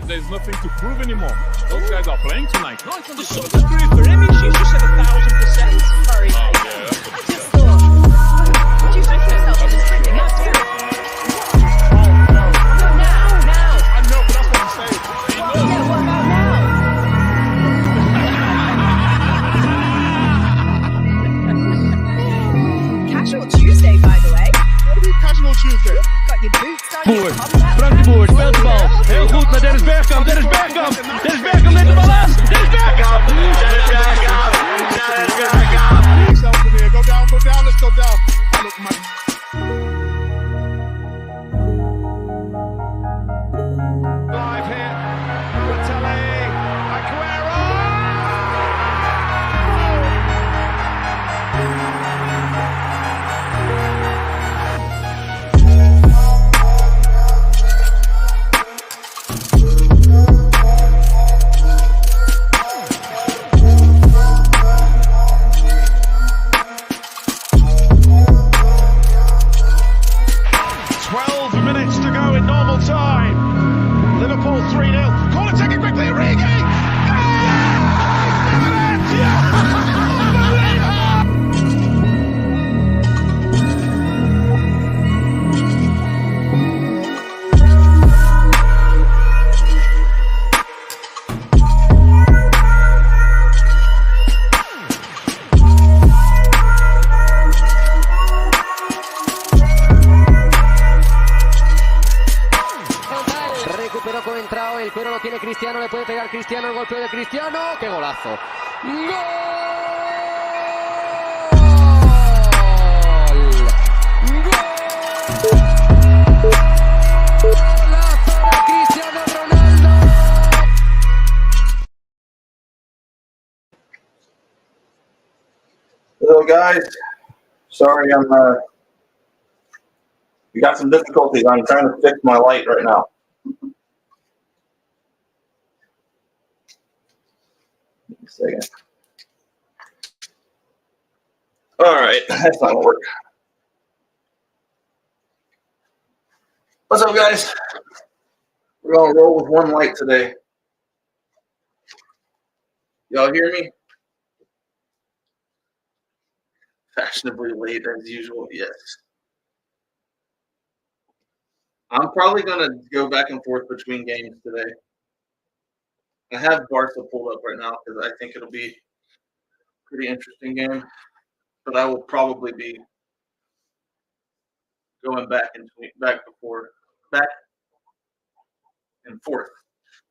there's nothing to prove anymore. Those guys are playing tonight. No, it's the sort of proof for him. She's just said 1,000%. Sorry. Oh, yeah, I just thought, what do you think yourself on the sprint against him? Now. I know, but that's what I'm saying. Yeah, what about now? Casual Tuesday, by the way. What do you Casual Tuesday? Got your boots on, your combat Frank de Boer speelt de bal. Heel goed naar Dennis Bergkamp. Dennis Bergkamp neemt de bal aan. Dennis Bergkamp. Go down, let's go down. Look, man. Live here, Balotelli, Aguero! 12 minutes to go in normal time. Liverpool 3-0. Corner taken quickly, Origi! Recuperó con entrado, el cuero lo tiene Cristiano, le puede pegar Cristiano, el golpeo de Cristiano, ¡qué golazo! ¡Gol! ¡Golazo de Cristiano Ronaldo! Hello guys, sorry we got some difficulties. I'm trying to fix my light right now. Give me a second. All right, that's not gonna work. What's up guys? We're gonna roll with one light today. Y'all hear me? Fashionably late as usual, yes. I'm probably going to go back and forth between games today. I have Barca pulled up right now because I think it'll be a pretty interesting game. But I will probably be going back and forth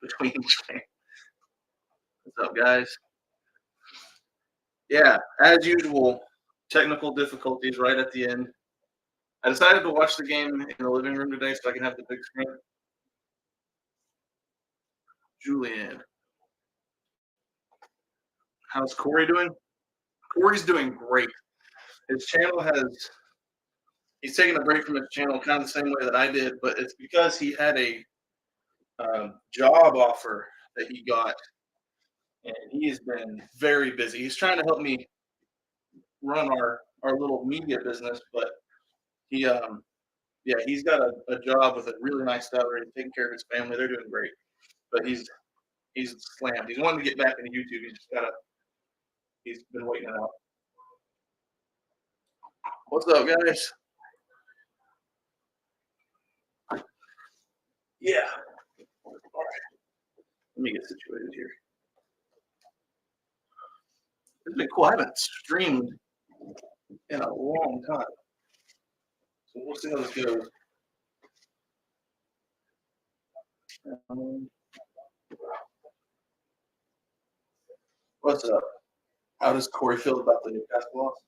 between each game. What's up, guys? Yeah, as usual, technical difficulties right at the end. I decided to watch the game in the living room today so I can have the big screen. Julian. How's Corey doing? Corey's doing great. His channel he's taking a break from his channel kind of the same way that I did, but it's because he had a job offer that he got, and he has been very busy. He's trying to help me run our little media business, but he's got a job with a really nice salary, taking care of his family. They're doing great, but he's slammed. He's wanting to get back into YouTube. He's been waiting it out. What's up, guys? Yeah. All right. Let me get situated here. It's been cool. I haven't streamed in a long time. So we'll see how this goes. What's up? How does Corey feel about the Newcastle loss?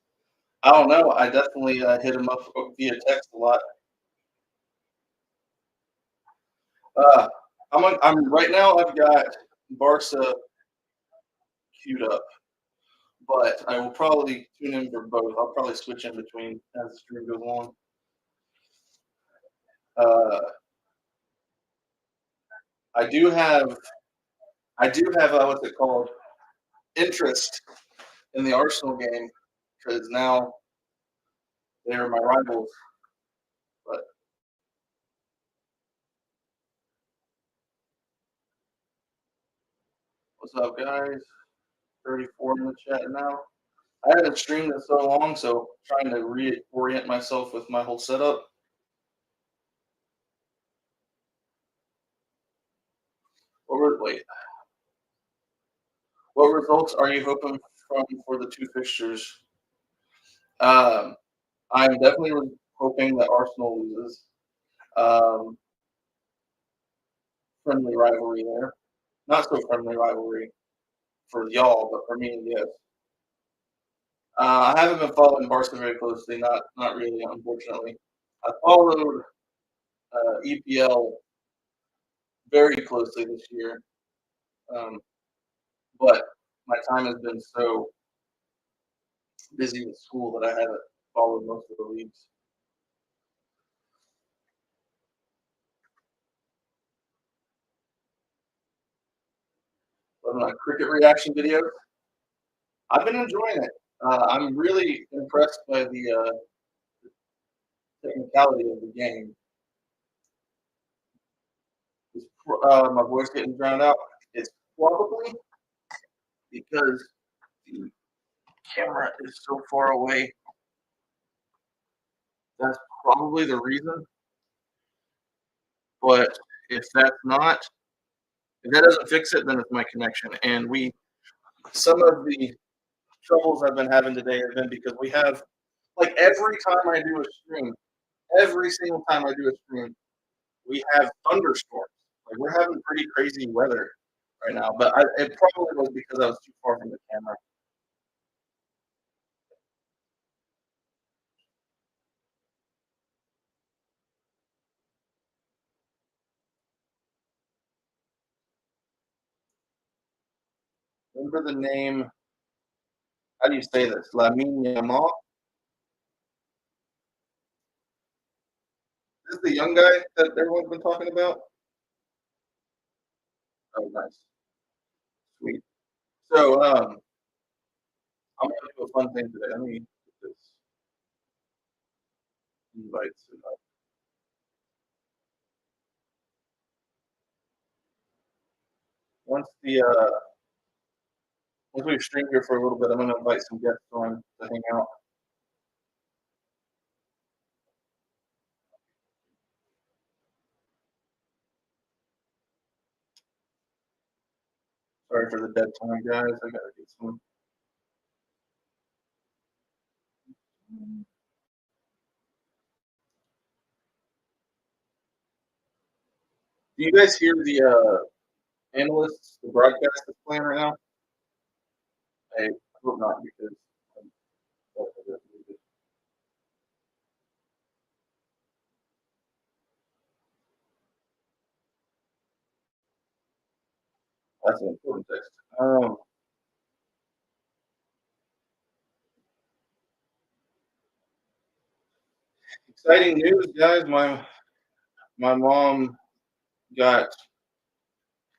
I don't know. I definitely hit him up via text a lot. I'm right now. I've got Barca queued up, but I will probably tune in for both. I'll probably switch in between as the stream goes on. I do have what's it called? Interest in the Arsenal game because now they're my rivals. But What's up, guys? 34 in the chat now. I haven't streamed in so long, so trying to reorient myself with my whole setup. What results are you hoping for the two fixtures? I'm definitely hoping that Arsenal loses. Friendly rivalry there. Not so friendly rivalry for y'all, but for me, yes. I haven't been following Barca very closely, not really, unfortunately. I followed EPL very closely this year, but my time has been so busy with school that I haven't followed most of the leagues. But my cricket reaction videos, I've been enjoying it. I'm really impressed by the technicality of the game. My voice getting drowned out. It's probably because the camera is so far away. That's probably the reason. But if that doesn't fix it, then it's my connection. And some of the troubles I've been having today have been because we have, like, every single time I do a stream, we have thunderstorms. Like, we're having pretty crazy weather right now. But it probably was because I was too far from the camera. Remember the name? How do you say this? Lamine Yamal? Is this the young guy that everyone's been talking about? Oh, nice. Sweet. So, I'm going to do a fun thing today. Let me get this invite set up. Once we've streamed here for a little bit, I'm going to invite some guests on to hang out. Sorry for the dead time, guys. I got to get some. Do you guys hear the analysts, the broadcast that's playing right now? I hope not, because that's an important text. Exciting news, guys. My mom got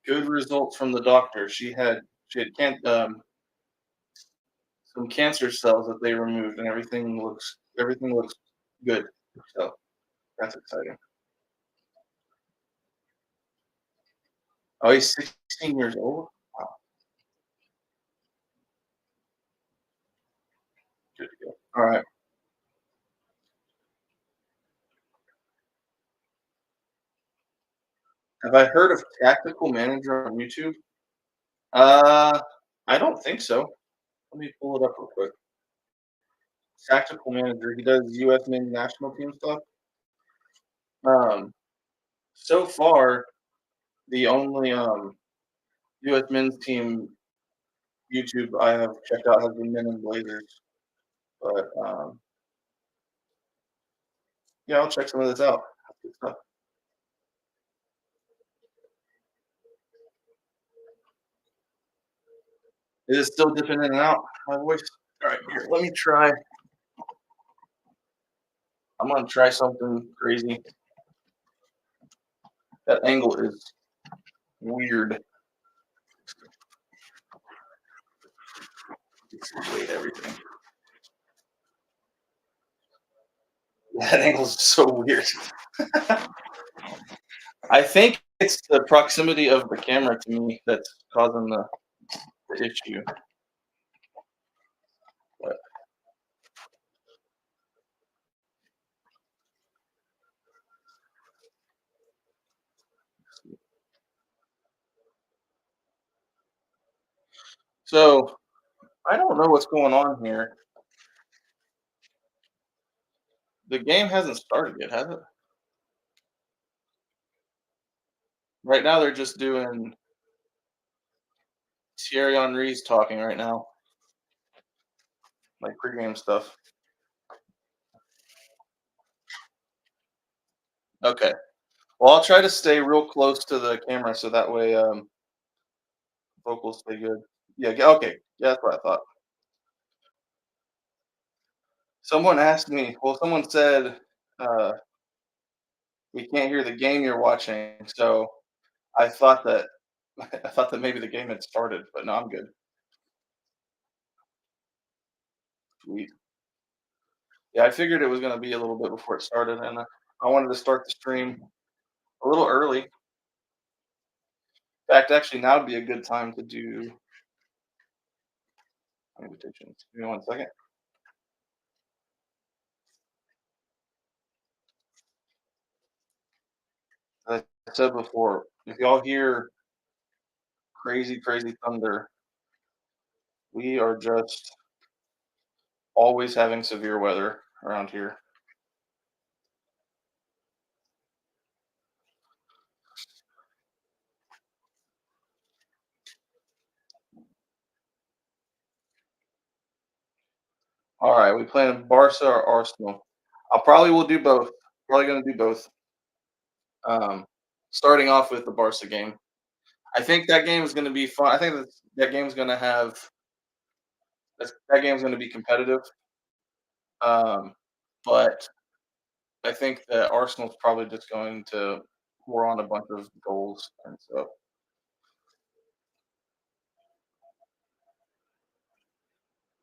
good results from the doctor. She had some cancer cells that they removed, and everything looks good. So that's exciting. Oh, he's 16 years old. Wow. Good to go. All right. Have I heard of Tactical Manager on YouTube? I don't think so. Let me pull it up real quick. Tactical Manager. He does U.S. men's national team stuff. So far, the only U.S. men's team YouTube I have checked out has been Men in Blazers. But yeah, I'll check some of this out. Good stuff. Is it still dipping in and out? My voice. All right, here. Let me try. I'm gonna try something crazy. That angle is weird. Wait, everything. That angle is so weird. I think it's the proximity of the camera to me that's causing the the issue. But so I don't know what's going on here. The game hasn't started yet, has it? Right now they're just doing Thierry Henry's talking right now, like pregame stuff. Okay. Well, I'll try to stay real close to the camera so that way vocals stay good. Yeah. Okay. Yeah, that's what I thought. Someone asked me. Well, someone said uh, we can't hear the game you're watching, so I thought that I thought that maybe the game had started, but no, I'm good. Sweet. Yeah, I figured it was going to be a little bit before it started, and I wanted to start the stream a little early. In fact, actually, now would be a good time to do invitations. Give me 1 second. As I said before, if y'all hear crazy, crazy thunder, we are just always having severe weather around here. All right, we playing Barca or Arsenal? I probably will do both. Probably going to do both. Starting off with the Barca game. I think that game is going to be fun. I think that game is going to have that game is going to be competitive. Um, but I think that Arsenal's probably just going to pour on a bunch of goals, and so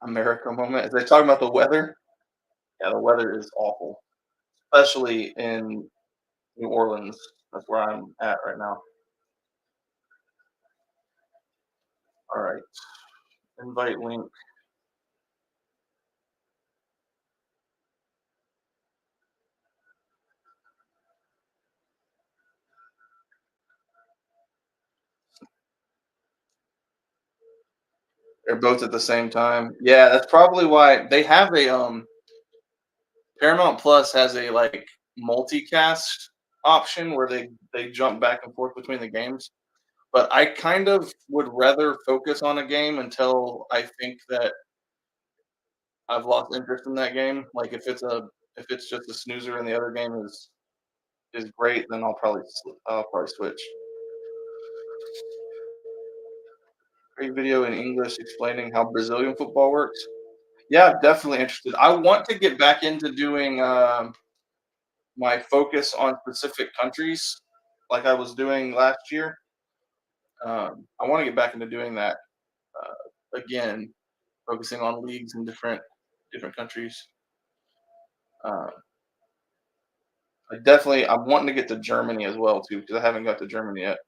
America moment. Is they talking about the weather? Yeah, the weather is awful, especially in New Orleans. That's where I'm at right now. All right, invite link. They're both at the same time. Yeah, that's probably why they have a Paramount Plus has a like multicast option where they jump back and forth between the games. But I kind of would rather focus on a game until I think that I've lost interest in that game. Like if it's just a snoozer and the other game is great, then I'll probably switch. Great video in English explaining how Brazilian football works. Yeah, I'm definitely interested. I want to get back into doing my focus on specific countries like I was doing last year. I want to get back into doing that again, focusing on leagues in different countries. Uh, I'm wanting to get to Germany as well too because I haven't got to Germany yet.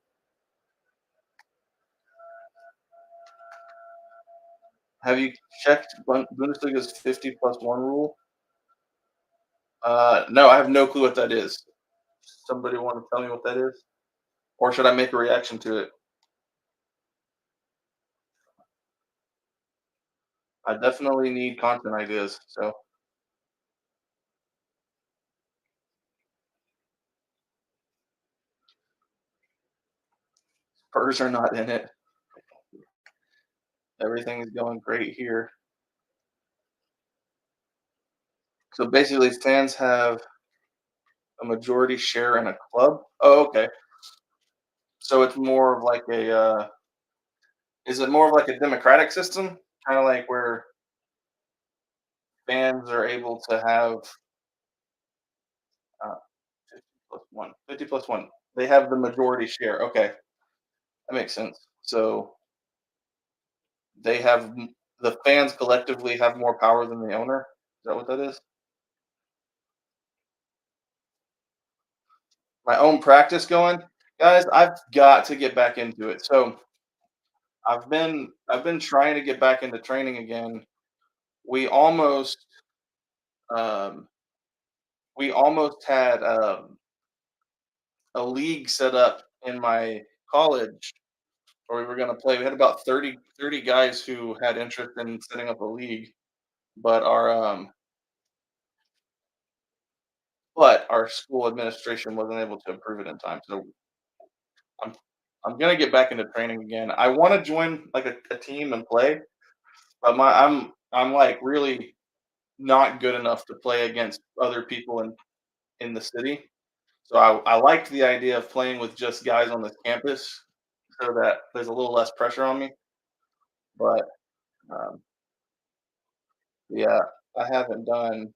Have you checked Bundesliga's 50+1 rule? No, I have no clue what that is. Somebody want to tell me what that is, or should I make a reaction to it? I definitely need content ideas. So Spurs are not in it. Everything is going great here. So basically, fans have a majority share in a club. Oh, okay. So it's more of like is it more of like a democratic system, kind of like where fans are able to have uh, 50 plus one. They have the majority share. Okay, that makes sense. So they have the fans collectively have more power than the owner. Is that what that is? My own practice going, guys. I've got to get back into it. So I've been trying to get back into training again. We almost um, we almost had a league set up in my college where we were going to play. We had about 30 guys who had interest in setting up a league, but our school administration wasn't able to approve it in time. So I'm I'm gonna get back into training again. I want to join like a team and play, but I'm like really not good enough to play against other people in the city. So I liked the idea of playing with just guys on this campus so that there's a little less pressure on me. But um, yeah, I haven't done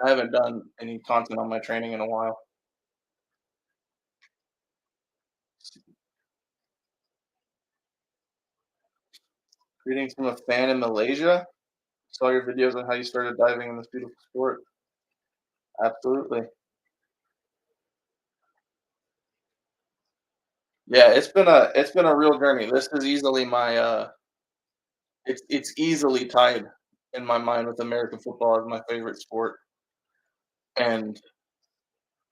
I haven't done any content on my training in a while. Greetings from a fan in Malaysia. Saw your videos on how you started diving in this beautiful sport. Absolutely. Yeah, it's been a real journey. This is easily my it's easily tied in my mind with American football as my favorite sport. And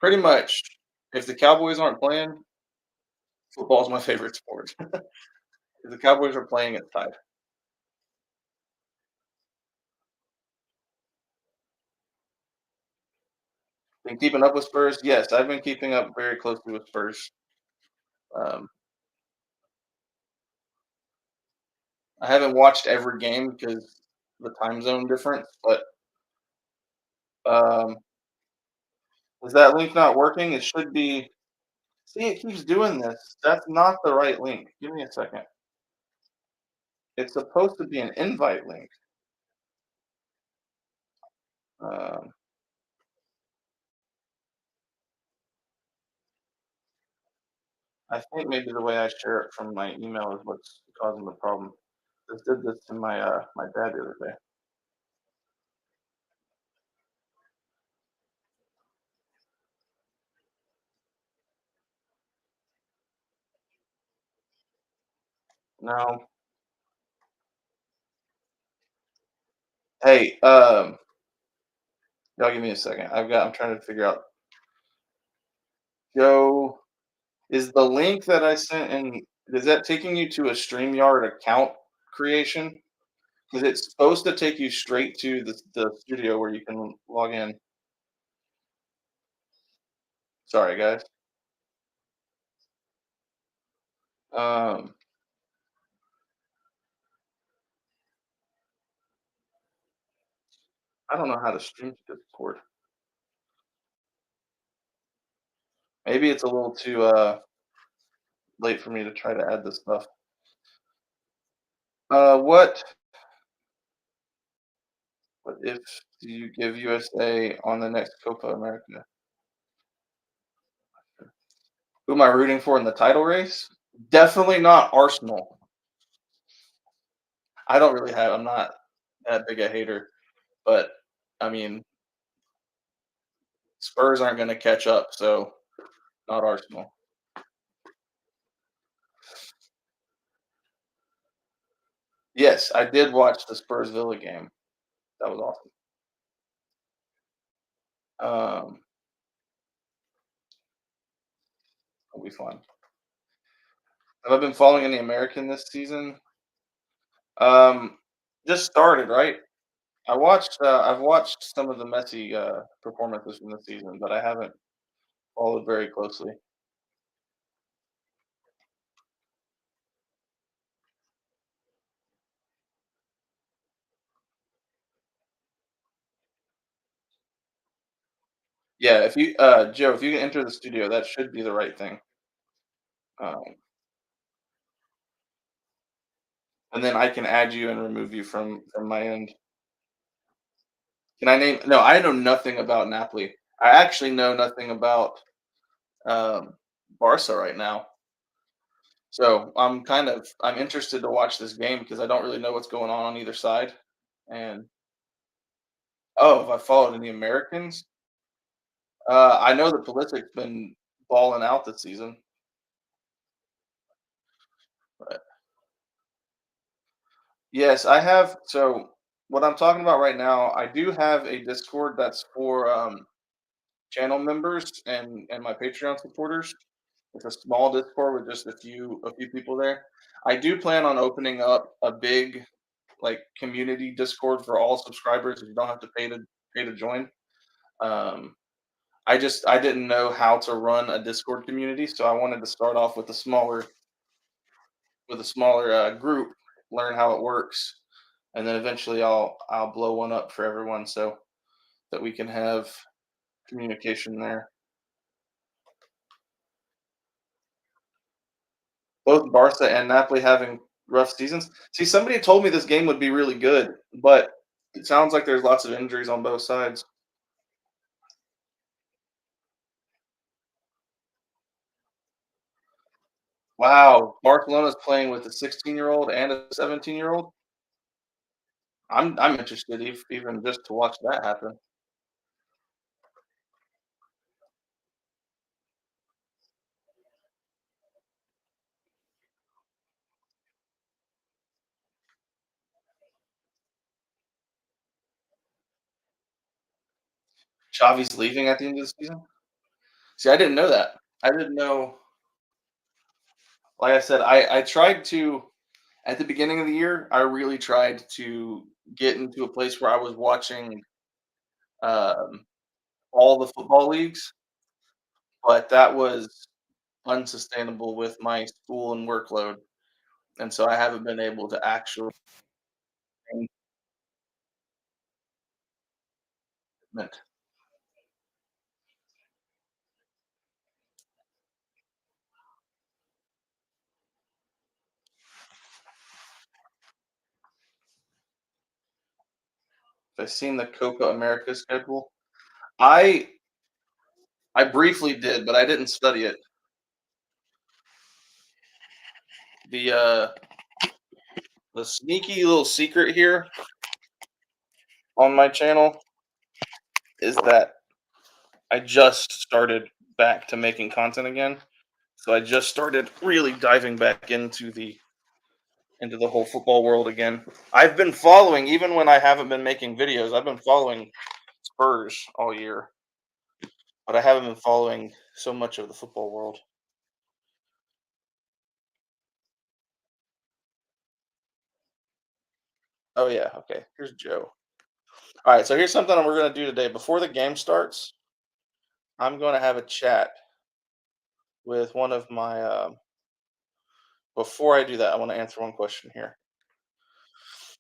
pretty much if the Cowboys aren't playing, football is my favorite sport. If the Cowboys are playing, it's tied. Been keeping up with Spurs? Yes, I've been keeping up very closely with Spurs. Um, I haven't watched every game because the time zone difference, but um, is that link not working? It should be. See, it keeps doing this. That's not the right link. Give me a second. It's supposed to be an invite link. Um, I think maybe the way I share it from my email is what's causing the problem. Just did this to my dad the other day. No, hey, y'all give me a second. I'm trying to figure out. Joe, is the link that I sent in? Is that taking you to a StreamYard account creation? Because it's supposed to take you straight to the studio where you can log in. Sorry, guys. Um, I don't know how to stream to Discord. Maybe it's a little too late for me to try to add this stuff. What if you give USA on the next Copa America? Who am I rooting for in the title race? Definitely not Arsenal. I don't really have. I'm not that big a hater, but I mean, Spurs aren't going to catch up, so not Arsenal. Yes, I did watch the Spurs Villa game. That was awesome. It'll be fun. Have I been following any American this season? Um, just started, right? I've watched some of the Messi performances from the season, but I haven't followed very closely. Yeah, if you Joe, if you can enter the studio, that should be the right thing. Um, and then I can add you and remove you from my end. Can I name? No, I know nothing about Napoli. I actually know nothing about um, Barca right now. So I'm interested to watch this game because I don't really know what's going on either side. And oh, have I followed any Americans? I know that Pulisic's been balling out this season. Yes, I have. So what I'm talking about right now, I do have a Discord that's for channel members and my Patreon supporters. It's a small Discord with just a few people there. I do plan on opening up a big like community Discord for all subscribers. You don't have to pay to join. Um, I didn't know how to run a Discord community, so I wanted to start off with a smaller group, learn how it works, and then eventually I'll blow one up for everyone so that we can have communication there. Both Barca and Napoli having rough seasons. See, somebody told me this game would be really good, but it sounds like there's lots of injuries on both sides. Wow, Barcelona's playing with a 16-year-old and a 17-year-old. I'm interested even just to watch that happen. Xavi's leaving at the end of the season. See, I didn't know that. I didn't know. Like I said, I tried to at the beginning of the year. I really tried to get into a place where I was watching um, all the football leagues, but that was unsustainable with my school and workload, and so I haven't been able to actually commit. I've seen the Copa America schedule. I I briefly did, but I didn't study it. The sneaky little secret here on my channel is that I just started back to making content again. So I just started really diving back into the whole football world again. I've been following even when I haven't been making videos. I've been following Spurs all year, but I haven't been following so much of the football world. Oh yeah, okay. Here's Joe. All right, so here's something we're gonna do today. Before the game starts, I'm gonna have a chat with one of my. Before I do that, I want to answer one question here.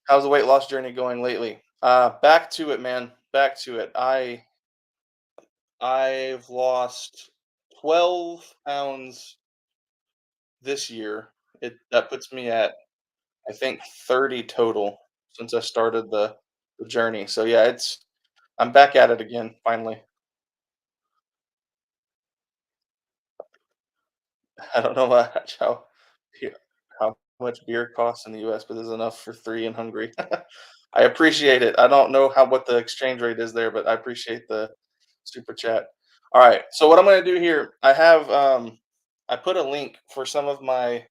How's the weight loss journey going lately? Back to it, man. Back to it. I've lost 12 pounds this year. That puts me at I think 30 total since I started the journey. So yeah, I'm back at it again finally. I don't know he- how much beer costs in the U.S., but there's enough for three in Hungary. I appreciate it. I don't know what the exchange rate is there, but I appreciate the super chat. All right, so what I'm going to do here, I put a link for some of my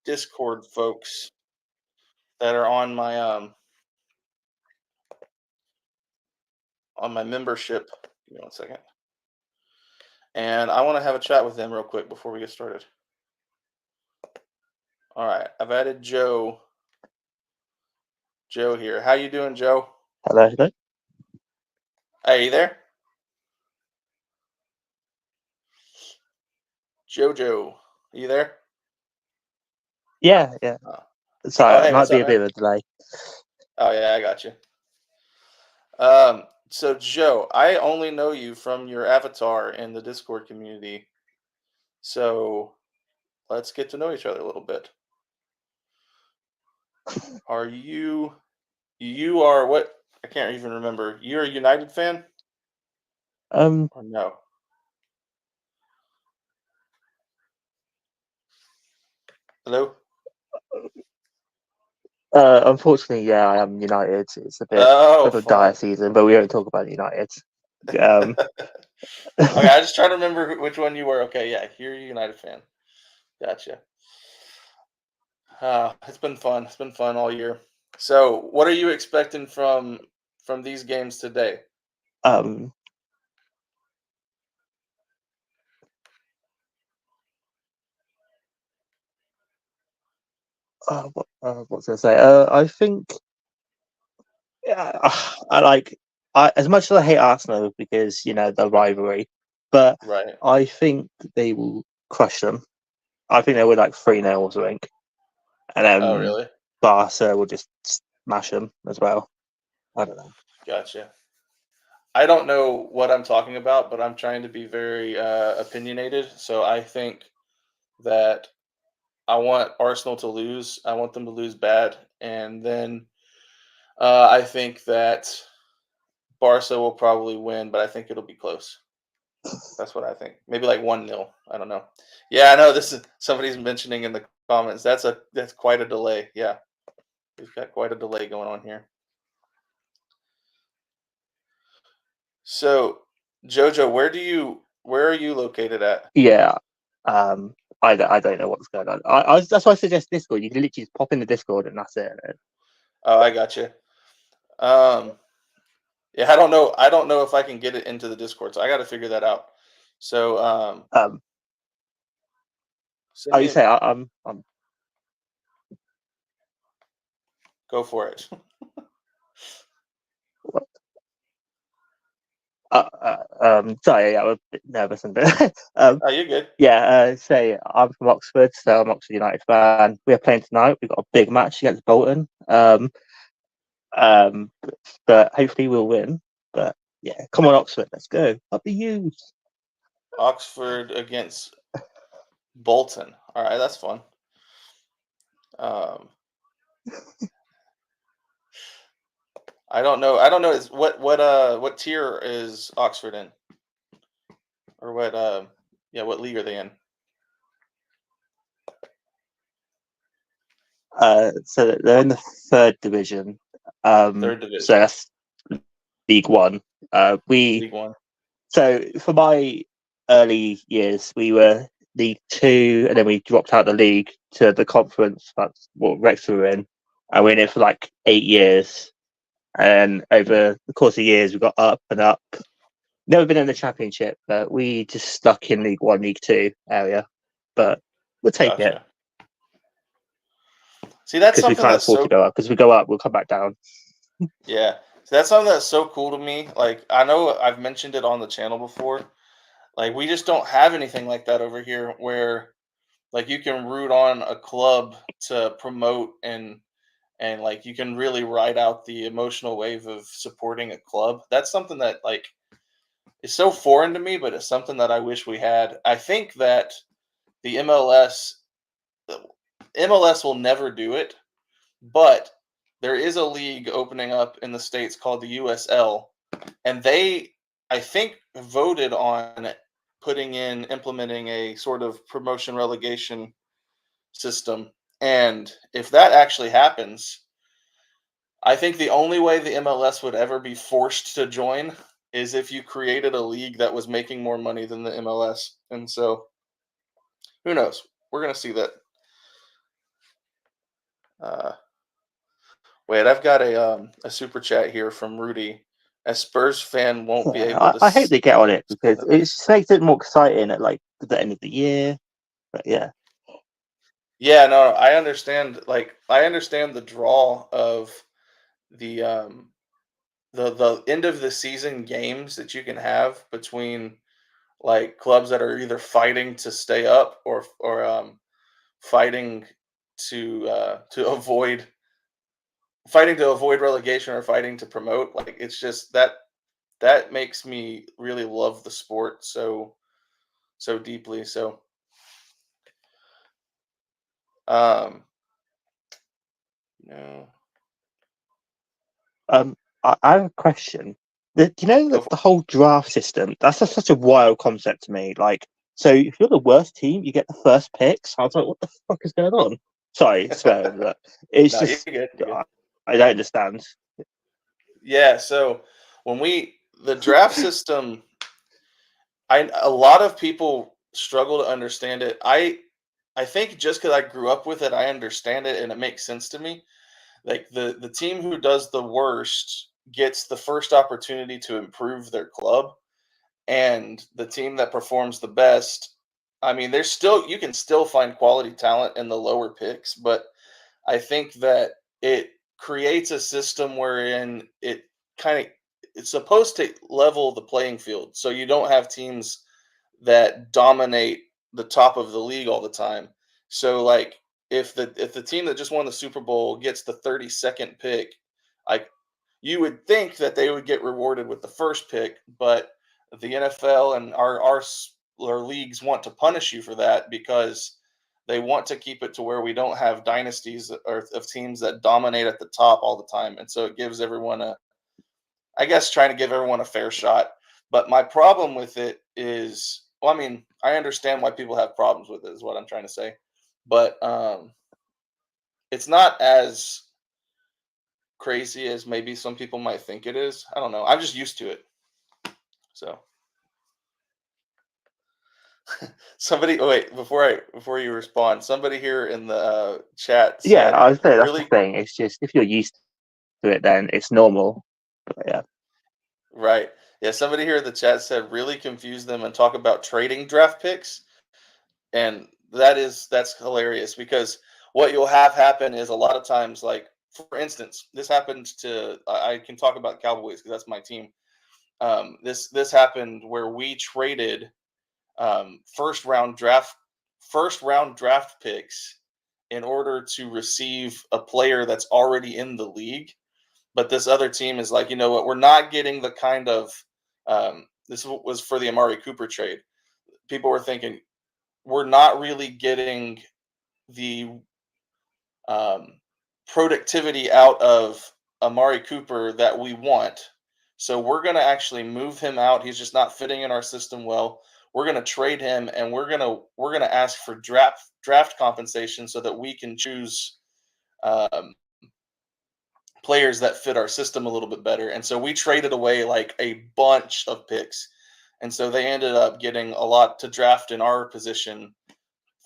Discord folks that are on my membership. Give me one second. And I want to have a chat with them real quick before we get started. All right, I've added Joe here. How you doing, Joe? Hello, hello. Hey, you there? Jojo, are you there? Yeah, yeah. Oh, Sorry, it hey, might what's be up, a bit man? of a delay. Oh, yeah, I got you. So Joe, I only know you from your avatar in the Discord community. So let's get to know each other a little bit. Are you are what? I can't even remember. You're a United fan Um, or no? Hello? Unfortunately, yeah, I am United. It's a bit Oh, of a dire fun. season, but we won't talk about United. Um, Okay, I just try to remember which one you were. Okay, yeah, you're a United fan. Gotcha. It's been fun. It's been fun all year. So, what are you expecting from these games today? Um, what was I say? I think yeah, I like as much as I hate Arsenal because the rivalry, but Right. I think they will crush them. I think they were like 3-0 or something, and Oh, then really? Barca will just smash them as well. I don't know. Gotcha. I don't know what I'm talking about, but I'm trying to be very opinionated. So I think that I want Arsenal to lose. I want them to lose bad, and then I think that Barca will probably win, but I think it'll be close. That's what I think. Maybe like 1-0. I don't know. Yeah, I know this is somebody's mentioning in the comments. That's quite a delay. Yeah, we've got quite a delay going on here. So, Jojo, where are you located at? Yeah, I don't know what's going on. That's why I suggest Discord. You can literally just pop in the Discord and that's it. Oh, I got you. Um, yeah, I don't know if I can get it into the Discord, so I got to figure that out. So, Um, send you me. say I'm Go for it. sorry, yeah, I'm a bit nervous and bit. Oh, you're good. Yeah, say I'm from Oxford, so I'm Oxford United fan. We're playing tonight. We've got a big match against Bolton. Um, but hopefully we'll win. But yeah, come on, Oxford, let's go. Up the U's. Oxford against Bolton. All right, that's fun. Um, I don't know. I don't know. Is what tier is Oxford in, or what league are they in? So they're in the third division. Third So division, that's League One. We League One. So for my early years, we were League Two, and then we dropped out the league to the conference. That's what Wrexham were in, and we're in it for like 8 years. And over the course of years, we got up and up. Never been in the championship, but we just stuck in League One, League Two area. But we'll take it Gotcha. See, that's because we something can't that's afford to so go up. Because we go up, we'll come back down. yeah. See, that's something that's so cool to me. Like I know I've mentioned it on the channel before. Like we just don't have anything like that over here, where like you can root on a club to promote and like you can really ride out the emotional wave of supporting a club. That's something that like is so foreign to me, but it's something that I wish we had. I think that the MLS will never do it, but there is a league opening up in the States called the USL, and they, I think, voted on implementing a sort of promotion relegation system. And if that actually happens, I think the only way the MLS would ever be forced to join is if you created a league that was making more money than the MLS. And so, who knows? We're going to see that. Uh, Wait, I've got a super chat here from Rudy. A Spurs fan won't be able Yeah, to. I hope they get on it because it just makes it more exciting at like the end of the year. But yeah. Yeah, no, I understand. Like, I understand the draw of the the end of the season games that you can have between like clubs that are either fighting to stay up or fighting to avoid relegation or fighting to promote. Like, it's just that makes me really love the sport so deeply. So, um, no, I have a question. Do you know go that for the whole draft system? That's just such a wild concept to me. Like, so if you're the worst team, you get the first picks. I was like, what the fuck is going on? Sorry, swearing, but it's No, you're just good. You're good. I don't understand. Yeah. So when the draft system, a lot of people struggle to understand it. I think just because I grew up with it, I understand it and it makes sense to me. Like the team who does the worst gets the first opportunity to improve their club, and the team that performs the best, I mean, there's still you can still find quality talent in the lower picks, but I think that it creates a system wherein kind of it's supposed to level the playing field, so you don't have teams that dominate the top of the league all the time. So like if the team that just won the Super Bowl gets the 32nd pick, like you would think that they would get rewarded with the first pick, but the NFL and our leagues want to punish you for that because they want to keep it to where we don't have dynasties or of teams that dominate at the top all the time, and so it gives everyone I guess trying to give everyone a fair shot. But my problem with it is, well, I mean, I understand why people have problems with it, is what I'm trying to say. But it's not as crazy as maybe some people might think it is. I don't know. I'm just used to it. So somebody, oh wait, before you respond, somebody here in the chat Yeah, said, I was saying that's the "Really, thing. It's just if you're used to it, then it's normal. But yeah, right? Yeah." Somebody here in the chat said, "Really confuse them and talk about trading draft picks." And that's hilarious because what you'll have happen is a lot of times, like for instance, this happened to I can talk about Cowboys because that's my team. This happened where we traded um, first round draft first round draft picks in order to receive a player that's already in the league. But this other team is like, you know what, we're not getting the kind of this was for the Amari Cooper trade. People were thinking we're not really getting the um, productivity out of Amari Cooper that we want. So we're going to actually move him out. He's just not fitting in our system well. We're going to trade him, and we're gonna ask for draft compensation so that we can choose um, players that fit our system a little bit better. And so we traded away like a bunch of picks, and so they ended up getting a lot to draft in our position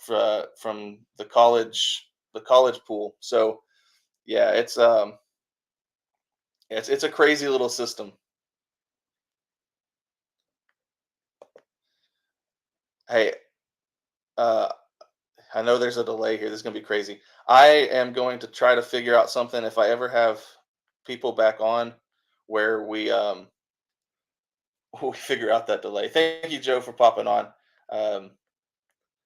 from the college pool. So yeah, it's a crazy little system. Hey, uh, I know there's a delay here. This is gonna be crazy. I am going to try to figure out something if I ever have people back on where we we figure out that delay. Thank you, Joe, for popping on. Um,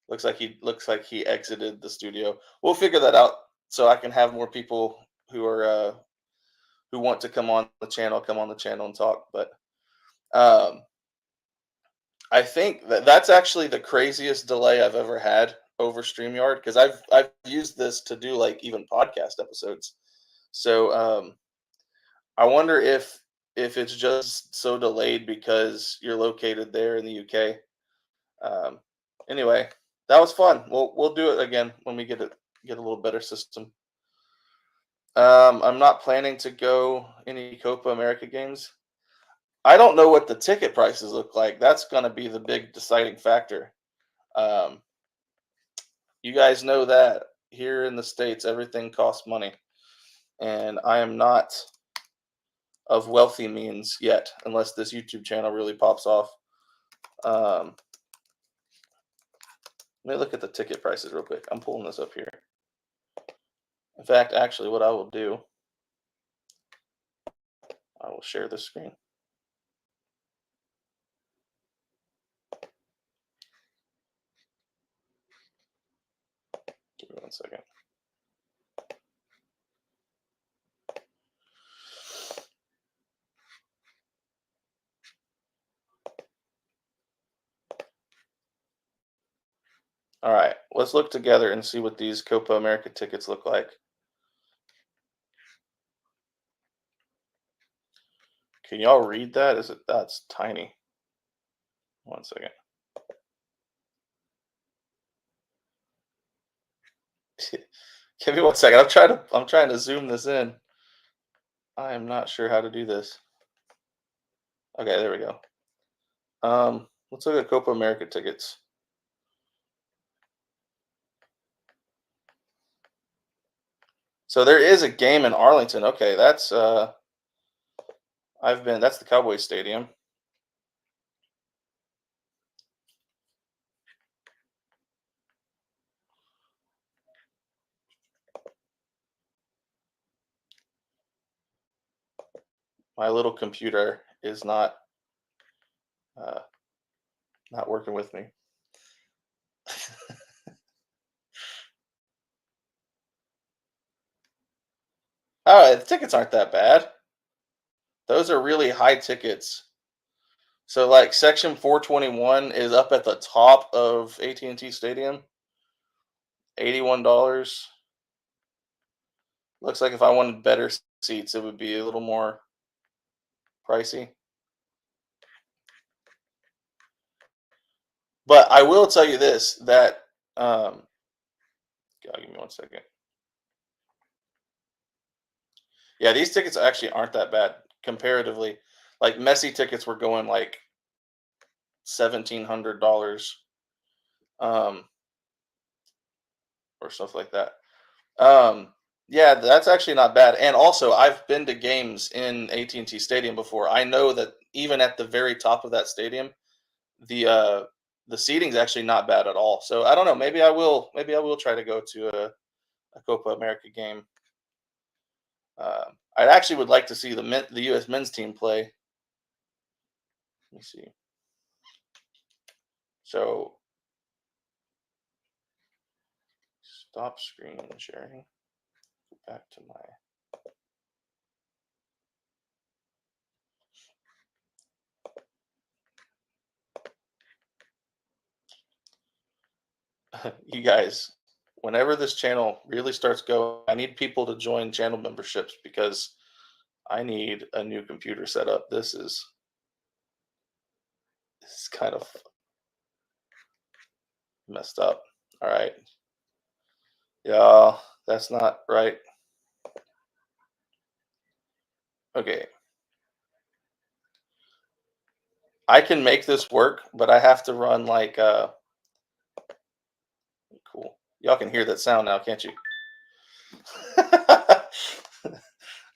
looks like he exited the studio. We'll figure that out so I can have more people who are who want to come on the channel and talk. But um, I think that's actually the craziest delay I've ever had over StreamYard because I've used this to do like even podcast episodes. So I wonder if it's just so delayed because you're located there in the UK. Um, anyway, that was fun. We'll do it again when we get a little better system. I'm not planning to go any Copa America games. I don't know what the ticket prices look like. That's going to be the big deciding factor. Um, you guys know that here in the States, everything costs money. And I am not of wealthy means yet, unless this YouTube channel really pops off. Let me look at the ticket prices real quick. I'm pulling this up here. In fact, actually, what I will do, I will share the screen. Give me 1 second. All right, let's look together and see what these Copa America tickets look like. Can y'all read that? That's tiny. 1 second. Give me 1 second. I'm trying to zoom this in. I am not sure how to do this. Okay, there we go. Let's look at Copa America tickets. So there is a game in Arlington. Okay, that's that's the Cowboys Stadium. My little computer is not working with me. All right, the tickets aren't that bad. Those are really high tickets. So like section 421 is up at the top of AT&T Stadium. $81. Looks like if I wanted better seats, it would be a little more pricey. But I will tell you this, that give me 1 second. Yeah, these tickets actually aren't that bad comparatively. Like Messi tickets were going like $1,700, or stuff like that. Yeah, that's actually not bad. And also, I've been to games in AT&T Stadium before. I know that even at the very top of that stadium, the seating's actually not bad at all. So I don't know. Maybe I will try to go to a Copa America game. I actually would like to see the U.S. men's team play. Let me see. So stop screen sharing. Go back to my. You guys, whenever this channel really starts going, I need people to join channel memberships because I need a new computer set up. This is kind of messed up. All right. Yeah, that's not right. Okay. I can make this work, but I have to run like cool. Y'all can hear that sound now, can't you?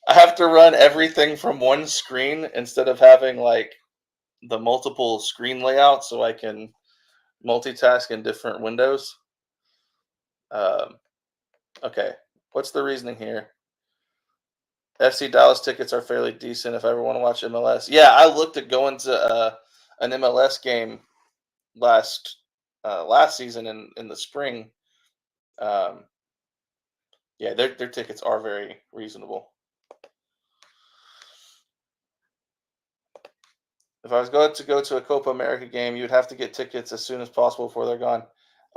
I have to run everything from one screen instead of having like the multiple screen layout so I can multitask in different windows. Okay, what's the reasoning here? FC Dallas tickets are fairly decent if I ever want to watch MLS. Yeah, I looked at going to an MLS game last season in the spring. Yeah, their tickets are very reasonable. If I was going to go to a Copa America game, you'd have to get tickets as soon as possible before they're gone.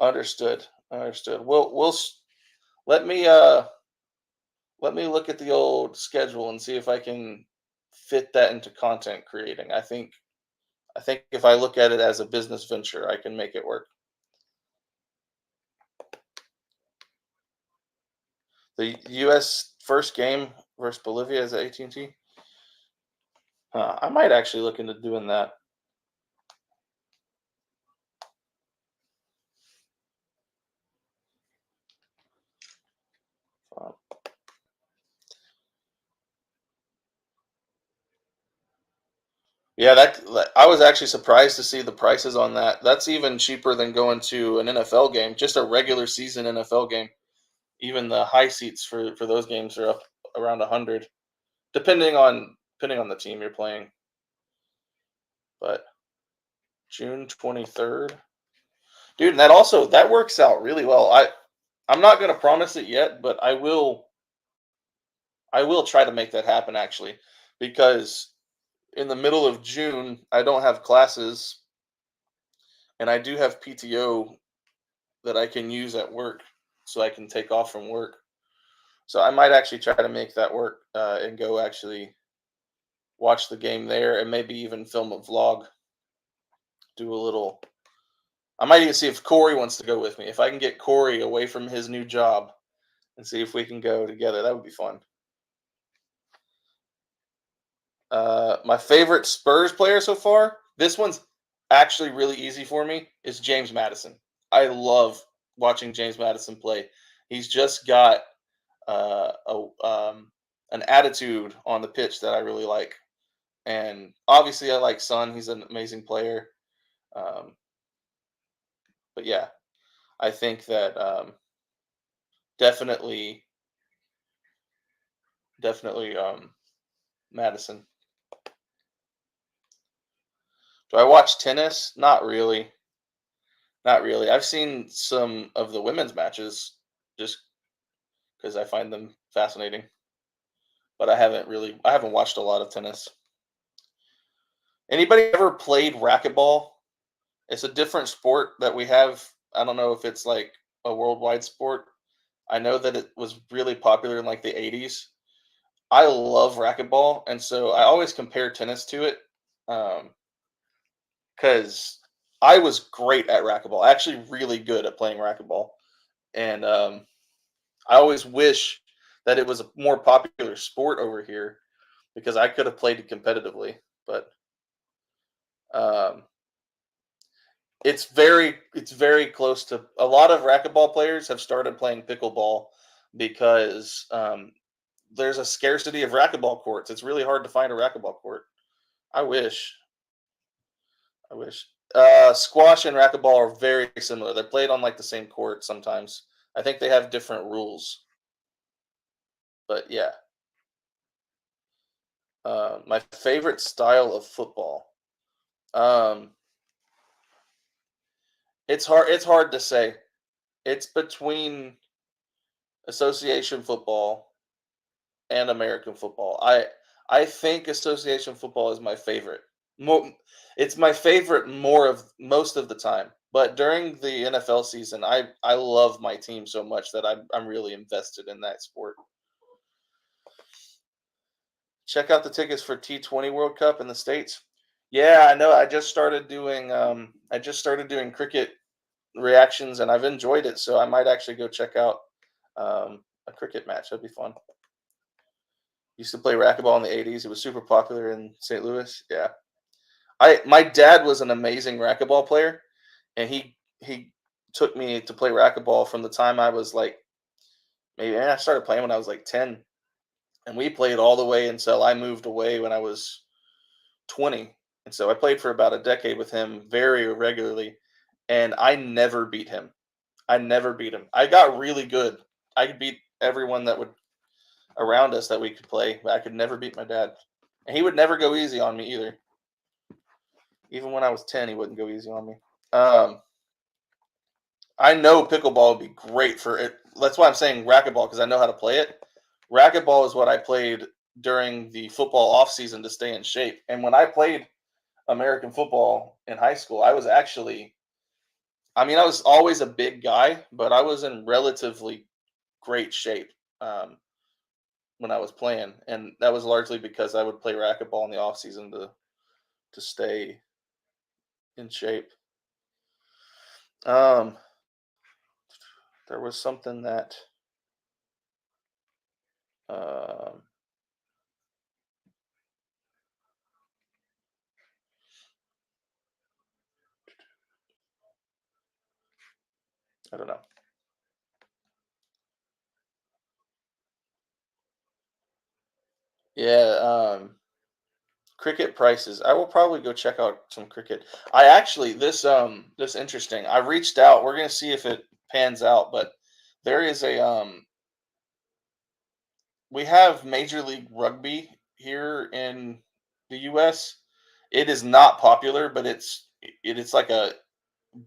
Understood. We'll let me look at the old schedule and see if I can fit that into content creating. I think if I look at it as a business venture, I can make it work. The U.S. first game versus Bolivia is at AT&T. I might actually look into doing that. Yeah, I was actually surprised to see the prices on that. That's even cheaper than going to an NFL game, just a regular season NFL game. Even the high seats for those games are up around 100, depending on the team you're playing. But June 23rd, dude, and that works out really well. I'm not going to promise it yet, but I will try to make that happen actually, because in the middle of June I don't have classes, and I do have PTO that I can use at work, so I can take off from work. So I might actually try to make that work and go actually watch the game there, and maybe even film a vlog. Do a little. I might even see if Corey wants to go with me. If I can get Corey away from his new job and see if we can go together, that would be fun. My favorite Spurs player so far, this one's actually really easy for me, is James Madison. I love watching James Madison play. He's just got an attitude on the pitch that I really like. And obviously, I like Son. He's an amazing player. Um, but yeah, I think that definitely, definitely Madison. Do I watch tennis? Not really. Not really. I've seen some of the women's matches just because I find them fascinating, but I haven't watched a lot of tennis. Anybody ever played racquetball? It's a different sport that we have. I don't know if it's like a worldwide sport. I know that it was really popular in like the 80s. I love racquetball, and so I always compare tennis to it. Because I was great at racquetball, actually really good at playing racquetball, and I always wish that it was a more popular sport over here because I could have played it competitively. But um, it's very close to a lot of racquetball players have started playing pickleball because there's a scarcity of racquetball courts. It's really hard to find a racquetball court. I wish. I wish. Squash and racquetball are very similar. They're played on like the same court sometimes. I think they have different rules, but yeah. My favorite style of football. Um, it's hard. It's hard to say. It's between association football and American football. I think association football is my favorite. More, it's my favorite more of most of the time. But during the NFL season, I love my team so much that I'm really invested in that sport. Check out the tickets for T20 World Cup in the States. Yeah, I know. I just started doing cricket reactions and I've enjoyed it, so I might actually go check out a cricket match. That'd be fun. Used to play racquetball in the 80s. It was super popular in St. Louis. Yeah. I My dad was an amazing racquetball player and he took me to play racquetball from the time I was like maybe I started playing when I was like 10 and we played all the way until I moved away when I was 20. And so I played for about a decade with him very regularly and I never beat him. I never beat him. I got really good. I could beat everyone that would around us that we could play, but I could never beat my dad. And he would never go easy on me either. Even when I was 10, he wouldn't go easy on me. Um, I know pickleball would be great for it. That's why I'm saying racquetball because I know how to play it. Racquetball is what I played during the football off season to stay in shape. And when I played American football in high school, I was always a big guy, but I was in relatively great shape when I was playing, and that was largely because I would play racquetball in the off season to stay in shape. Um, there was something that um, I don't know. Yeah, cricket prices. I will probably go check out some cricket. I actually this interesting. I reached out. We're gonna see if it pans out, but there is a we have Major League Rugby here in the U.S. It is not popular, but it's like a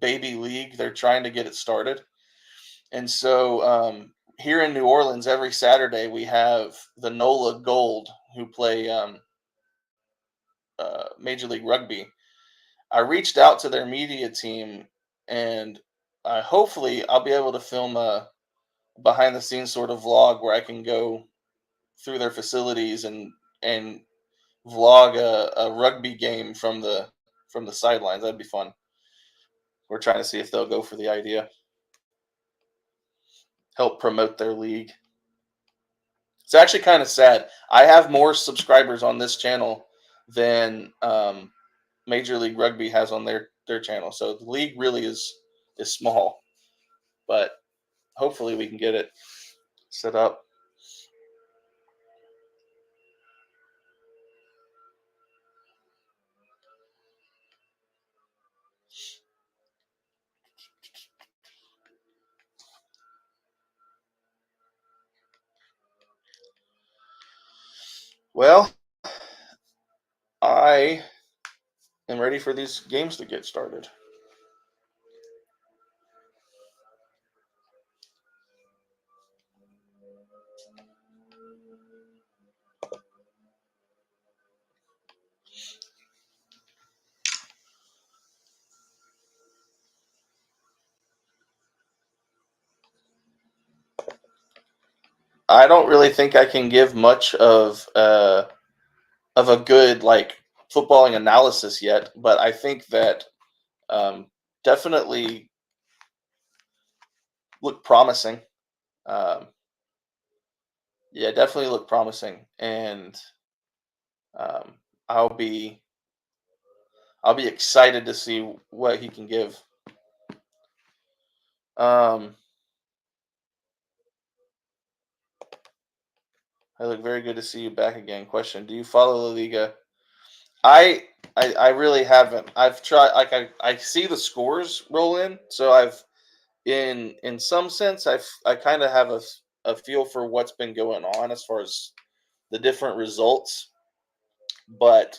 baby league. They're trying to get it started, and so here in New Orleans, every Saturday we have the NOLA Gold who play Major League Rugby. I reached out to their media team, and hopefully I'll be able to film a behind the scenes sort of vlog where I can go through their facilities and vlog a rugby game from the sidelines. That'd be fun. We're trying to see if they'll go for the idea. Help promote their league. It's actually kind of sad. I have more subscribers on this channel than Major League Rugby has on their channel. So the league really is small, but hopefully we can get it set up. Well, I am ready for these games to get started. I don't really think I can give much of a good footballing analysis yet, but I think that definitely look promising. Yeah, definitely look promising, and um, I'll be excited to see what he can give. I look very good to see you back again. Question: do you follow La Liga? I really haven't. I've tried. I see the scores roll in, so I've in some sense I kind of have a feel for what's been going on as far as the different results, but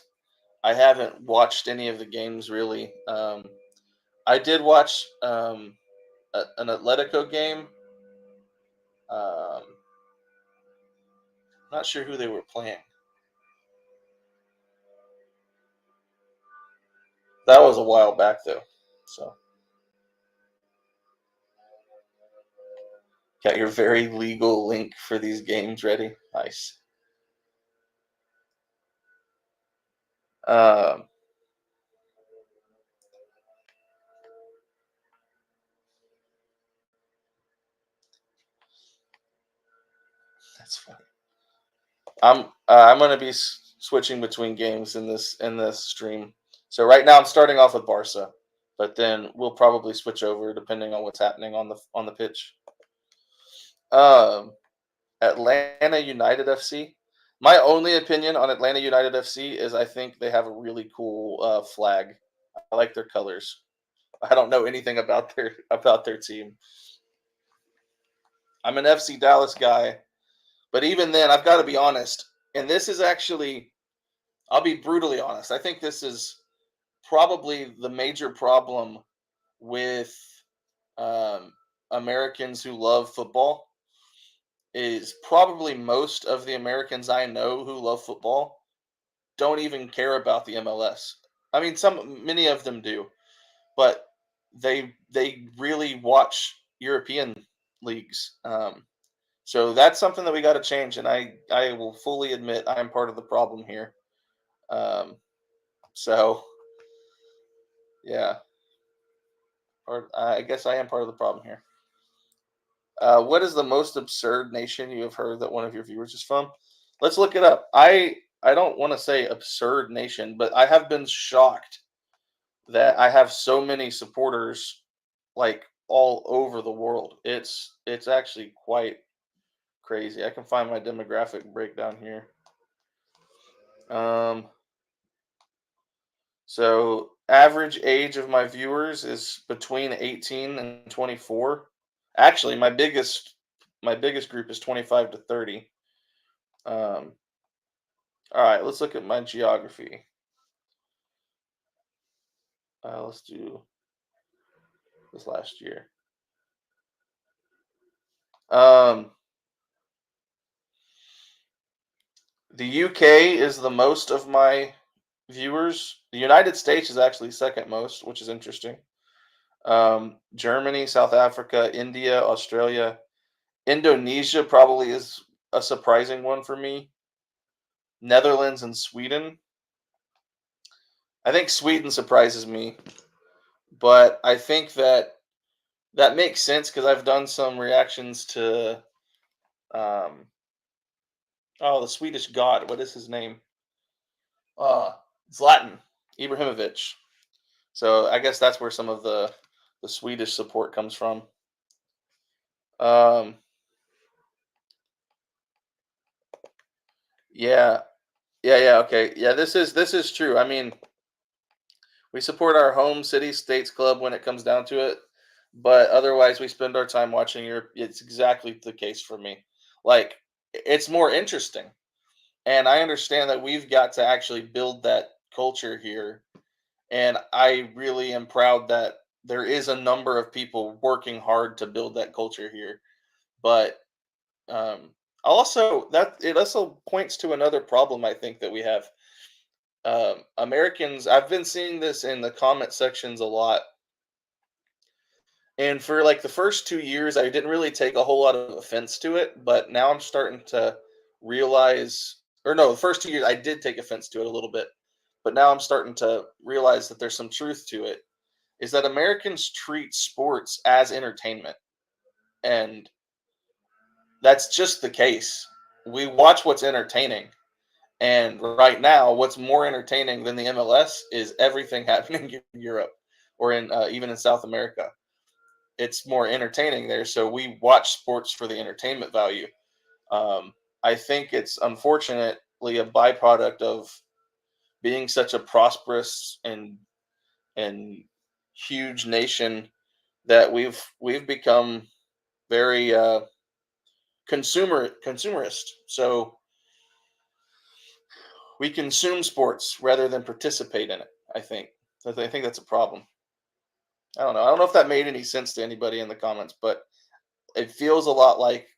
I haven't watched any of the games really. I did watch an Atletico game. Not sure who they were playing. That was a while back though. So got your very legal link for these games ready. Nice. Um, that's funny. I'm gonna be switching between games in this stream. So right now I'm starting off with Barca, but then we'll probably switch over depending on what's happening on the pitch. Um, Atlanta United FC. My only opinion on Atlanta United FC is I think they have a really cool flag. I like their colors. I don't know anything about their team. I'm an FC Dallas guy, but even then, I've got to be honest. And this is actually, I'll be brutally honest. I think this is probably the major problem with um, Americans who love football is probably most of the Americans I know who love football don't even care about the MLS. I mean, many of them do, but they really watch European leagues. So that's something that we got to change, and I will fully admit I am part of the problem here. Um, so yeah, or I guess I am part of the problem here. What is the most absurd nation you have heard that one of your viewers is from? Let's look it up. I don't want to say absurd nation, but I have been shocked that I have so many supporters like all over the world. It's actually quite crazy. I can find my demographic breakdown here. So average age of my viewers is between 18 and 24. Actually, my biggest group is 25 to 30. All right, let's look at my geography. Let's do this last year. The UK is the most of my viewers. The United States is actually second most, which is interesting. Germany, South Africa, India, Australia, Indonesia probably is a surprising one for me. Netherlands and Sweden. I think Sweden surprises me, but I think that makes sense because I've done some reactions to the Swedish god. What is his name? Zlatan Ibrahimovic. So I guess that's where some of the Swedish support comes from. Yeah, okay, yeah. This is true. I mean, we support our home city states club when it comes down to it, but otherwise we spend our time watching Europe. It's exactly the case for me. Like, it's more interesting. And I understand that we've got to actually build that culture here. And I really am proud that there is a number of people working hard to build that culture here. But also that it also points to another problem I think that we have. Americans, I've been seeing this in the comment sections a lot. And for like the first 2 years, I didn't really take a whole lot of offense to it. But now I'm starting to realize, or no, the first 2 years I did take offense to it a little bit. But now I'm starting to realize that there's some truth to it. Is that Americans treat sports as entertainment. And that's just the case. We watch what's entertaining. And right now, what's more entertaining than the MLS is everything happening in Europe or in even in South America. It's more entertaining there, so we watch sports for the entertainment value. I think it's unfortunately a byproduct of being such a prosperous and huge nation that we've become very consumerist. So we consume sports rather than participate in it. I think that's a problem. I don't know. I don't know if that made any sense to anybody in the comments, but it feels a lot like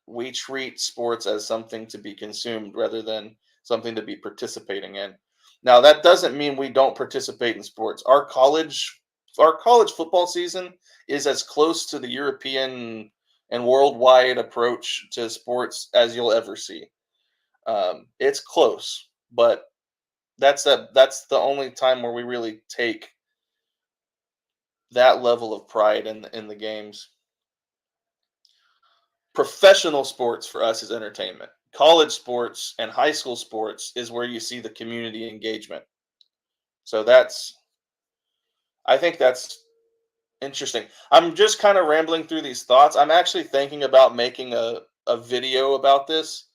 we treat sports as something to be consumed rather than something to be participating in. Now, that doesn't mean we don't participate in sports. Our college football season is as close to the European and worldwide approach to sports as you'll ever see. It's close, but that's the only time where we really take that level of pride in the games. Professional sports for us is entertainment. College sports and high school sports is where you see the community engagement. So I think that's interesting. I'm just kind of rambling through these thoughts. I'm actually thinking about making a video about this.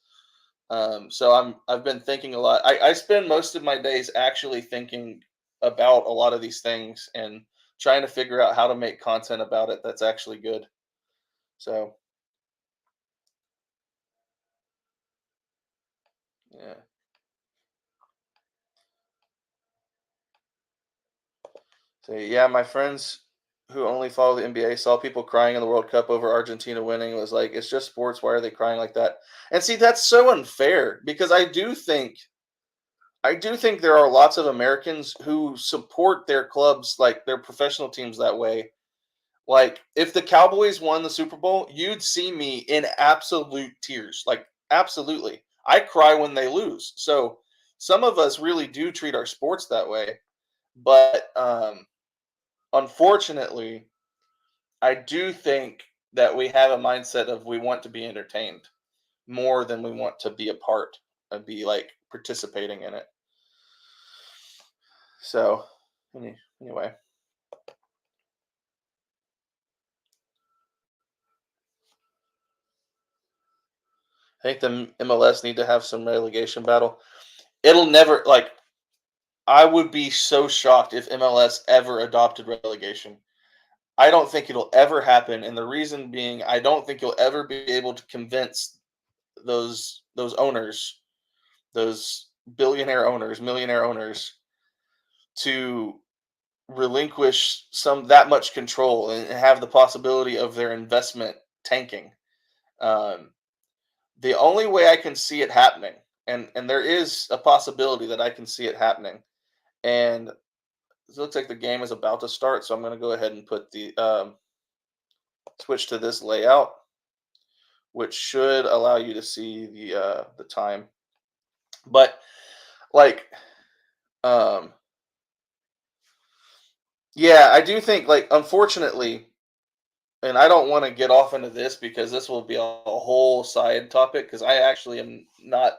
So I've been thinking a lot. I spend most of my days actually thinking about a lot of these things and trying to figure out how to make content about it that's actually good. So yeah. So yeah, my friends who only follow the NBA saw people crying in the World Cup over Argentina winning. It was like, it's just sports. Why are they crying like that? And see, that's so unfair because I do think there are lots of Americans who support their clubs, like their professional teams that way. Like if the Cowboys won the Super Bowl, you'd see me in absolute tears. Like absolutely. I cry when they lose. So some of us really do treat our sports that way. But unfortunately, I do think that we have a mindset of we want to be entertained more than we want to be a part and be like participating in it. So, anyway, I think the MLS need to have some relegation battle. It'll never like I would be so shocked if MLS ever adopted relegation. I don't think it'll ever happen, and the reason being, I don't think you'll ever be able to convince those owners, those billionaire owners, millionaire owners, to relinquish some that much control and have the possibility of their investment tanking. Um, the only way I can see it happening, and there is a possibility that I can see it happening, and it looks like the game is about to start, so I'm going to go ahead and put the switch to this layout, which should allow you to see the time. But like, um, yeah, I do think like unfortunately, and I don't want to get off into this because this will be a whole side topic because I actually am not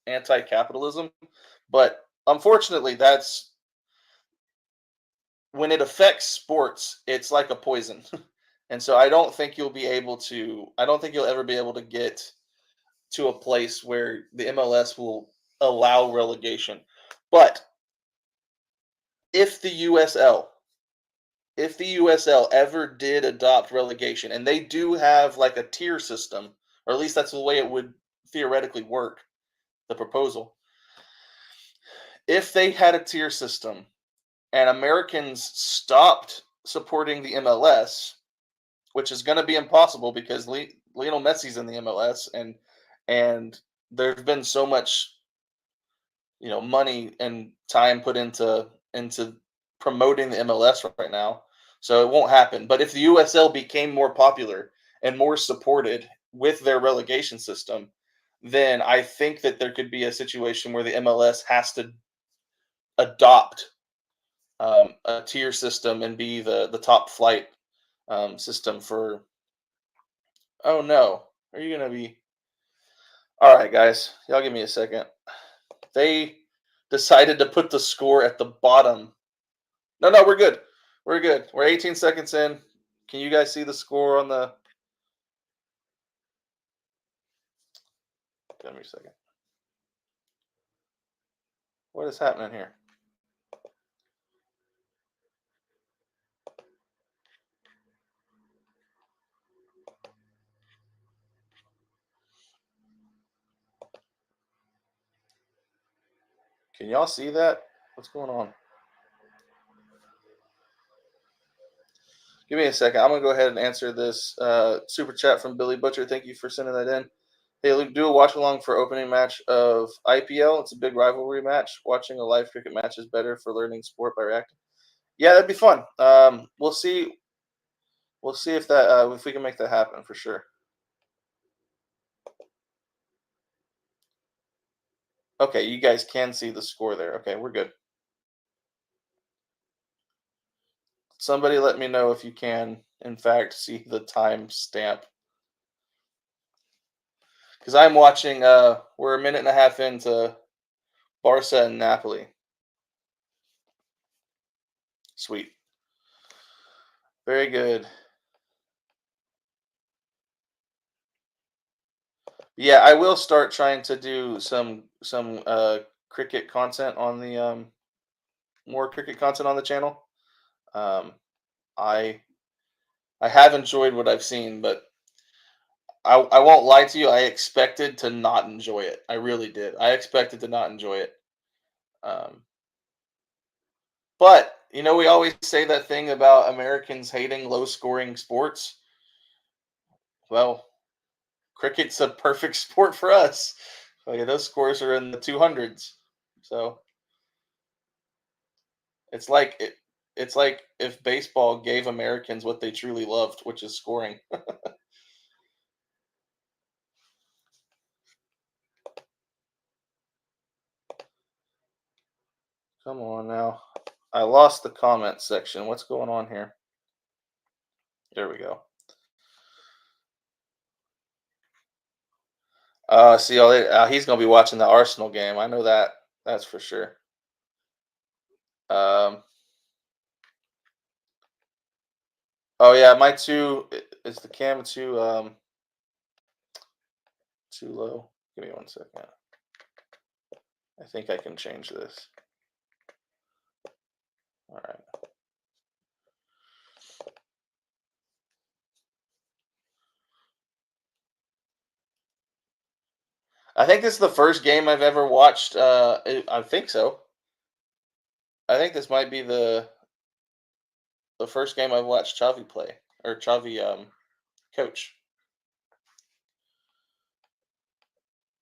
anti-capitalism, but unfortunately, that's when it affects sports, it's like a poison. And so I don't think you'll be able to. I don't think you'll ever be able to get to a place where the MLS will allow relegation. But if the USL if the USL ever did adopt relegation, and they do have like a tier system, or at least that's the way it would theoretically work. the proposal. If they had a tier system and Americans stopped supporting the MLS, which is going to be impossible because Lionel Messi's in the MLS, and there's been so much, money and time put into promoting the MLS right now, so it won't happen. But if the USL became more popular and more supported with their relegation system, then I think that there could be a situation where the MLS has to adopt a tier system and be the top flight system for. Oh no, are you gonna be? All right, guys, y'all give me a second. They decided to put the score at the bottom. No, we're good. We're good. We're 18 seconds in. Can you guys see the score on the? Give me a second. What is happening here? Can y'all see that? What's going on? Give me a second. I'm going to go ahead and answer this super chat from Billy Butcher. Thank you for sending that in. Hey, Luke, do a watch along for opening match of IPL. It's a big rivalry match. Watching a live cricket match is better for learning sport by reacting. Yeah, that'd be fun. We'll see. We'll see if we can make that happen for sure. Okay, you guys can see the score there. Okay, we're good. Somebody let me know if you can, in fact, see the time stamp. Because I'm watching, we're a minute and a half into Barca and Napoli. Sweet. Very good. Yeah, I will start trying to do some cricket content on the more cricket content on the channel. I have enjoyed what I've seen, but I won't lie to you. I expected to not enjoy it. I really did. I expected to not enjoy it. But we always say that thing about Americans hating low-scoring sports. Well, cricket's a perfect sport for us. Those scores are in the 200s. So it's like if baseball gave Americans what they truly loved, which is scoring. Come on now. I lost the comment section. What's going on here? There we go. See, he's going to be watching the Arsenal game. I know that. That's for sure. Oh yeah, is the cam too low? Give me 1 second. I think I can change this. All right. I think this is the first game I've ever watched. I think so. I think this might be the first game I've watched Xavi play, or Xavi coach.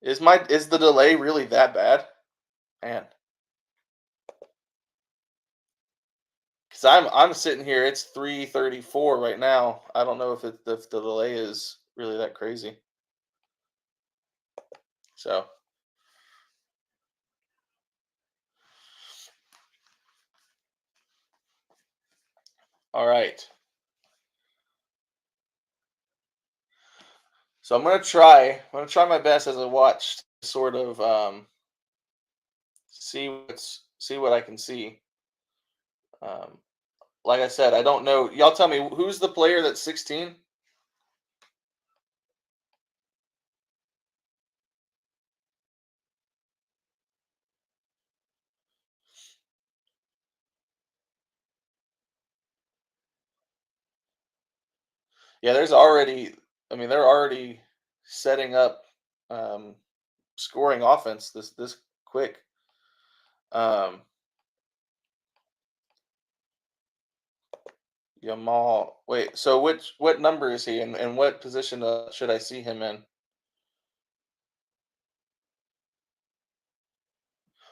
Is the delay really that bad? Man. Because I'm sitting here, it's 3:34 right now. I don't know if the delay is really that crazy. So all right. So I'm gonna try my best as I watch to sort of see what I can see. Like I said, I don't know. Y'all tell me, who's the player that's 16? Yeah, they're already setting up scoring offense this quick. Yamal. Wait, so what number is he in, and what position should I see him in?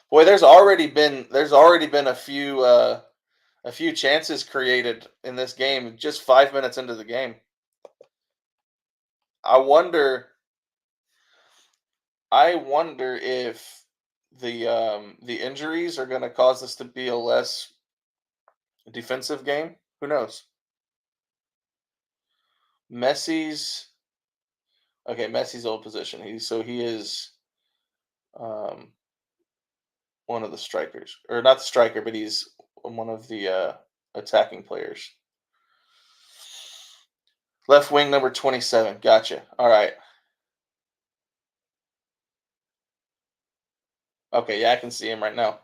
Boy, there's already been a few chances created in this game just 5 minutes into the game. I wonder if the injuries are going to cause this to be a less defensive game. Who knows? Messi's old position. He is um, one of the strikers, or not the striker, but he's one of the attacking players. Left wing number 27. Gotcha. All right. Okay, yeah, I can see him right now.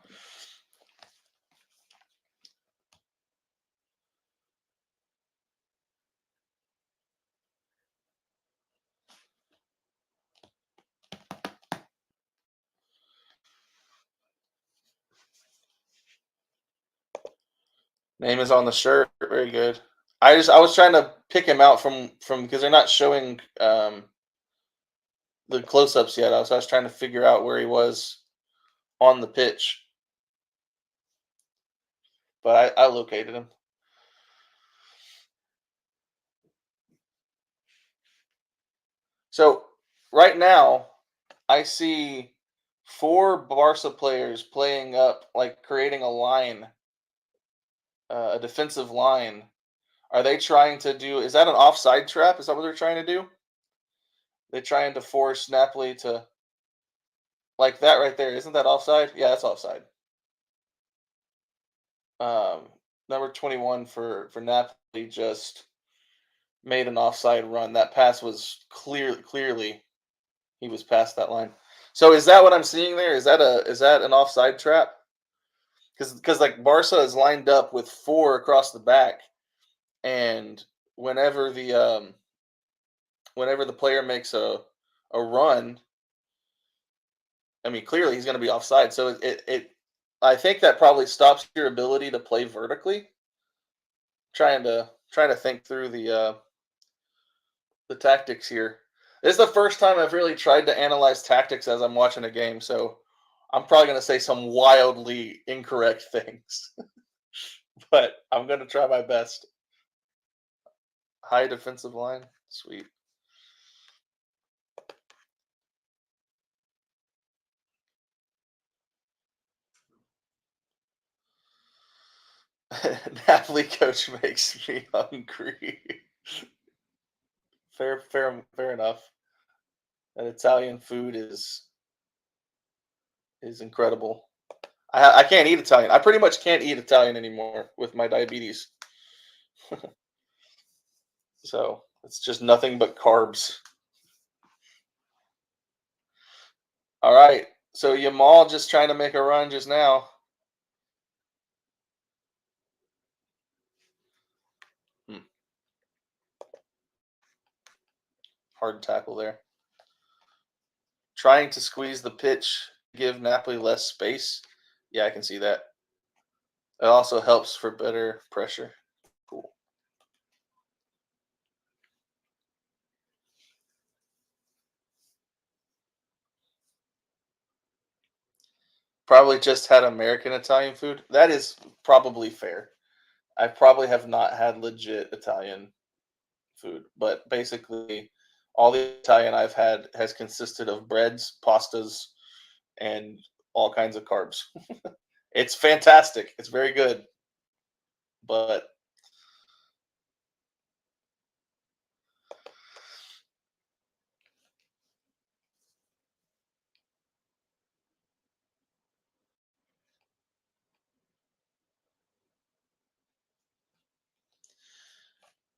Name is on the shirt. Very good. I was trying to pick him out from because they're not showing the close-ups yet. I was trying to figure out where he was on the pitch, but I located him. So right now, I see 4 Barca players playing up, like creating a line, a defensive line. Are they trying to do? Is that an offside trap? Is that what they're trying to do? They're trying to force Napoli to, like that right there. Isn't that offside? Yeah, that's offside. Number 21 for Napoli just made an offside run. That pass was clearly he was past that line. So is that what I'm seeing there? Is that an offside trap? Because like Barca is lined up with 4 across the back, and whenever the player makes a run, I mean clearly he's going to be offside. So it I think that probably stops your ability to play vertically. Trying to think through the tactics here. This is the first time I've really tried to analyze tactics as I'm watching a game, so I'm probably going to say some wildly incorrect things. But I'm going to try my best. High defensive line. Sweet. Napoli coach makes me hungry. Fair enough. And Italian food is incredible. I can't eat Italian. I pretty much can't eat Italian anymore with my diabetes. So it's just nothing but carbs. All right. So Yamal just trying to make a run just now. Hard tackle there. Trying to squeeze the pitch, give Napoli less space. Yeah, I can see that. It also helps for better pressure. Cool. Probably just had American Italian food. That is probably fair. I probably have not had legit Italian food, but basically all the Italian I've had has consisted of breads, pastas, and all kinds of carbs. It's fantastic. It's very good. But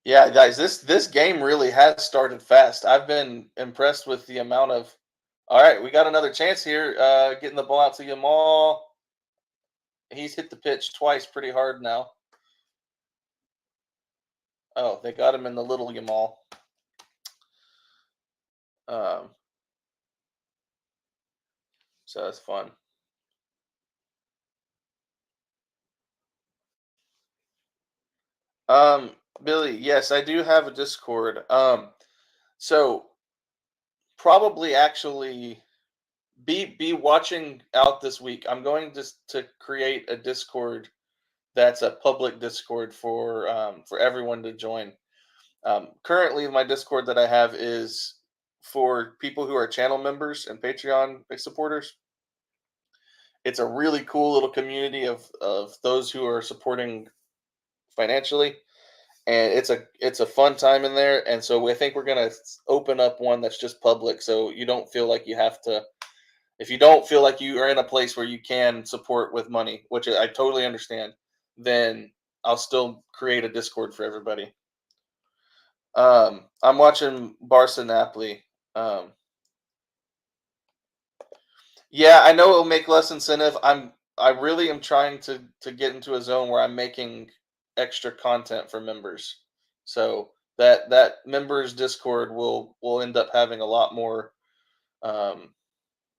yeah, guys, this game really has started fast. I've been impressed with the amount of. All right, we got another chance here. Getting the ball out to Yamal. He's hit the pitch twice pretty hard now. Oh, they got him in the little Yamal. So that's fun. Billy, yes, I do have a Discord. So probably actually be watching out this week. I'm going to create a Discord that's a public Discord for everyone to join. Currently, my Discord that I have is for people who are channel members and Patreon supporters. It's a really cool little community of those who are supporting financially, and it's a fun time in there. And so I think we're gonna open up one that's just public, so you don't feel like you have to. If you don't feel like you are in a place where you can support with money, which I totally understand, then I'll still create a Discord for everybody. I'm watching Barca Napoli. Yeah, I know it'll make less incentive. I really am trying to get into a zone where I'm making extra content for members. So that members Discord will end up having a lot more um,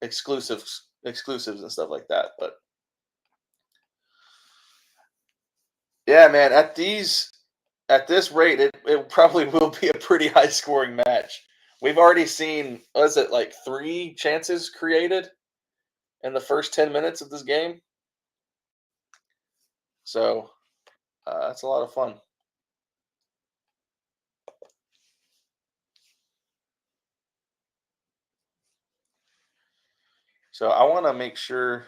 exclusives and stuff like that. But yeah, man, at this rate, it probably will be a pretty high scoring match. We've already seen, what is it, like 3 chances created in the first 10 minutes of this game. So that's a lot of fun. So I want to make sure.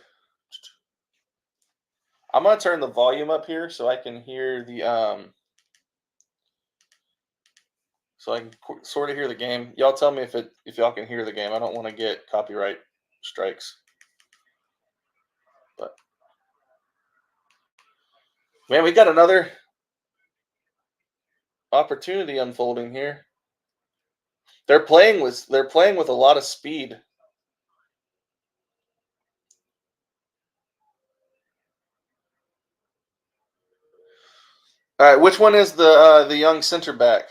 I'm going to turn the volume up here so I can hear the so I can sort of hear the game. Y'all tell me if y'all can hear the game. I don't want to get copyright strikes. But man, we got another opportunity unfolding here. They're playing with a lot of speed. All right, which one is the young center back?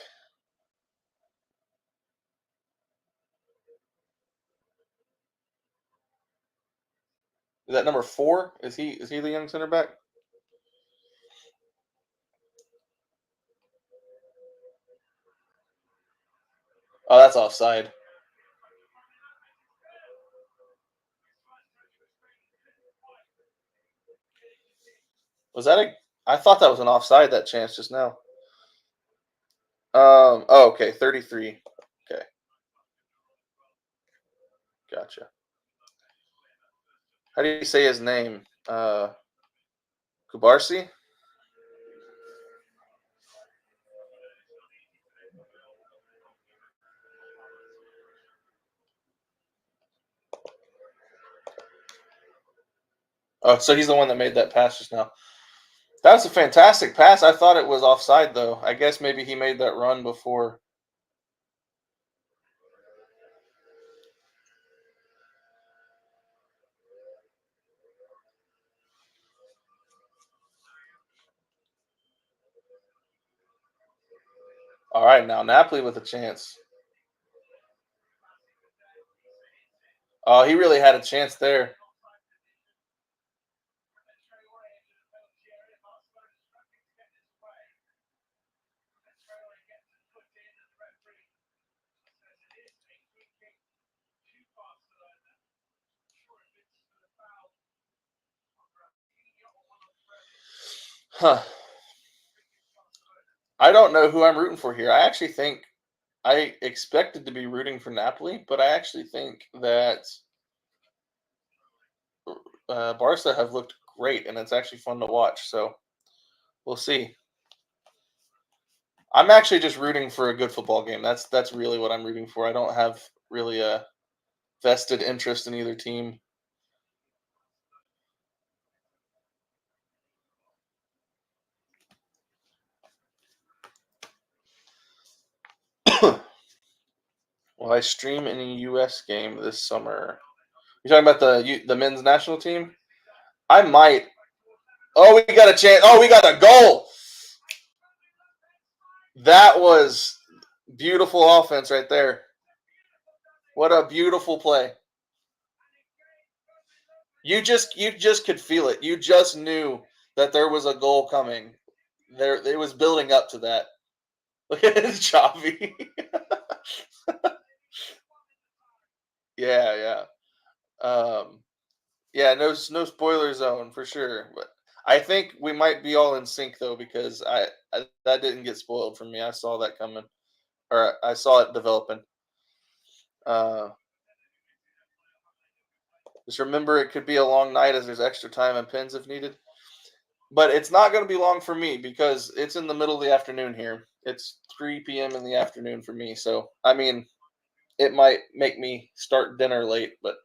Is that number 4? Is he the young center back? Oh, that's offside. Was that a? I thought that was an offside, that chance just now. Oh, okay, 33. Okay, gotcha. How do you say his name? Kubarsi? Oh, so he's the one that made that pass just now. That was a fantastic pass. I thought it was offside, though. I guess maybe he made that run before. All right, now Napoli with a chance. Oh, he really had a chance there. Huh. I don't know who I'm rooting for here. I actually think I expected to be rooting for Napoli, but I actually think that Barca have looked great, and it's actually fun to watch. So we'll see. I'm actually just rooting for a good football game. That's really what I'm rooting for. I don't have really a vested interest in either team. Well, I stream in a U.S. game this summer. You talking about the men's national team? I might. Oh, we got a chance. Oh, we got a goal. That was beautiful offense right there. What a beautiful play. You just could feel it. You just knew that there was a goal coming. It was building up to that. Look at it, choppy. Yeah. Yeah, no spoiler zone for sure. But I think we might be all in sync though, because I that didn't get spoiled for me. I saw that coming, or I saw it developing. Uh, just remember, it could be a long night as there's extra time and pins if needed. But it's not going to be long for me because it's in the middle of the afternoon here. It's 3 p.m. in the afternoon for me. So, I mean, it might make me start dinner late, but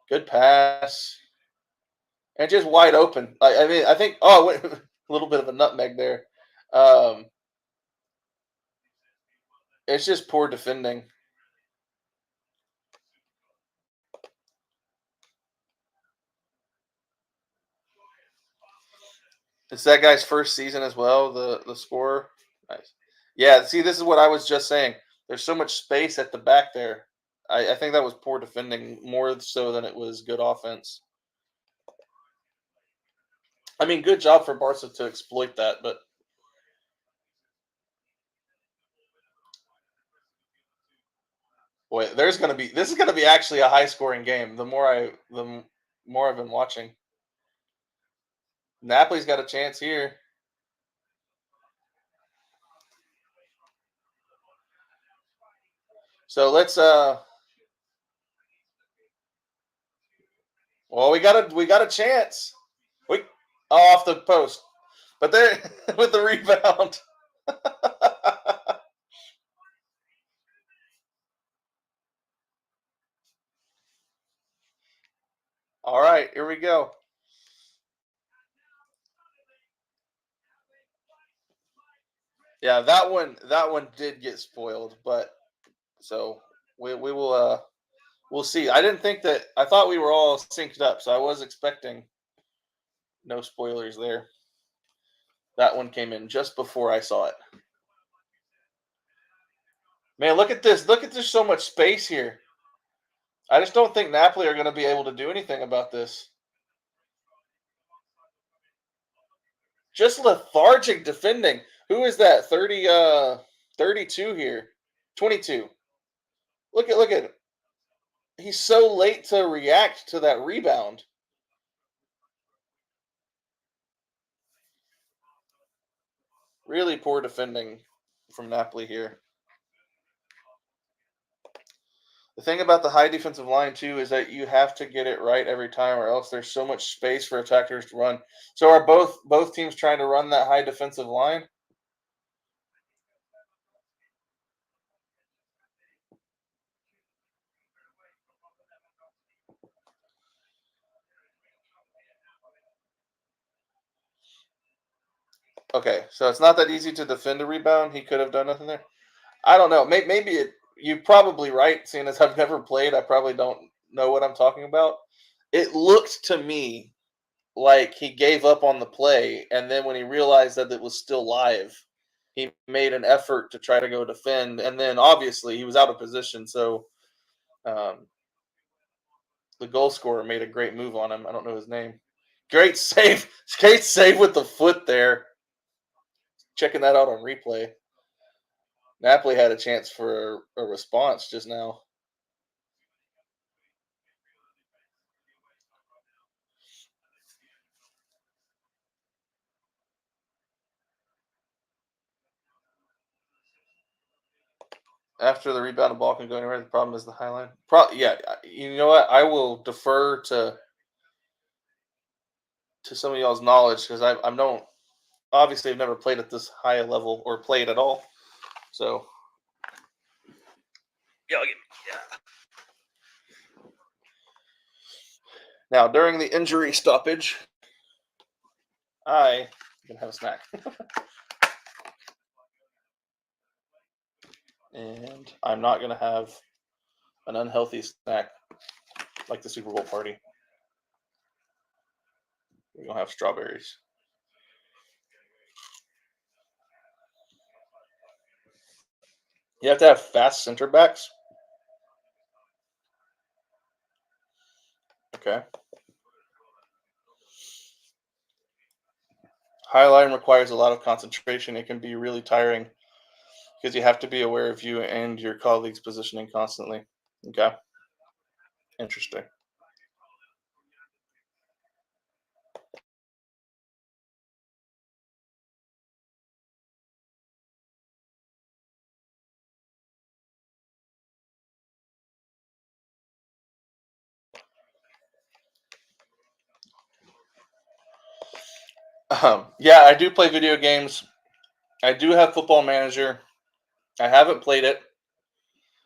good pass. And just wide open. I mean, I think, oh, wait, a little bit of a nutmeg there. Um, it's just poor defending. It's that guy's first season as well, the scorer. Nice. Yeah, see, this is what I was just saying. There's so much space at the back there. I think that was poor defending more so than it was good offense. I mean, good job for Barca to exploit that, but boy, this is gonna be actually a high scoring game. The more I've been watching. Napoli's got a chance here. So let's well, we got a chance. We off the post. But there with the rebound. All right, here we go. Yeah, that one did get spoiled, but so we will we'll see. I didn't think that I thought we were all synced up, so I was expecting no spoilers there. That one came in just before I saw it. Man, look at this. Look at there's so much space here. I just don't think Napoli are going to be able to do anything about this. Just lethargic defending. Who is that? 32 here. 22. Look at him. He's so late to react to that rebound. Really poor defending from Napoli here. The thing about the high defensive line too is that you have to get it right every time, or else there's so much space for attackers to run. So are both teams trying to run that high defensive line? Okay, so it's not that easy to defend a rebound. He could have done nothing there. I don't know. Maybe you're probably right. Seeing as I've never played, I probably don't know what I'm talking about. It looked to me like he gave up on the play, and then when he realized that it was still live, he made an effort to try to go defend, and then obviously he was out of position. So um, the goal scorer made a great move on him. I don't know his name. Great save! Great save with the foot there. Checking that out on replay. Napoli had a chance for a response just now. After the rebound, the ball can go anywhere. The problem is the high line. Yeah, you know what? I will defer to some of y'all's knowledge because I don't obviously I've never played at this high level or played at all. So yeah. Now during the injury stoppage, I can have a snack. And I'm not gonna have an unhealthy snack like the Super Bowl party. We're gonna have strawberries. You have to have fast center backs. Okay. Highlighting requires a lot of concentration. It can be really tiring because you have to be aware of you and your colleagues' positioning constantly. Okay. Interesting. Yeah, I do play video games. I do have Football Manager. I haven't played it.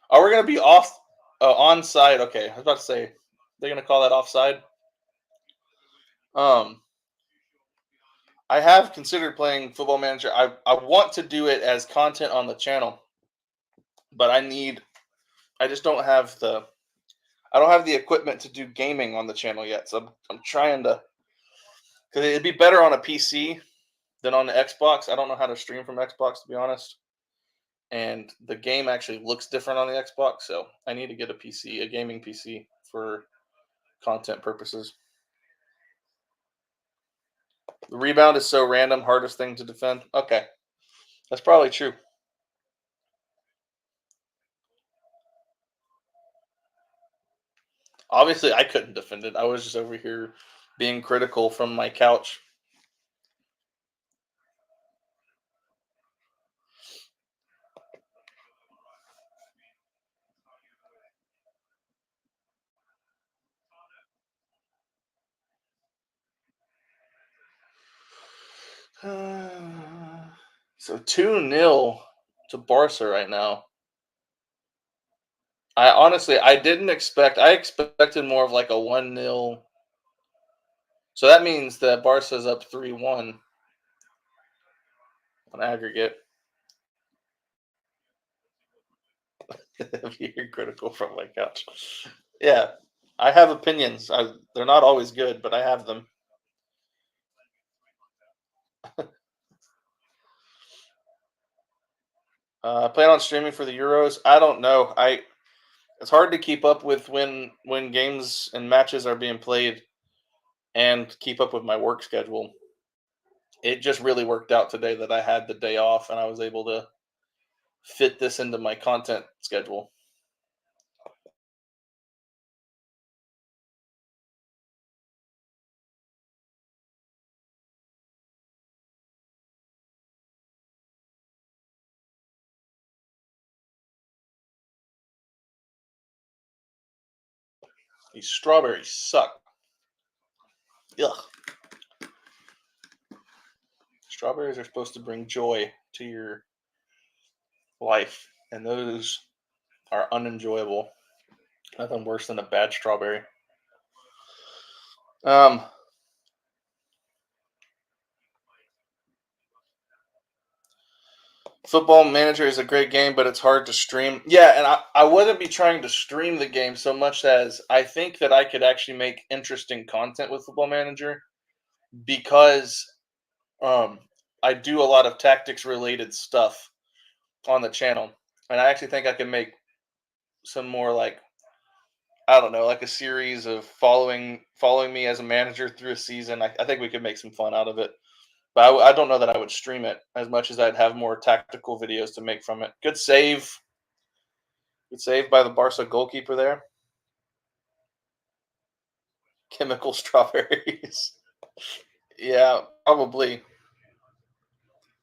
Are we going to be onside? Okay, I was about to say, they're going to call that offside. I have considered playing Football Manager. I want to do it as content on the channel, but I just don't have the equipment to do gaming on the channel yet. So I'm trying to, because it'd be better on a PC than on the Xbox. I don't know how to stream from Xbox, to be honest. And the game actually looks different on the Xbox, so I need to get a gaming PC for content purposes. The rebound is so random, hardest thing to defend. Okay, that's probably true. Obviously, I couldn't defend it. I was just over here being critical from my couch. So 2-0 to Barca right now. I didn't expect. I expected more of like a 1-0. So that means that Barca's up 3-1 on aggregate. You're critical from my couch. Yeah, I have opinions. They're not always good, but I have them. Plan on streaming for the Euros? I don't know. It's hard to keep up with when games and matches are being played, and keep up with my work schedule. It just really worked out today that I had the day off and I was able to fit this into my content schedule. These strawberries suck. Ugh. Strawberries are supposed to bring joy to your life, and those are unenjoyable. Nothing worse than a bad strawberry. Football Manager is a great game, but it's hard to stream. Yeah, and I wouldn't be trying to stream the game so much as I think that I could actually make interesting content with Football Manager because I do a lot of tactics related stuff on the channel, and I actually think I can make some more like, I don't know, like a series of following me as a manager through a season. I think we could make some fun out of it. But I don't know that I would stream it as much as I'd have more tactical videos to make from it. Good save. Good save by the Barca goalkeeper there. Chemical strawberries. Yeah, probably.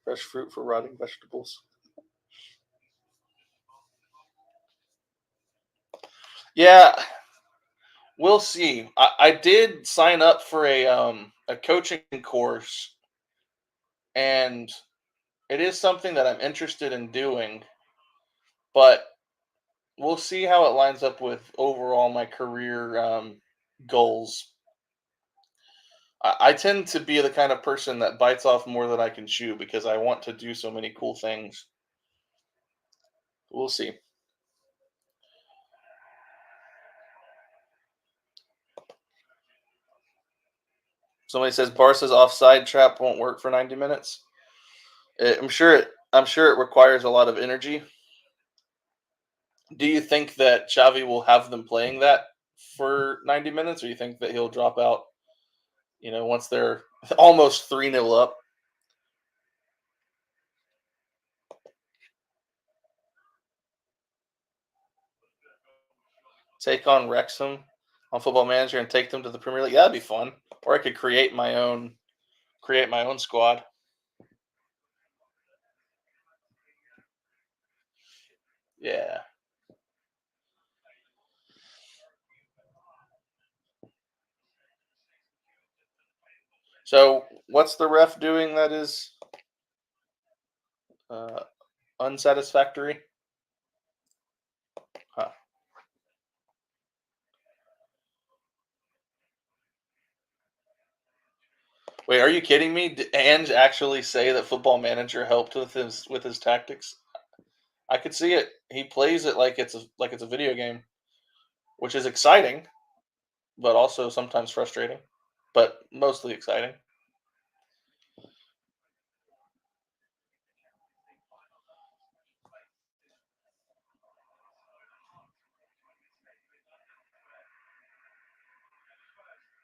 Fresh fruit for rotting vegetables. Yeah, we'll see. I did sign up for a coaching course, and it is something that I'm interested in doing, but we'll see how it lines up with overall my career goals. I tend to be the kind of person that bites off more than I can chew because I want to do so many cool things. We'll see. Somebody says Barca's offside trap won't work for 90 minutes. I'm sure it requires a lot of energy. Do you think that Xavi will have them playing that for 90 minutes, or you think that he'll drop out, once they're almost 3-0 up? Take on Wrexham on Football Manager and take them to the Premier League. That'd be fun. Or I could create my own squad. Yeah. So what's the ref doing that is unsatisfactory? Huh. Wait, are you kidding me? Did Ange actually say that Football Manager helped with his tactics? I could see it. He plays it like it's a video game, which is exciting, but also sometimes frustrating, but mostly exciting.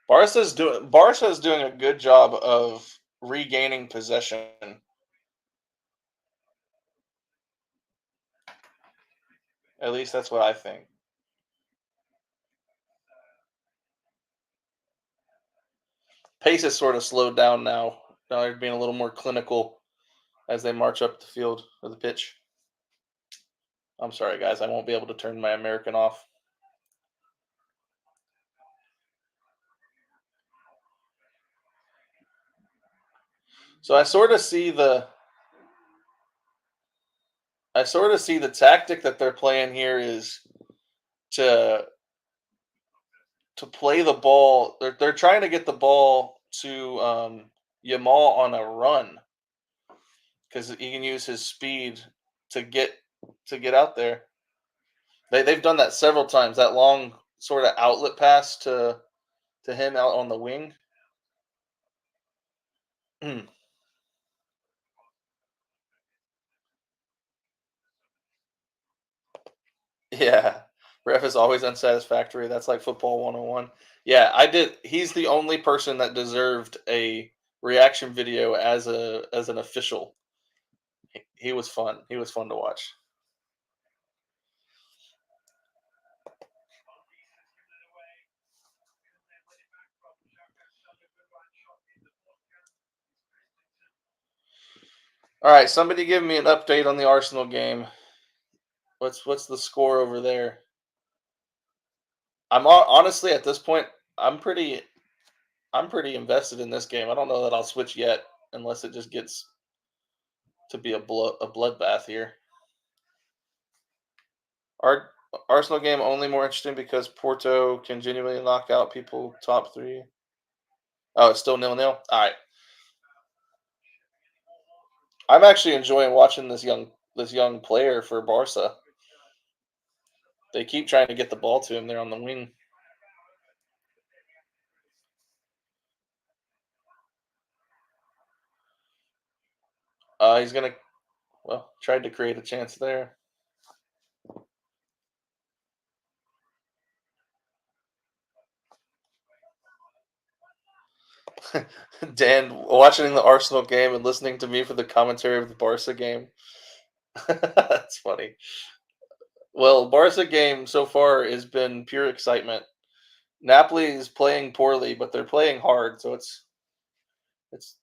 Barca's doing a good job of regaining possession. At least that's what I think. Pace is sort of slowed down now. Now they're being a little more clinical as they march up the field or the pitch. I'm sorry, guys. I won't be able to turn my American off. So I sort of see the tactic that they're playing here is to play the ball. They're trying to get the ball to Yamal on a run because he can use his speed to get out there. They've done that several times. That long sort of outlet pass to him out on the wing. Yeah. Ref is always unsatisfactory. That's like football 101. Yeah, I did. He's the only person that deserved a reaction video as an official. He was fun. He was fun to watch. All right, somebody give me an update on the Arsenal game. What's the score over there? Honestly at this point, I'm pretty invested in this game. I don't know that I'll switch yet unless it just gets to be a bloodbath here. Our Arsenal game only more interesting because Porto can genuinely knock out people top 3. Oh, it's still 0-0. All right. I'm actually enjoying watching this young player for Barca. They keep trying to get the ball to him there on the wing. He's gonna, tried to create a chance there. Dan watching the Arsenal game and listening to me for the commentary of the Barca game. That's funny. Well, Barca game so far has been pure excitement. Napoli is playing poorly, but they're playing hard, so it's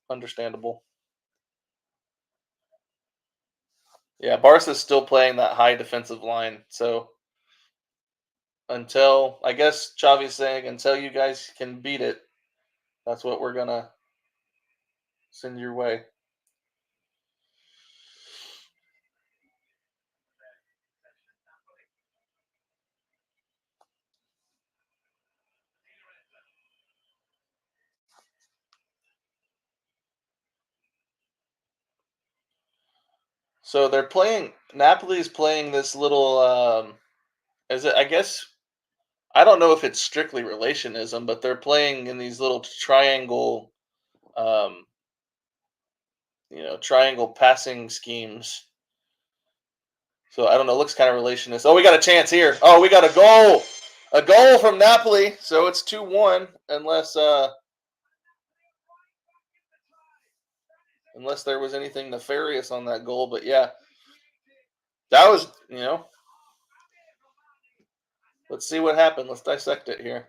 understandable. Yeah, Barca's still playing that high defensive line, so until I guess Xavi's saying until you guys can beat it, that's what we're gonna send your way. So they're playing. Napoli's playing this little. Is it? I guess I don't know if it's strictly relationism, but they're playing in these little triangle, um, triangle passing schemes. So I don't know. It looks kind of relationist. Oh, we got a chance here. Oh, we got a goal. A goal from Napoli, so it's 2-1, unless there was anything nefarious on that goal. But yeah, that was, let's see what happened. Let's dissect it here.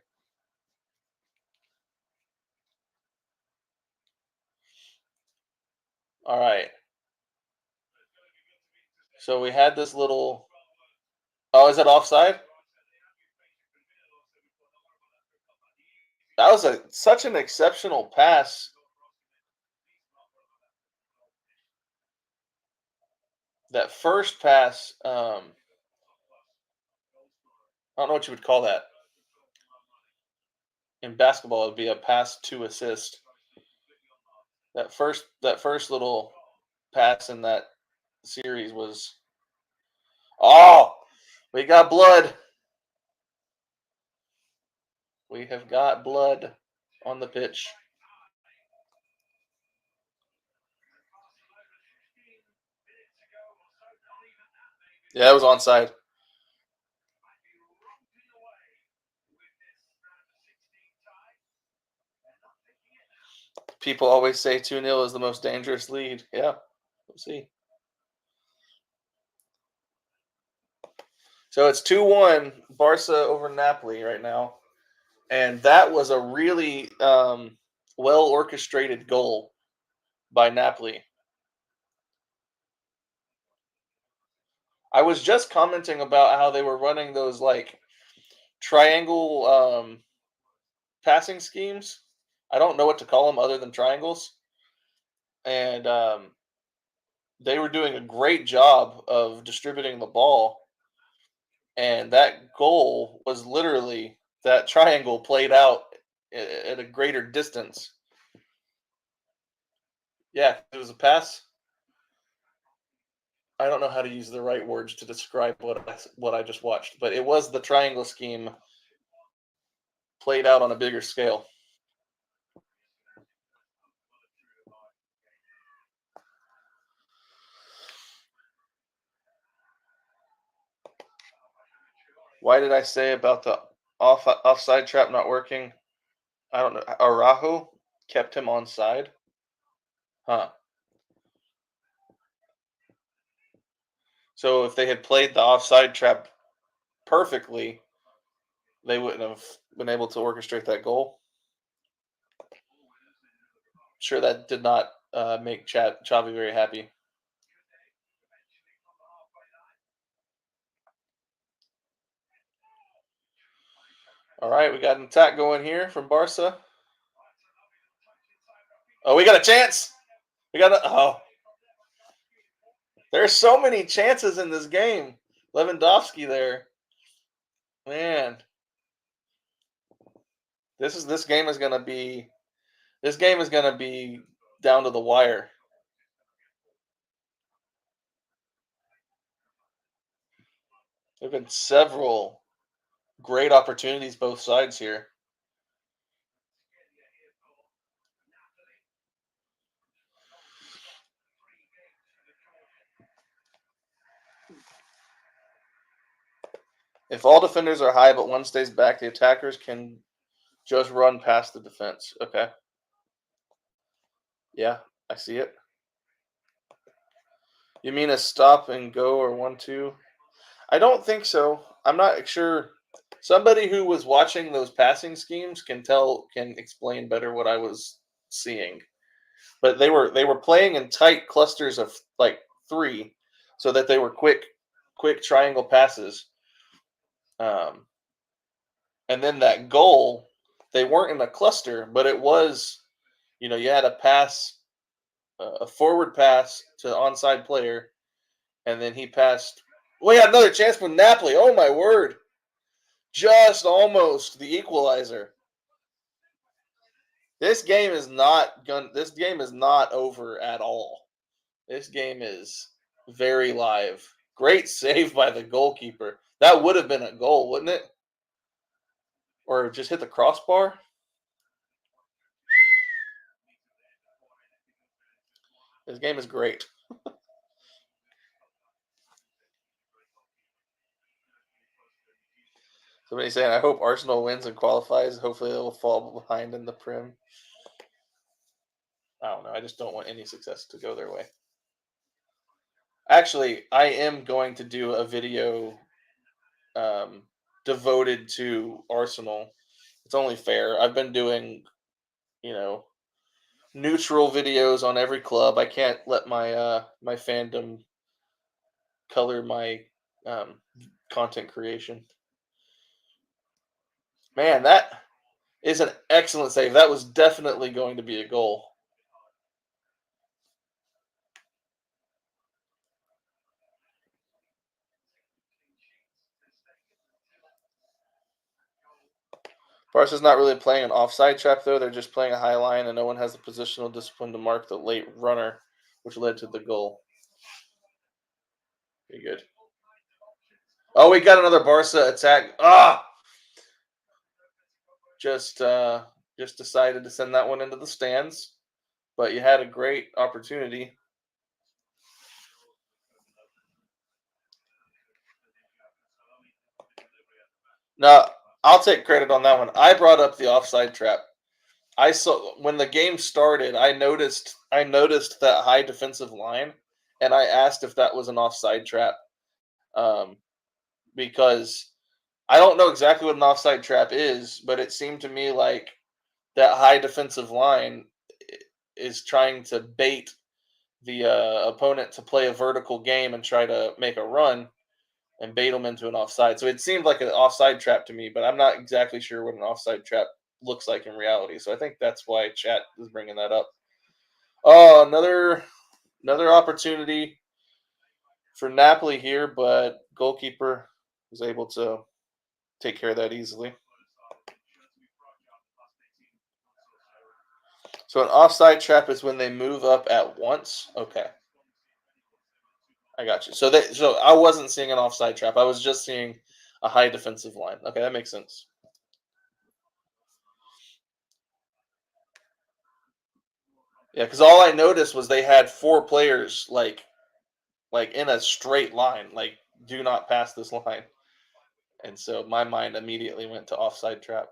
All right. So we had this little. Oh, is it offside? That was such an exceptional pass. That first pass, I don't know what you would call that. In basketball, it would be a pass to assist. That first little pass in that series was. Oh, we got blood. We have got blood on the pitch. Yeah, it was onside. People always say 2-0 is the most dangerous lead. Yeah, we'll see. So it's 2-1, Barca over Napoli right now. And that was a really well-orchestrated goal by Napoli. I was just commenting about how they were running those like triangle passing schemes. I don't know what to call them other than triangles. And they were doing a great job of distributing the ball. And that goal was literally that triangle played out at a greater distance. Yeah, it was a pass. I don't know how to use the right words to describe what I just watched, but it was the triangle scheme played out on a bigger scale. Why did I say about the offside trap not working? I don't know. Araujo kept him onside. Huh. So if they had played the offside trap perfectly, they wouldn't have been able to orchestrate that goal. Sure, that did not make Xavi very happy. All right, we got an attack going here from Barca. Oh, we got a chance. There's so many chances in this game. Lewandowski there. Man. This game is going to be down to the wire. There have been several great opportunities both sides here. If all defenders are high but one stays back, the attackers can just run past the defense. Okay. Yeah, I see it. You mean a stop and go or 1-2? I don't think so. I'm not sure. Somebody who was watching those passing schemes can explain better what I was seeing. But they were playing in tight clusters of like 3, so that they were quick triangle passes. And then that goal, they weren't in a cluster, but it was, you had a pass, a forward pass to the onside player, and then he passed. We had another chance from Napoli. Oh my word! Just almost the equalizer. This game is not over at all. This game is very live. Great save by the goalkeeper. That would have been a goal, wouldn't it? Or just hit the crossbar. This game is great. Somebody saying, I hope Arsenal wins and qualifies. Hopefully they'll fall behind in the Prim. I don't know. I just don't want any success to go their way. Actually, I am going to do a video devoted to Arsenal. It's only fair. I've been doing, neutral videos on every club. I can't let my my fandom color my content creation. Man, that is an excellent save. That was definitely going to be a goal. Barca's not really playing an offside trap, though. They're just playing a high line, and no one has the positional discipline to mark the late runner, which led to the goal. Pretty good. Oh, we got another Barca attack. Just decided to send that one into the stands, but you had a great opportunity. No, I'll take credit on that one. I brought up the offside trap. I saw when the game started. I noticed that high defensive line, and I asked if that was an offside trap, because I don't know exactly what an offside trap is, but it seemed to me like that high defensive line is trying to bait the opponent to play a vertical game and try to make a run and bait them into an offside. So it seemed like an offside trap to me, but I'm not exactly sure what an offside trap looks like in reality. So I think that's why chat is bringing that up. Oh, another opportunity for Napoli here, but goalkeeper was able to take care of that easily. So an offside trap is when they move up at once. Okay. I got you. So I wasn't seeing an offside trap. I was just seeing a high defensive line. Okay, that makes sense. Yeah, because all I noticed was they had 4 players like in a straight line, like do not pass this line, and so my mind immediately went to offside trap.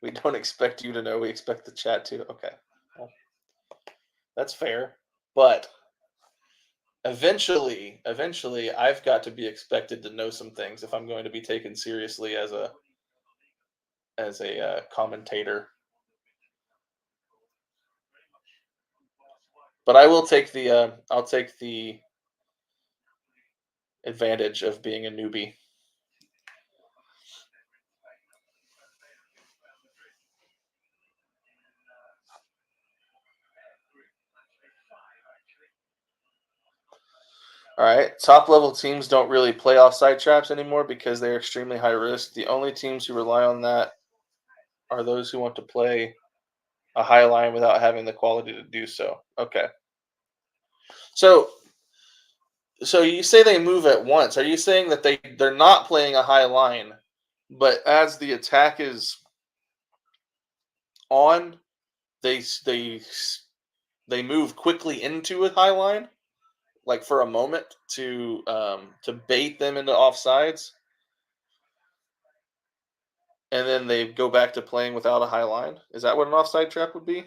We don't expect you to know. We expect the chat to. Okay, well, that's fair, but eventually, I've got to be expected to know some things if I'm going to be taken seriously as a commentator. But I will take the I'll take the advantage of being a newbie. All right, top level teams don't really play offside traps anymore because they're extremely high risk. The only teams who rely on that are those who want to play a high line without having the quality to do so. Okay. So you say they move at once. Are you saying that they're not playing a high line, but as the attack is on, they move quickly into a high line, like for a moment to bait them into offsides, and then they go back to playing without a high line? Is that what an offside trap would be?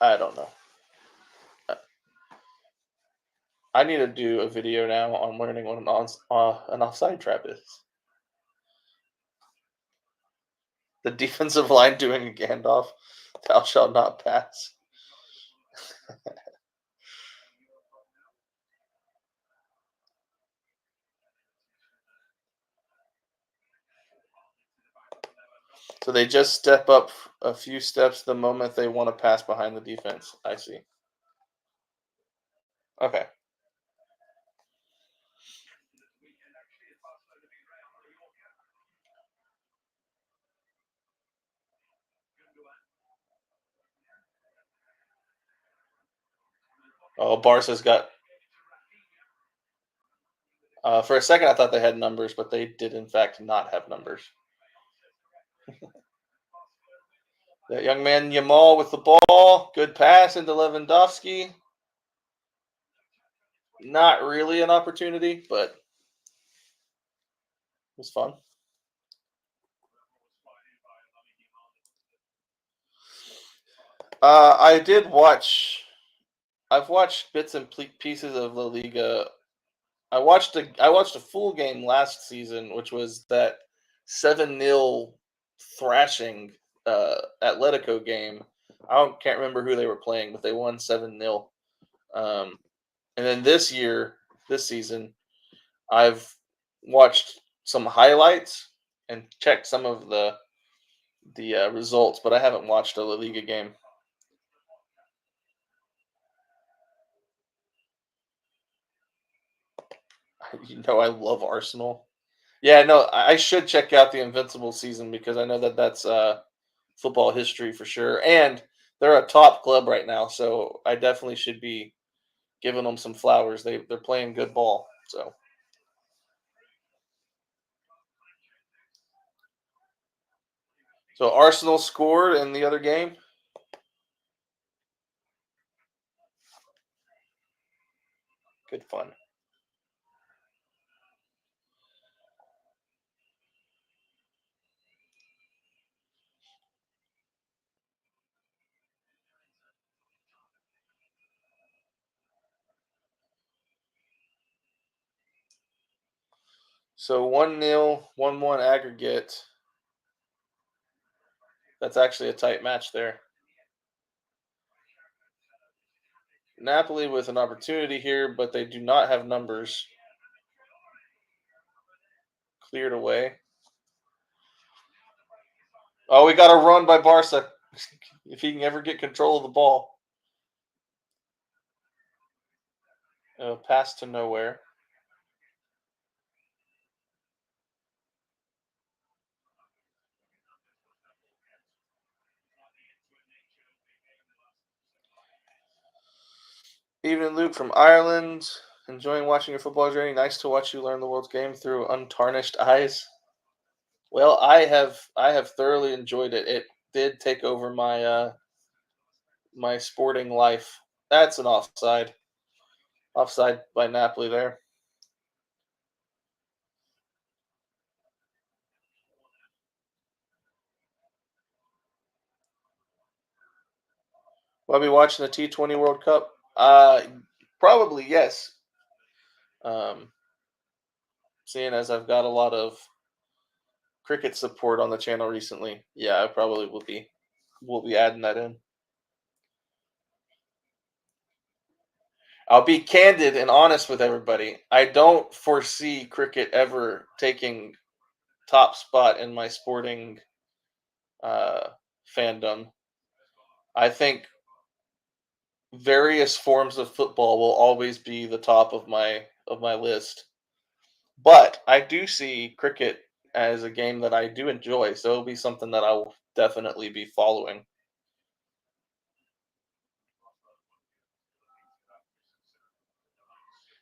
I don't know. I need to do a video now on learning what an offside trap is. The defensive line doing a Gandalf, thou shalt not pass. So they just step up a few steps the moment they want to pass behind the defense. I see. Okay. Oh, Barca's got For a second, I thought they had numbers, but they did, in fact, not have numbers. That young man, Yamal, with the ball. Good pass into Lewandowski. Not really an opportunity, but it was fun. I did watch. I've watched bits and pieces of La Liga. I watched a full game last season, which was that 7-0 thrashing Atletico game. Can't remember who they were playing, but they won 7-0. And then this season, I've watched some highlights and checked some of the results, but I haven't watched a La Liga game. I love Arsenal. Yeah, no, I should check out the Invincible season because I know that's football history for sure, and they're a top club right now, so I definitely should be giving them some flowers. They're playing good ball, so. So Arsenal scored in the other game. Good fun. So 1-0, 1-1 aggregate. That's actually a tight match there. Napoli with an opportunity here, but they do not have numbers. Cleared away. Oh, we got a run by Barca. If he can ever get control of the ball. Pass to nowhere. Evening, Luke from Ireland. Enjoying watching your football journey. Nice to watch you learn the world's game through untarnished eyes. Well, I have thoroughly enjoyed it. It did take over my my sporting life. That's an offside. Offside by Napoli there. Will I be watching the T20 World Cup? Probably yes. Seeing as I've got a lot of cricket support on the channel recently, yeah, I probably will be adding that in. I'll be candid and honest with everybody. I don't foresee cricket ever taking top spot in my sporting fandom. I think various forms of football will always be the top of my list. But I do see cricket as a game that I do enjoy, so it'll be something that I will definitely be following.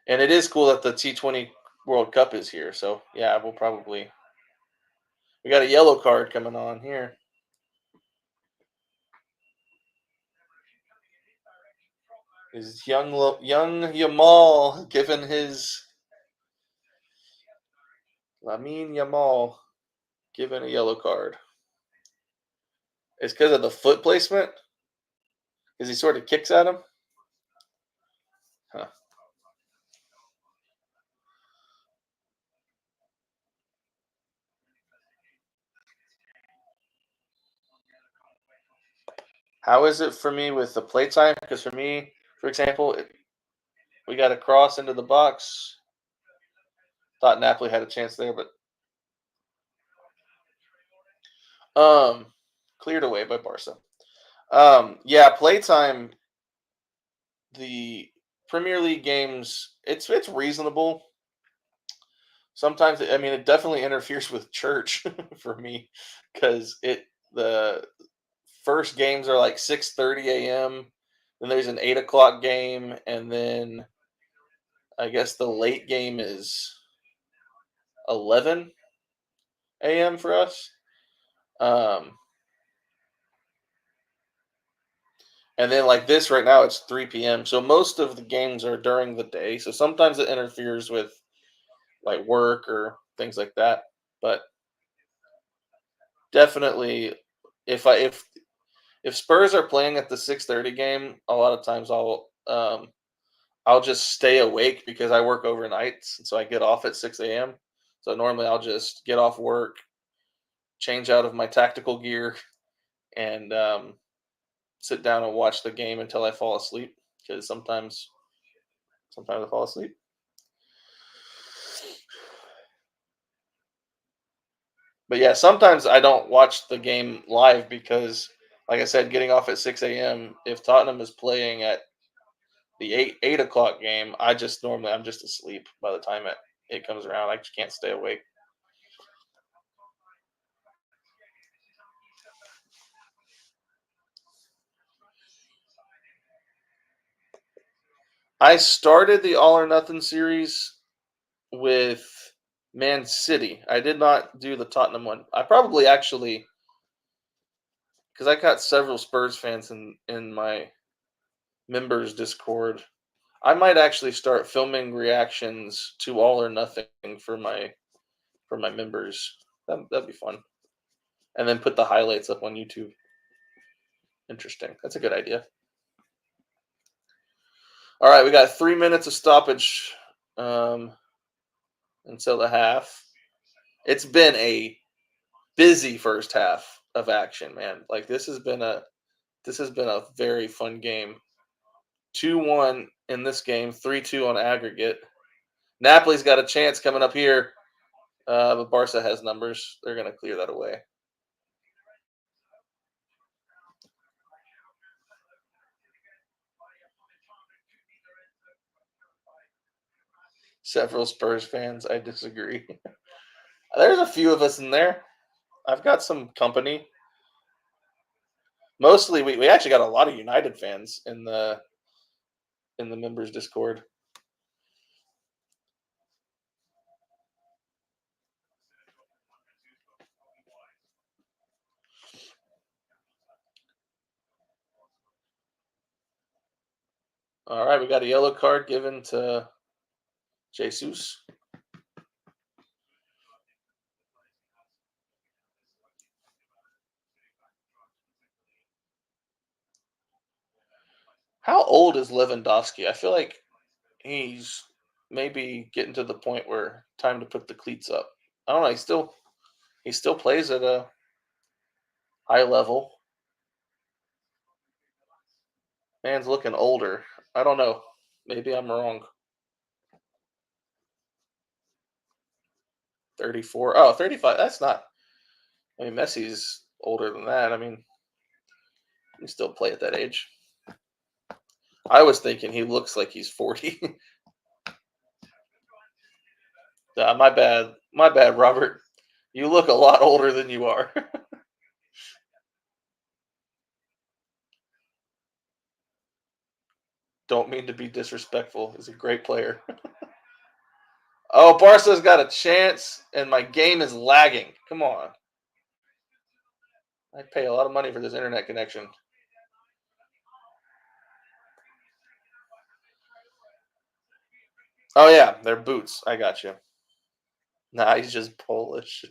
And it is cool that the T20 World Cup is here. So yeah, we'll probably. We got a yellow card coming on here. Is young Yamal given his Lamine Yamal given a yellow card? It's because of the foot placement. Because he sort of kicks at him. Huh. How is it for me with the play time? Because for me, for example, we got a cross into the box. Thought Napoli had a chance there, but cleared away by Barca. Yeah, playtime. The Premier League games, it's reasonable. Sometimes, I mean, it definitely interferes with church for me because the first games are like 6:30 a.m. Then there's an 8 o'clock game, and then I guess the late game is 11 a.m. for us. And then like this right now, it's 3 p.m. So most of the games are during the day. So sometimes it interferes with like work or things like that. But definitely, if Spurs are playing at the 6:30 game, a lot of times I'll just stay awake because I work overnights, and so I get off at 6 a.m. So normally I'll just get off work, change out of my tactical gear, and sit down and watch the game until I fall asleep. Because sometimes I fall asleep. But yeah, sometimes I don't watch the game live because, like I said, getting off at 6 a.m. If Tottenham is playing at the 8 o'clock game, I'm just asleep by the time it comes around. I just can't stay awake. I started the All or Nothing series with Man City. I did not do the Tottenham one. I probably actually, because I got several Spurs fans in my members Discord. I might actually start filming reactions to All or Nothing for my members. That'd be fun. And then put the highlights up on YouTube. Interesting. That's a good idea. All right, we got 3 minutes of stoppage until the half. It's been a busy first half of action, man. Like this has been a very fun game. 2-1 in this game, 3-2 on aggregate. Napoli's got a chance coming up here, but Barca has numbers. They're going to clear that away. Several Spurs fans, I disagree. There's a few of us in there. I've got some company. Mostly, we actually got a lot of United fans in the members Discord. All right, we got a yellow card given to Jesus. How old is Lewandowski? I feel like he's maybe getting to the point where time to put the cleats up. I don't know. He still plays at a high level. Man's looking older. I don't know. Maybe I'm wrong. 34. Oh, 35. That's not. I mean, Messi's older than that. I mean, he still play at that age. I was thinking he looks like he's 40. My bad. My bad, Robert. You look a lot older than you are. Don't mean to be disrespectful. He's a great player. Oh, Barca's got a chance, and my game is lagging. Come on. I pay a lot of money for this internet connection. Oh, yeah, they're boots. I got you. Nah, he's just Polish.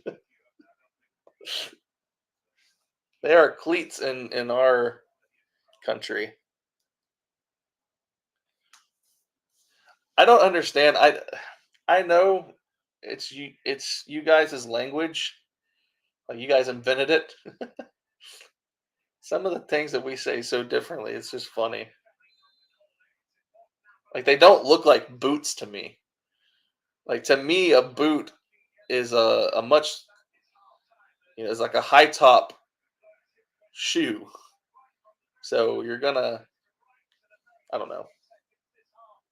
They are cleats in our country. I don't understand. I know it's you guys' language. Like you guys invented it. Some of the things that we say so differently, it's just funny. Like they don't look like boots to me. Like to me, a boot is a much it's like a high top shoe. So you're gonna I don't know.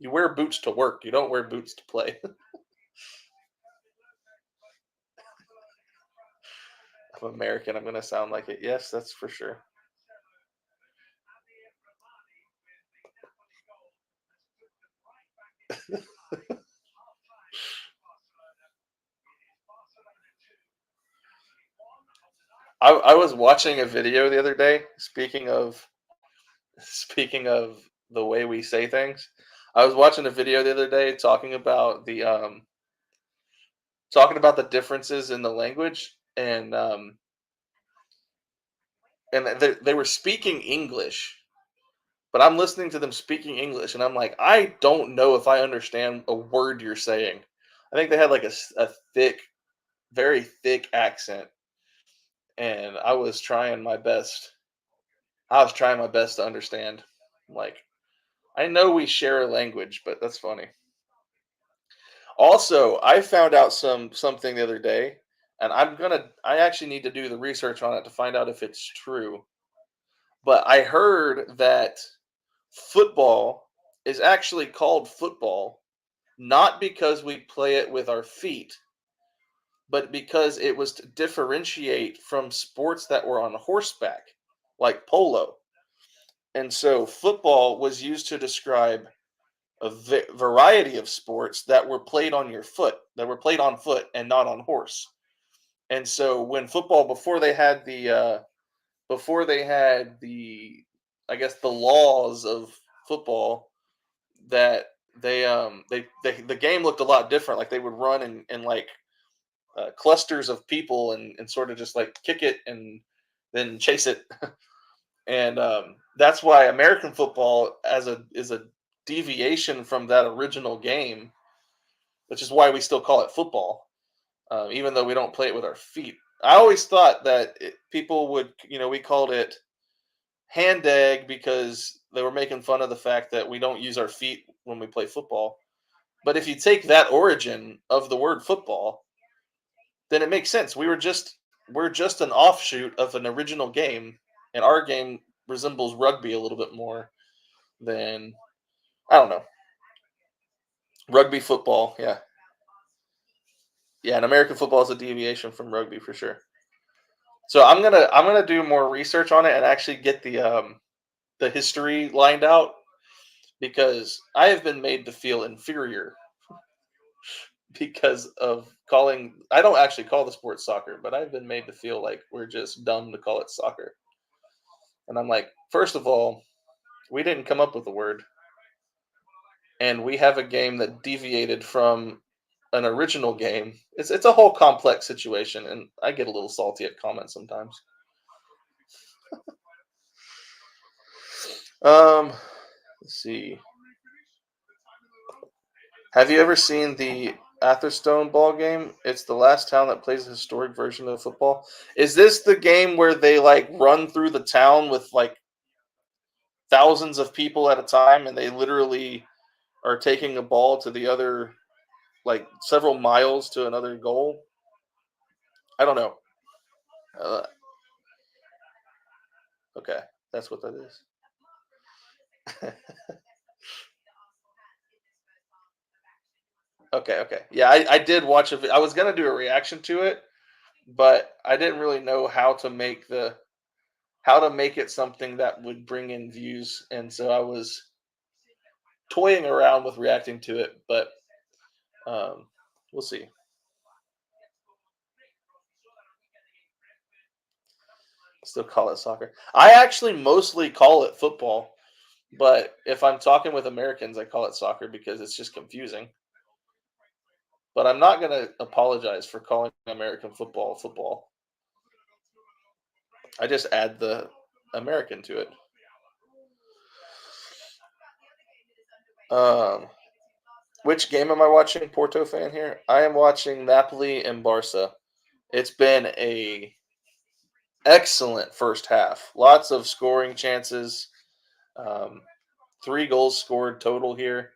You wear boots to work. You don't wear boots to play. I'm American. I'm gonna sound like it. Yes, that's for sure. I was watching a video the other day. Speaking of the way we say things, I was watching a video the other day talking about the differences in the language, and they were speaking English, but I'm listening to them speaking English, and I'm like, I don't know if I understand a word you're saying. I think they had like a thick, very thick accent, and I was trying my best. I was trying my best to understand. Like, I know we share a language, but that's funny. Also, I found out something the other day, and I actually need to do the research on it to find out if it's true. But I heard that football is actually called football not because we play it with our feet, but because it was to differentiate from sports that were on horseback, like polo. And so football was used to describe a variety of sports that were played on your foot, that were played on foot and not on horse. And so when football, before they had the, I guess, the laws of football, that the game looked a lot different. Like they would run in like clusters of people and sort of just like kick it and then chase it. And that's why American football is a deviation from that original game, which is why we still call it football, even though we don't play it with our feet. I always thought that people would, we called it hand egg because they were making fun of the fact that we don't use our feet when we play football. But if you take that origin of the word football, then it makes sense. We're just an offshoot of an original game, and our game resembles rugby a little bit more than, I don't know, rugby football. Yeah, yeah. And American football is a deviation from rugby for sure. So I'm gonna do more research on it and actually get the history lined out because I have been made to feel inferior because of calling. I don't actually call the sport soccer, but I've been made to feel like we're just dumb to call it soccer. And I'm like, first of all, we didn't come up with the word, and we have a game that deviated from an original game. It's a whole complex situation, and I get a little salty at comments sometimes. Let's see. Have you ever seen the Atherstone ball game? It's the last town that plays a historic version of football. Is this the game where they like run through the town with like thousands of people at a time and they literally are taking a ball to the other, like several miles to another goal? I don't know. Uh, okay, that's what that is. Okay. Yeah, I did watch I was gonna do a reaction to it, but I didn't really know how to make it something that would bring in views, and so I was toying around with reacting to it, but um, we'll see. Still call it soccer. I actually mostly call it football, but if I'm talking with Americans, I call it soccer because it's just confusing. But I'm not going to apologize for calling American football football. I just add the American to it. Um, which game am I watching? Porto fan here. I am watching Napoli and Barca. It's been a excellent first half. Lots of scoring chances. Um, 3 goals scored total here.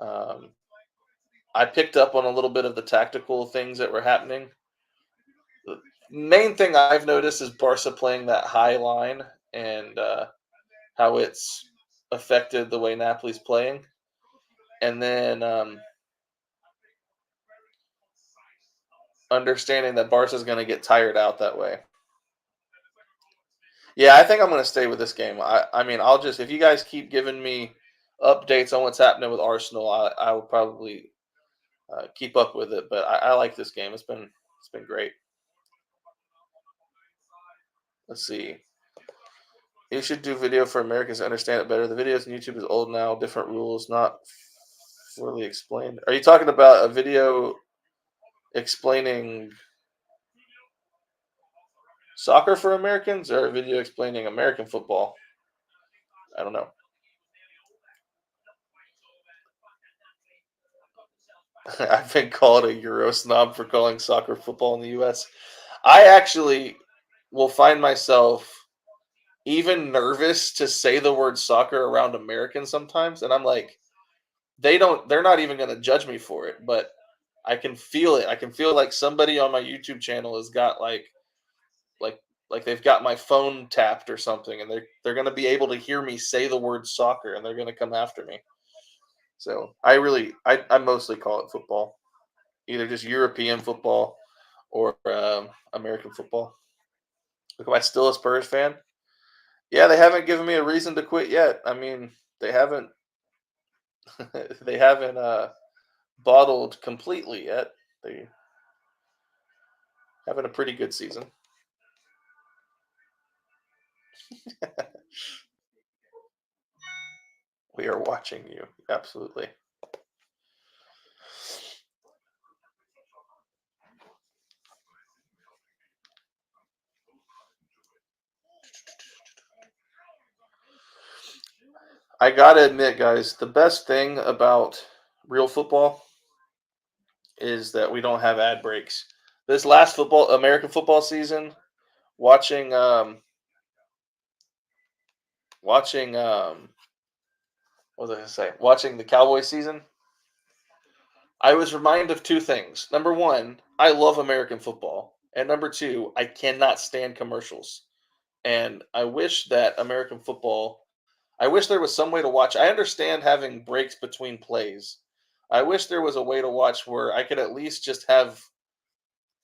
Um, I picked up on a little bit of the tactical things that were happening. The main thing I've noticed is Barca playing that high line and how it's affected the way Napoli's playing. And then understanding that Barca's going to get tired out that way. Yeah, I think I'm going to stay with this game. I mean, I'll just, if you guys keep giving me updates on what's happening with Arsenal, I will probably keep up with it. But I like this game. It's been great. Let's see. You should do video for Americans to understand it better. The videos on YouTube is old now, different rules, not fully explained. Are you talking about a video explaining soccer for Americans or a video explaining American football? I don't know. I've been called a Euro snob for calling soccer football in the U.S. I actually will find myself even nervous to say the word soccer around Americans sometimes, and I'm like, they're not even going to judge me for it, but I can feel it. I can feel like somebody on my YouTube channel has got like they've got my phone tapped or something, and they're going to be able to hear me say the word soccer, and they're going to come after me. So I mostly call it football, either just European football or American football. Look, am I still a Spurs fan? Yeah, they haven't given me a reason to quit yet. I mean, they haven't they haven't bottled completely yet. They having a pretty good season. We are watching you. Absolutely. I gotta admit, guys, the best thing about real football is that we don't have ad breaks. This last American football season, watching what was I gonna say? Watching the Cowboys season, I was reminded of two things. Number one, I love American football, and number two, I cannot stand commercials. And I wish that American football. I wish there was some way to watch. I understand having breaks between plays. I wish there was a way to watch where I could at least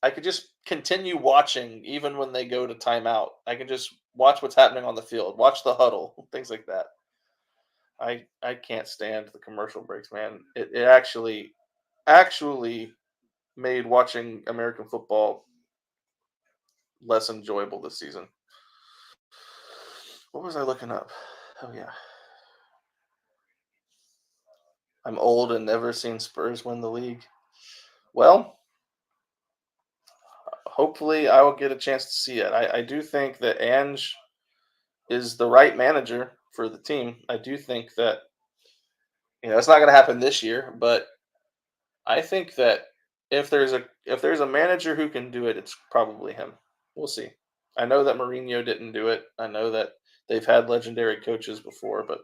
I could just continue watching even when they go to timeout. I can just watch what's happening on the field, watch the huddle, things like that. I can't stand the commercial breaks, man. It actually made watching American football less enjoyable this season. What was I looking up? Oh yeah. I'm old and never seen Spurs win the league. Well, hopefully I will get a chance to see it. I do think that Ange is the right manager for the team. I do think that it's not going to happen this year, but I think that if there's a manager who can do it, it's probably him. We'll see. I know that Mourinho didn't do it. I know that they've had legendary coaches before, but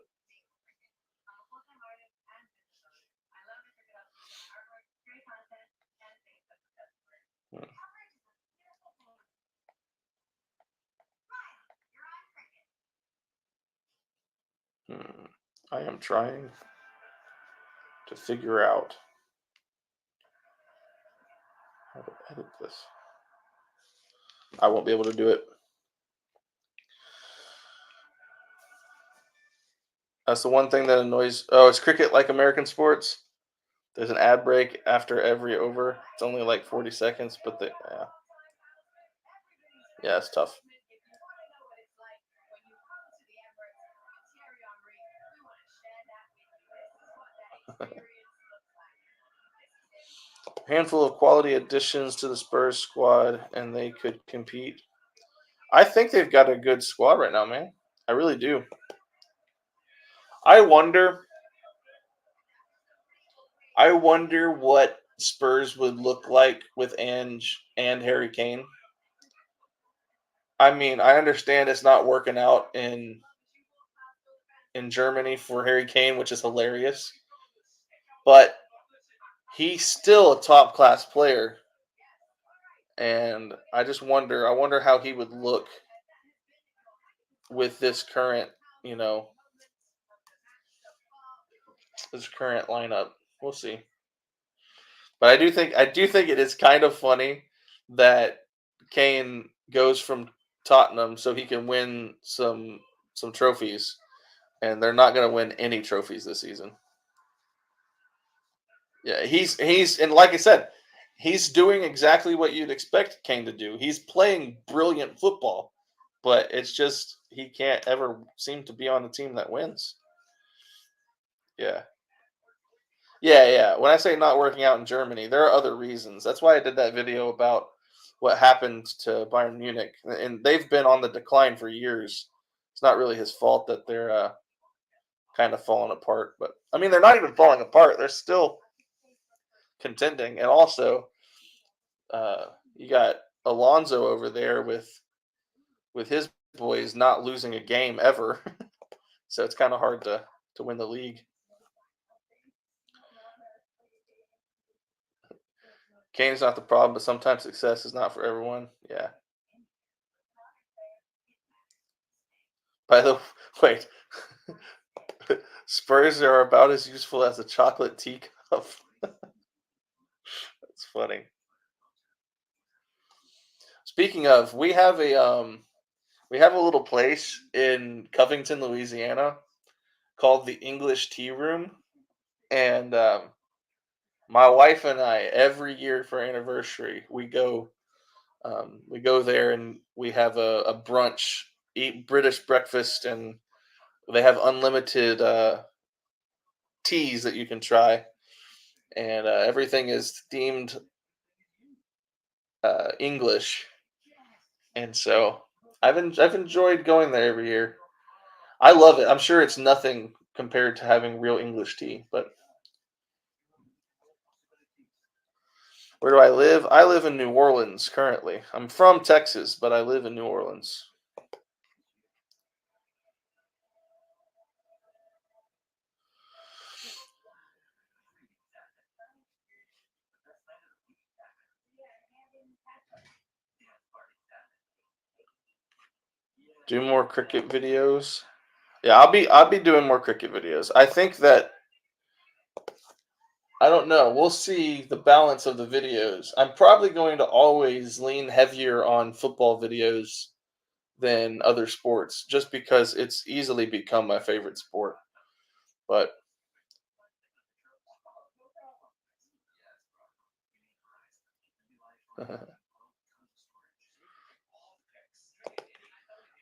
I am trying to figure out how to edit this. I won't be able to do it. That's the one thing that annoys. Oh, it's cricket like American sports. There's an ad break after every over. It's only like 40 seconds, but yeah, it's tough. Handful of quality additions to the Spurs squad, and they could compete. I think they've got a good squad right now, man. I really do. I wonder what Spurs would look like with Ange and Harry Kane. I mean, I understand it's not working out in Germany for Harry Kane, which is hilarious. But he's still a top class player. And I wonder how he would look with this current lineup. We'll see. But I do think it is kind of funny that Kane goes from Tottenham so he can win some trophies, and they're not going to win any trophies this season. Yeah, he's and like I said, he's doing exactly what you'd expect Kane to do. He's playing brilliant football, but it's just he can't ever seem to be on a team that wins. Yeah. Yeah. When I say not working out in Germany, there are other reasons. That's why I did that video about what happened to Bayern Munich, and they've been on the decline for years. It's not really his fault that they're kind of falling apart, but I mean, they're not even falling apart. They're still contending, and also you got Alonso over there with his boys not losing a game ever. So it's kind of hard to win the league. Kane's not the problem, but sometimes success is not for everyone. Yeah. By the wait, Spurs are about as useful as a chocolate teacup. That's funny. Speaking of, we have a little place in Covington, Louisiana, called the English Tea Room, and my wife and I every year for our anniversary we go there and we have a brunch, eat British breakfast, and they have unlimited teas that you can try, and everything is themed English, and so I've enjoyed going there every year. I love it. I'm sure it's nothing compared to having real English tea, but where do I live? I live in New Orleans currently. I'm from Texas, but I live in New Orleans. Do more cricket videos. Yeah, I'll be doing more cricket videos. I think that I don't know. We'll see the balance of the videos. I'm probably going to always lean heavier on football videos than other sports just because it's easily become my favorite sport. But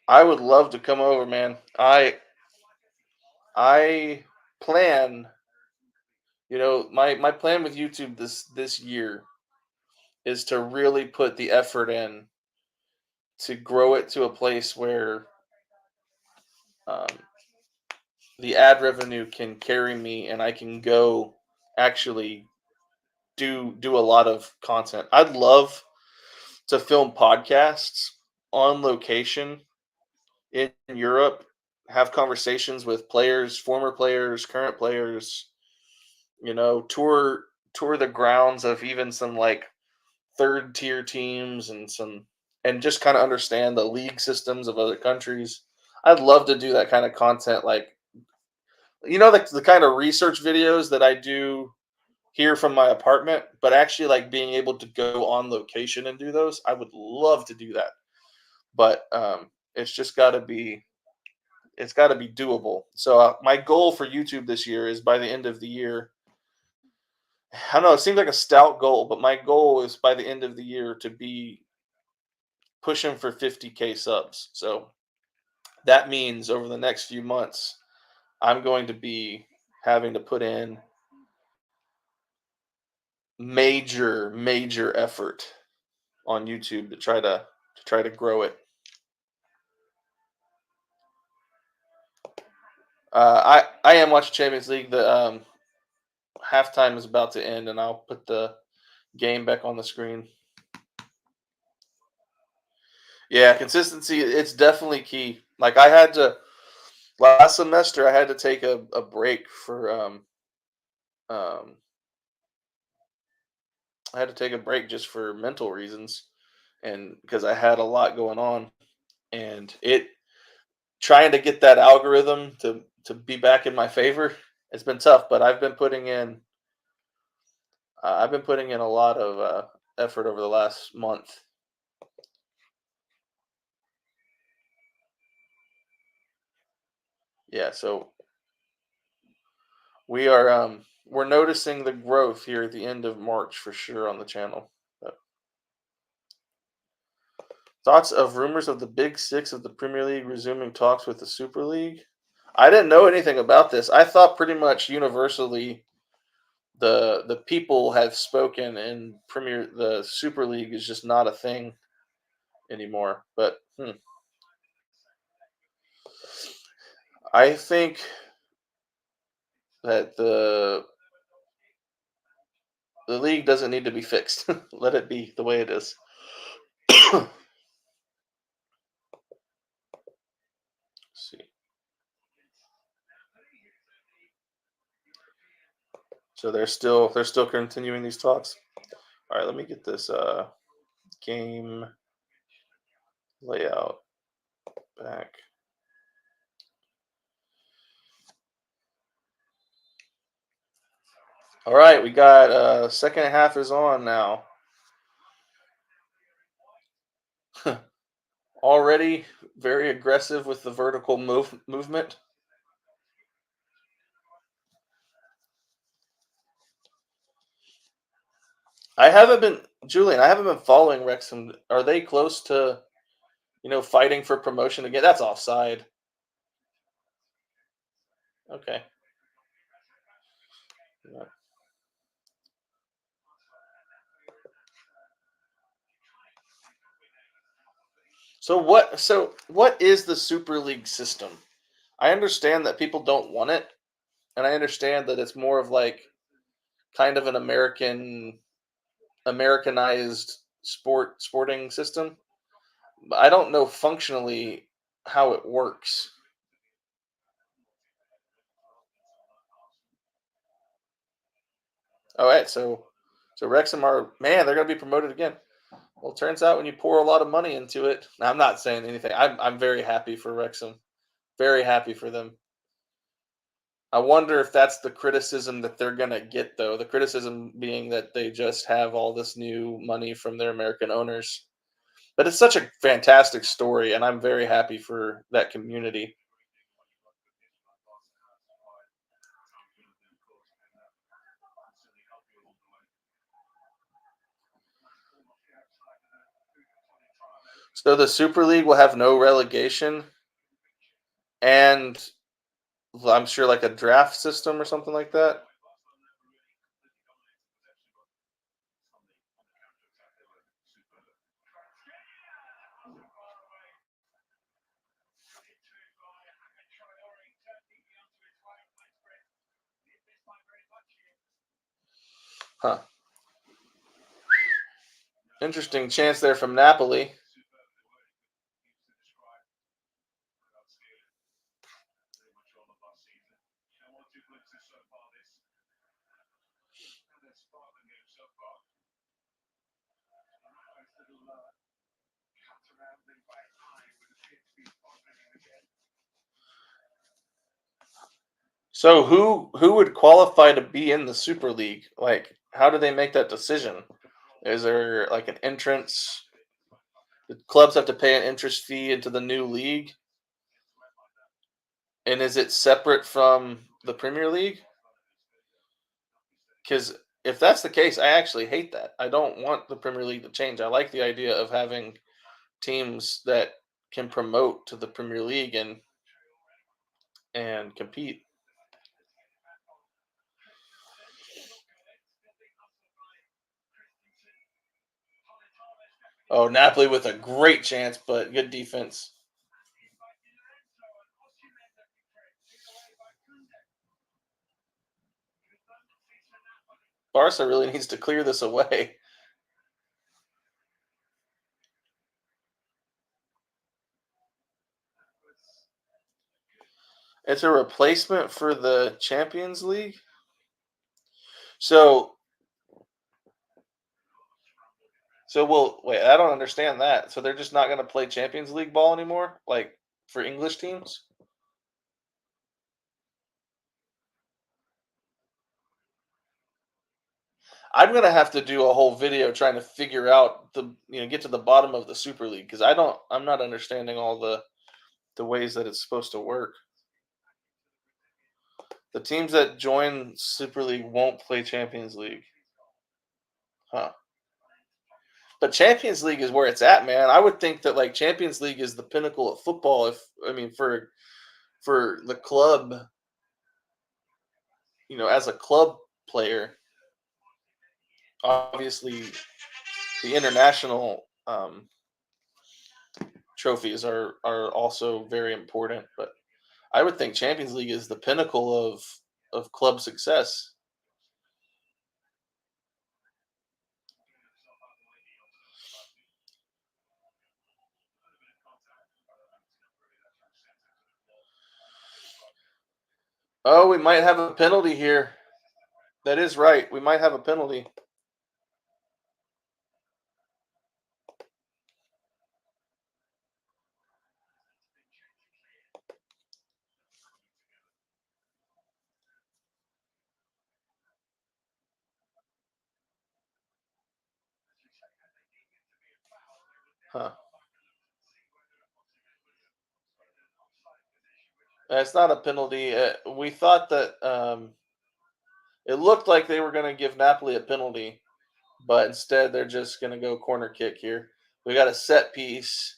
I would love to come over, man. I plan, my plan with YouTube this year is to really put the effort in to grow it to a place where um, the ad revenue can carry me and I can go actually do a lot of content. I'd love to film podcasts on location in Europe, have conversations with players, former players, current players, tour the grounds of even some like third tier teams and just kind of understand the league systems of other countries. I'd love to do that kind of content, like the kind of research videos that I do here from my apartment, but actually like being able to go on location and do those. I would love to do that, but it's just got to be doable. So my goal for YouTube this year is by the end of the year. I don't know. It seems like a stout goal, but my goal is by the end of the year to be pushing for 50K subs. So that means over the next few months, I'm going to be having to put in major effort on YouTube to try to grow it. I am watching Champions League. The halftime is about to end, and I'll put the game back on the screen. Yeah, consistency. It's definitely key. Like I had to last semester. I had to take a break for um I had to take a break just for mental reasons, and because I had a lot going on, and it trying to get that algorithm to be back in my favor. It's been tough, but I've been putting in a lot of effort over the last month. Yeah, so we're noticing the growth here at the end of March for sure on the channel. But Thoughts of rumors of the Big Six of the Premier League resuming talks with the Super League? I didn't know anything about this. I thought pretty much universally the people have spoken and the Super League is just not a thing anymore. But I think that the league doesn't need to be fixed. Let it be the way it is. Let's see. So they're still continuing these talks. All right, let me get this game layout back. All right, we got second half is on now. Already very aggressive with the vertical movement. I haven't been following Wrexham. Are they close to, fighting for promotion again? That's offside. Okay. Yeah. So what is the Super League system? I understand that people don't want it, and I understand that it's more of like kind of an Americanized sporting system. But I don't know functionally how it works. All right, so Wrexham they're going to be promoted again. Well, it turns out when you pour a lot of money into it, now, I'm not saying anything. I'm very happy for Wrexham, very happy for them. I wonder if that's the criticism that they're going to get, though. The criticism being that they just have all this new money from their American owners. But it's such a fantastic story, and I'm very happy for that community. So the Super League will have no relegation, and I'm sure like a draft system or something like that. Huh. Interesting chance there from Napoli. So who would qualify to be in the Super League? Like, how do they make that decision? Is there like an entrance? The clubs have to pay an interest fee into the new league, and is it separate from the Premier League? Because if that's the case, I actually hate that. I don't want the Premier League to change. I like the idea of having teams that can promote to the Premier League and compete. Oh, Napoli with a great chance, but good defense. Barca really needs to clear this away. It's a replacement for the Champions League. So we'll wait. I don't understand that. So they're just not going to play Champions League ball anymore, like for English teams. I'm gonna have to do a whole video trying to figure out get to the bottom of the Super League because I'm not understanding all the ways that it's supposed to work. The teams that join Super League won't play Champions League. Huh. But Champions League is where it's at, man. I would think that like Champions League is the pinnacle of football. For the club, as a club player, obviously the international trophies are also very important. But I would think Champions League is the pinnacle of club success. Oh, we might have a penalty here. That is right. We might have a penalty. Huh. It's not a penalty. We thought that it looked like they were going to give Napoli a penalty, but instead they're just going to go corner kick here. We got a set piece,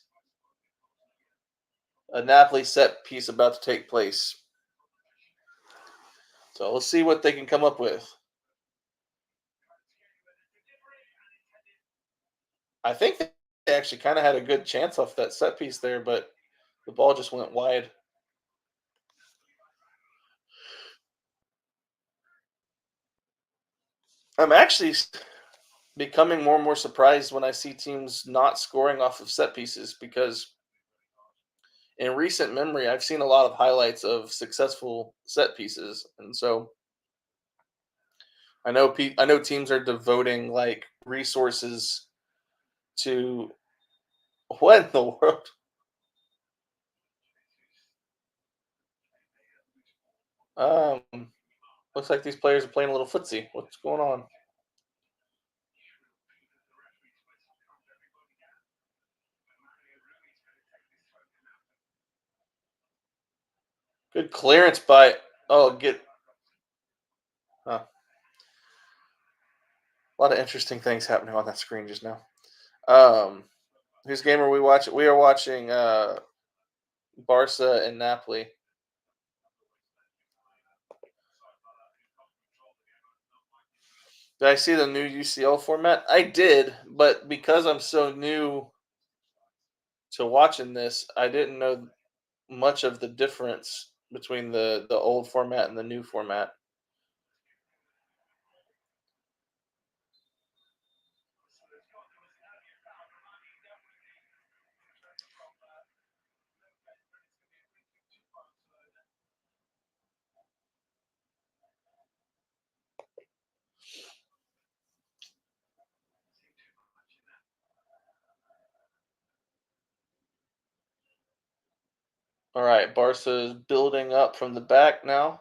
a Napoli set piece about to take place. So let's see what they can come up with. I think they actually kind of had a good chance off that set piece there, but the ball just went wide. I'm actually becoming more and more surprised when I see teams not scoring off of set pieces, because in recent memory, I've seen a lot of highlights of successful set pieces, and so I know teams are devoting like resources to what in the world? Um, Looks like these players are playing a little footsie. What's going on? Good clearance by. Oh, huh. A lot of interesting things happening on that screen just now. Um, whose game are we watching? We are watching Barca and Napoli. Did I see the new UCL format? I did, but because I'm so new to watching this, I didn't know much of the difference between the old format and the new format. All right, Barca is building up from the back now.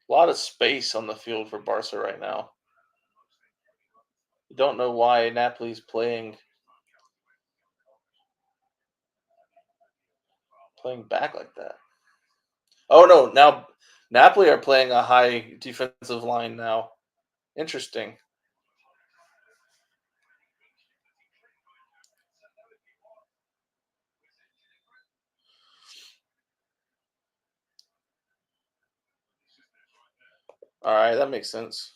A lot of space on the field for Barca right now. Don't know why Napoli's playing back like that. Oh no, now Napoli are playing a high defensive line now. Interesting. All right, that makes sense.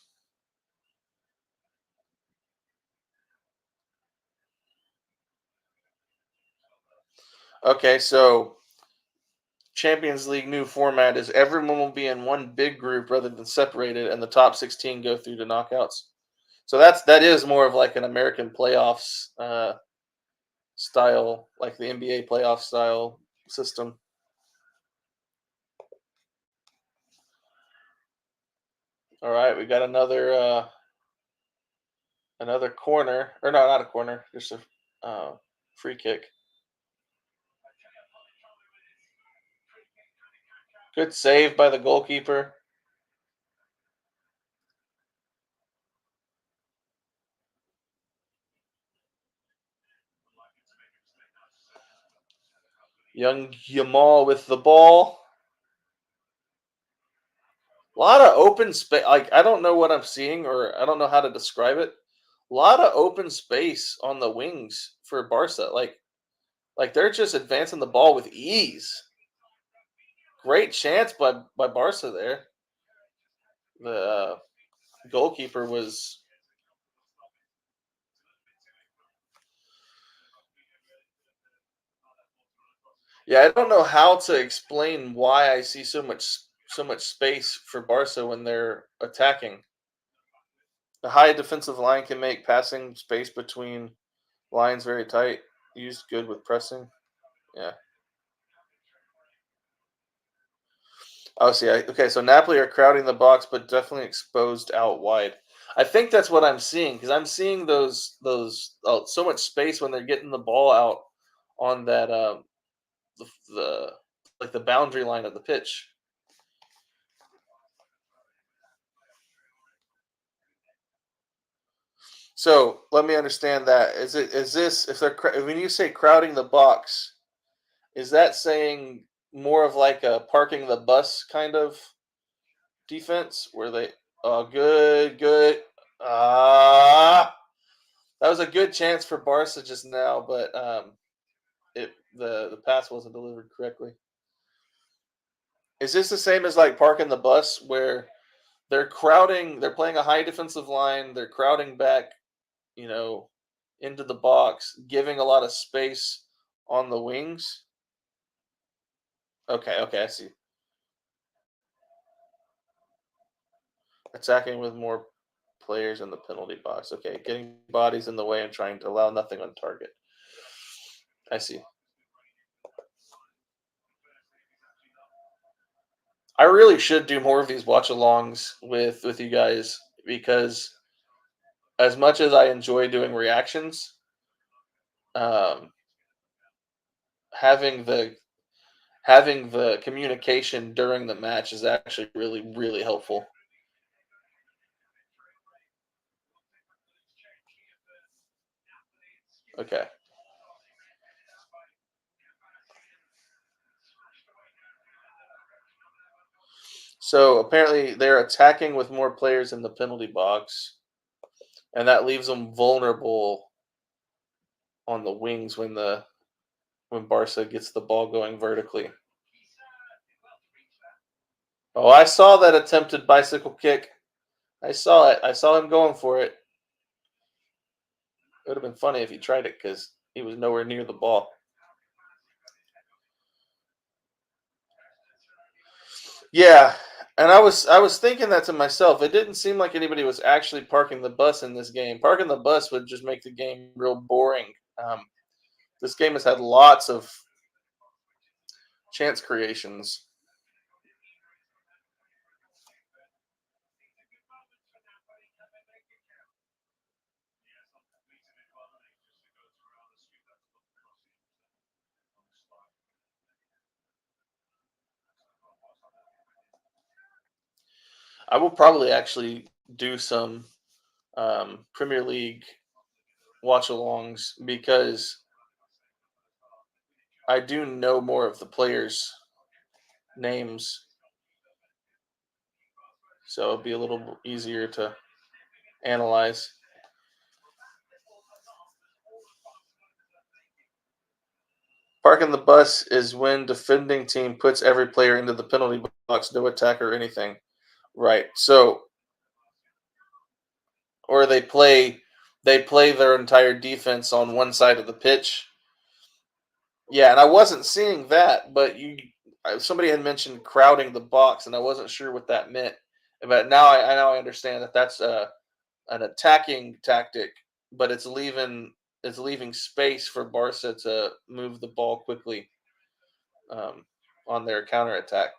Okay, so Champions League new format is everyone will be in one big group rather than separated, and the top 16 go through to knockouts. So that is more of like an American playoffs style, like the NBA playoff style system. All right, we got another corner, or no, not a corner, just a free kick. Good save by the goalkeeper. Young Yamal with the ball. A lot of open space. Like I don't know what I'm seeing, or I don't know how to describe it. A lot of open space on the wings for Barca. Like they're just advancing the ball with ease. Great chance by Barca there. The goalkeeper was. Yeah, I don't know how to explain why I see so much space for Barca when they're attacking. The high defensive line can make passing space between lines very tight. Used good with pressing. Yeah. Oh, see. Okay, so Napoli are crowding the box, but definitely exposed out wide. I think that's what I'm seeing because I'm seeing those so much space when they're getting the ball out on that the like the boundary line of the pitch. So let me understand that. Is this if they're when you say crowding the box, is that saying more of like a parking the bus kind of defense where they good. Ah, that was a good chance for Barca just now, but the pass wasn't delivered correctly. Is this the same as like parking the bus where they're crowding, they're playing a high defensive line, they're crowding back, you know, into the box, giving a lot of space on the wings? Okay, I see. Attacking with more players in the penalty box. Okay, getting bodies in the way and trying to allow nothing on target. I see. I really should do more of these watch-alongs with you guys because as much as I enjoy doing reactions, um, having the having the communication during the match is actually really helpful. Okay. So apparently they're attacking with more players in the penalty box, and that leaves them vulnerable on the wings when Barca gets the ball going vertically. Oh, I saw that attempted bicycle kick. I saw it. I saw him going for it. It would have been funny if he tried it because he was nowhere near the ball. Yeah, and I was thinking that to myself. It didn't seem like anybody was actually parking the bus in this game. Parking the bus would just make the game real boring. Um, this game has had lots of chance creations. I will probably actually do some Premier League watch-alongs because I do know more of the players' names, so it'll be a little easier to analyze. Parking the bus is when defending team puts every player into the penalty box, no attack or anything. Right. So, or they play their entire defense on one side of the pitch. Yeah, and I wasn't seeing that, but somebody had mentioned crowding the box, and I wasn't sure what that meant. But now I understand that that's an attacking tactic, but it's leaving space for Barca to move the ball quickly um, on their counterattack.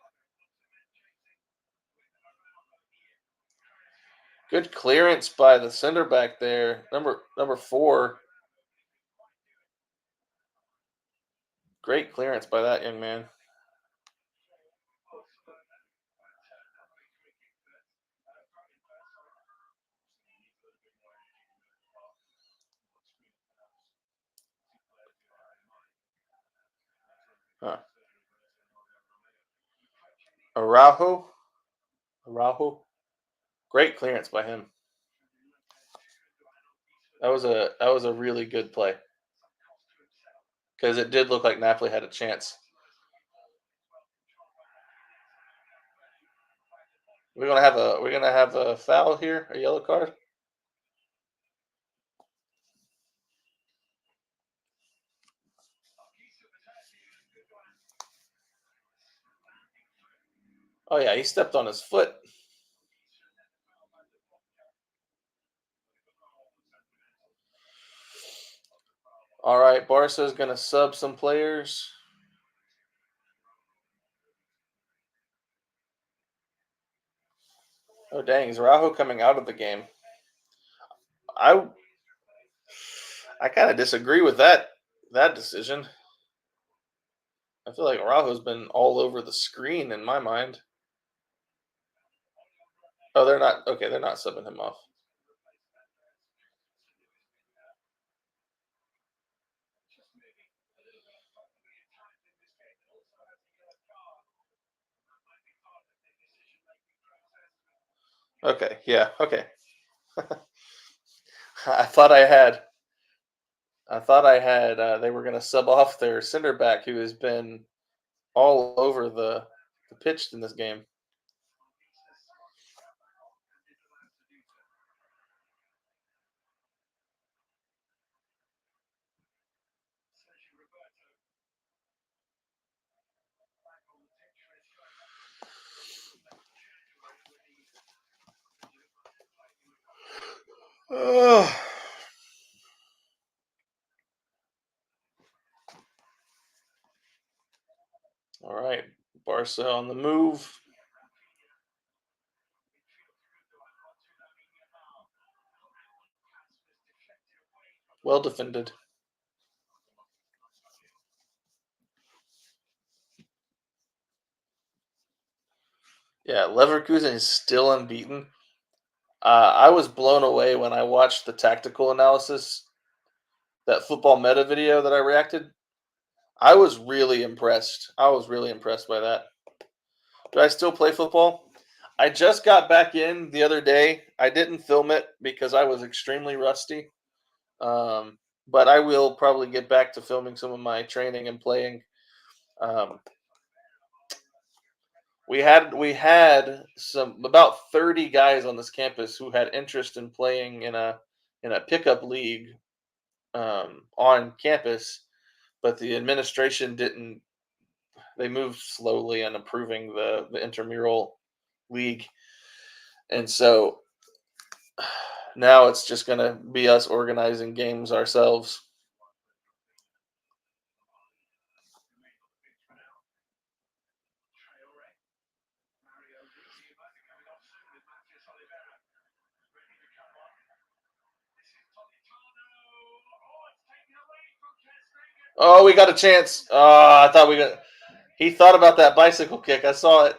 Good clearance by the center back there, number 4. Great clearance by that young man. Huh. Araujo, great clearance by him. That was a really good play because it did look like Napoli had a chance. We're gonna have a foul here, a yellow card. Oh yeah, he stepped on his foot. All right, Barca is gonna sub some players. Oh dang, is Rajo coming out of the game? I kind of disagree with that decision. I feel like Rajo's been all over the screen in my mind. Oh, they're not okay. They're not subbing him off. Okay, yeah, okay. I thought I had. They were going to sub off their center back, who has been all over the pitch in this game. Oh. All right, Barca on the move. Well defended. Yeah, Leverkusen is still unbeaten. I was blown away when I watched the tactical analysis, that football meta video that I reacted. I was really impressed. I was really impressed by that. Do I still play football? I just got back in the other day. I didn't film it because I was extremely rusty. But I will probably get back to filming some of my training and playing. We had some about 30 guys on this campus who had interest in playing in a pickup league on campus, but the administration didn't. They moved slowly on approving the intramural league, and so now it's just going to be us organizing games ourselves. Oh, we got a chance. I thought we got. He thought about that bicycle kick. I saw it.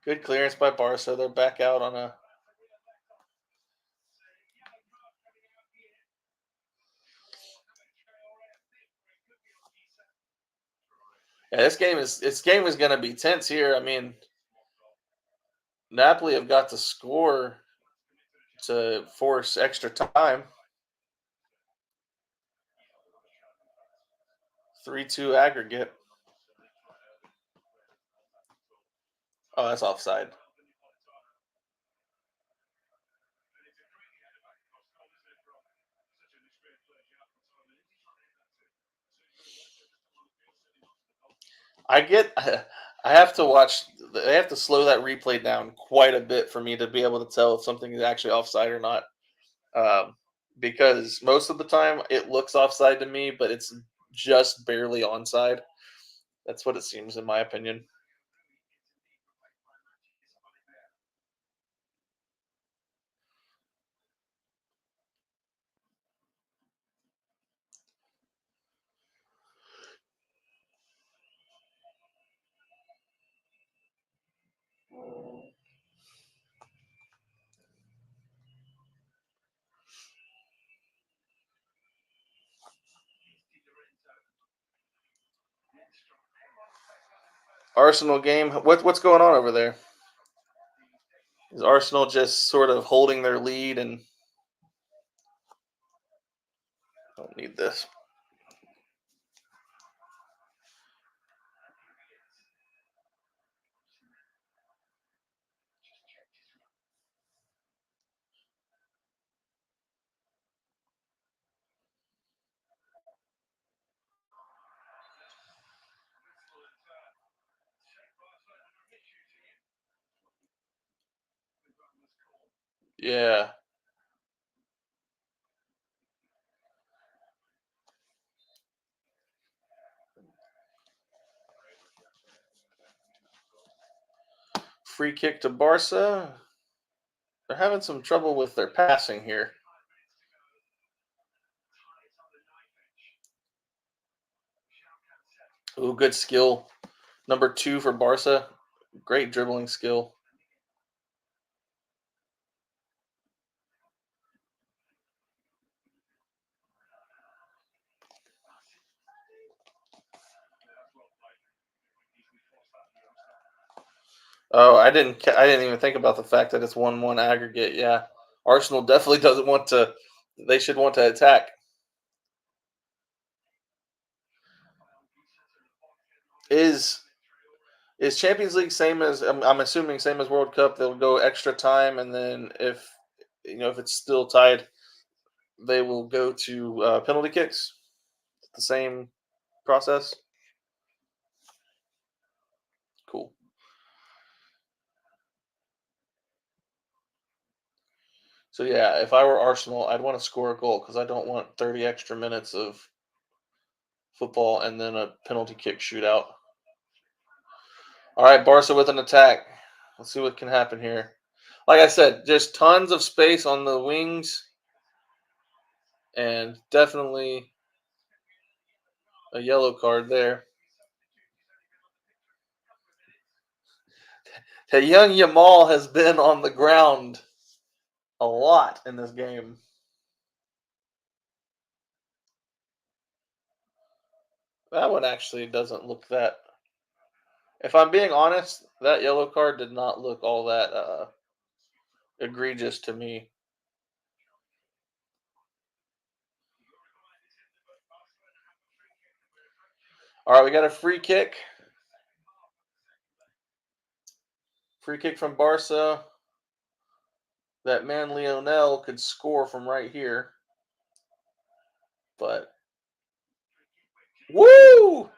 Good clearance by Barca. They're back out on a. Yeah, this game is going to be tense here. I mean, Napoli have got to score to force extra time. 3-2 aggregate. Oh, that's offside. I have to watch. I have to slow that replay down quite a bit for me to be able to tell if something is actually offside or not. Because most of the time it looks offside to me, but it's just barely onside. That's what it seems, in my opinion. Arsenal game. What's going on over there? Is Arsenal just sort of holding their lead and don't need this. Yeah. Free kick to Barca. They're having some trouble with their passing here. Ooh, good skill. Number 2 for Barca. Great dribbling skill. Oh, I didn't even think about the fact that it's 1-1 aggregate. Yeah. Arsenal definitely doesn't want to. They should want to attack. Is Champions League same as I'm assuming same as World Cup? They'll go extra time, and then if it's still tied, they will go to penalty kicks. The same process. Cool. So yeah, if I were Arsenal, I'd want to score a goal because I don't want 30 extra minutes of football and then a penalty kick shootout. All right, Barca with an attack. Let's see what can happen here. Like I said, just tons of space on the wings, and definitely a yellow card there. The young Yamal has been on the ground a lot in this game. That one actually doesn't look that. If I'm being honest, that yellow card did not look all that egregious to me. All right, we got a free kick. Free kick from Barca. That man Lionel could score from right here. But woo!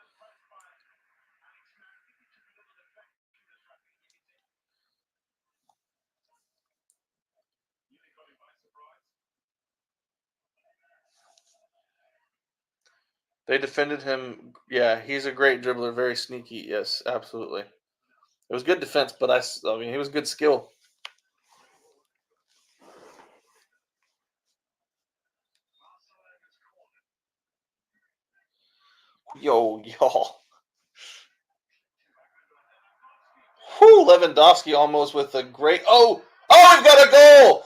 They defended him. Yeah, he's a great dribbler, very sneaky. Yes, absolutely. It was good defense, but I mean, he was good skill. Yo, y'all. Whew, Lewandowski almost with a great. Oh, we've got a goal.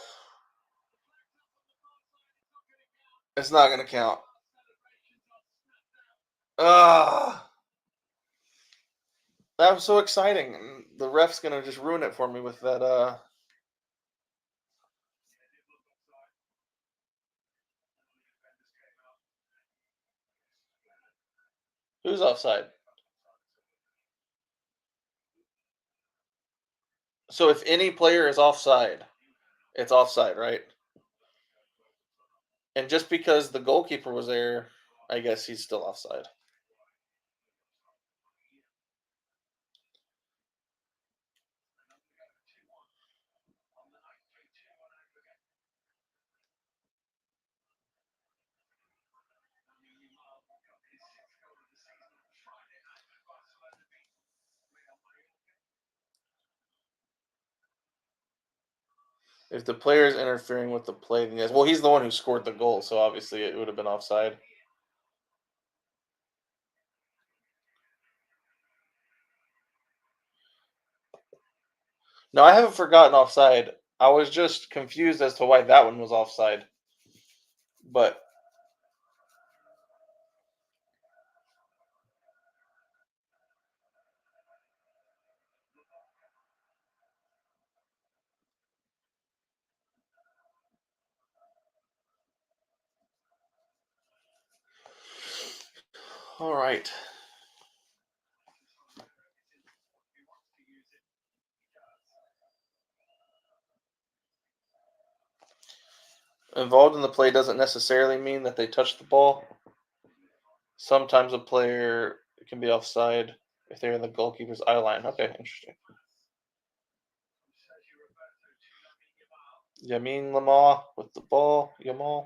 It's not going to count. Ah, that was so exciting. The ref's going to just ruin it for me with that. Who's offside? So if any player is offside, it's offside, right? And just because the goalkeeper was there, I guess he's still offside. If the player is interfering with the play, then yes. Well, he's the one who scored the goal, so obviously it would have been offside. No, I haven't forgotten offside. I was just confused as to why that one was offside. But All right. Involved in the play doesn't necessarily mean that they touch the ball. Sometimes a player can be offside if they're in the goalkeeper's eye line. Okay, interesting. Yamin Lamar with the ball. Yamal.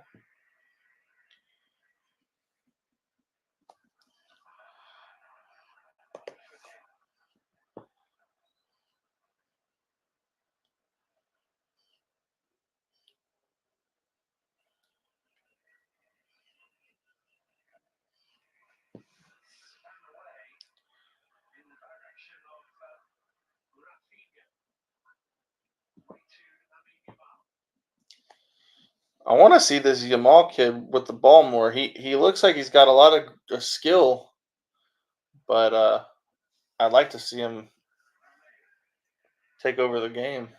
I want to see this Yamal kid with the ball more. He looks like he's got a lot of skill, but I'd like to see him take over the game.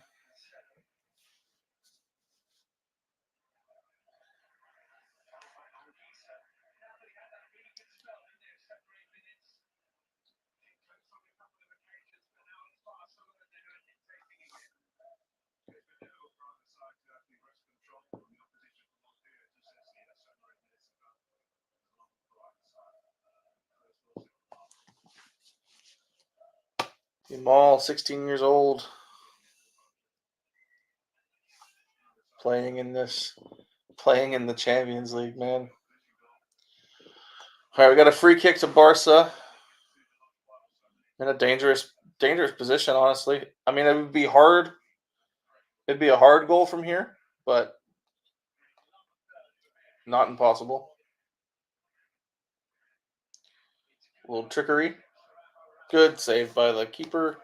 Yamal, 16 years old, playing in the Champions League, man. All right, we got a free kick to Barca in a dangerous position, honestly. I mean, it would be hard. It'd be a hard goal from here, but not impossible. A little trickery. Good save by the keeper.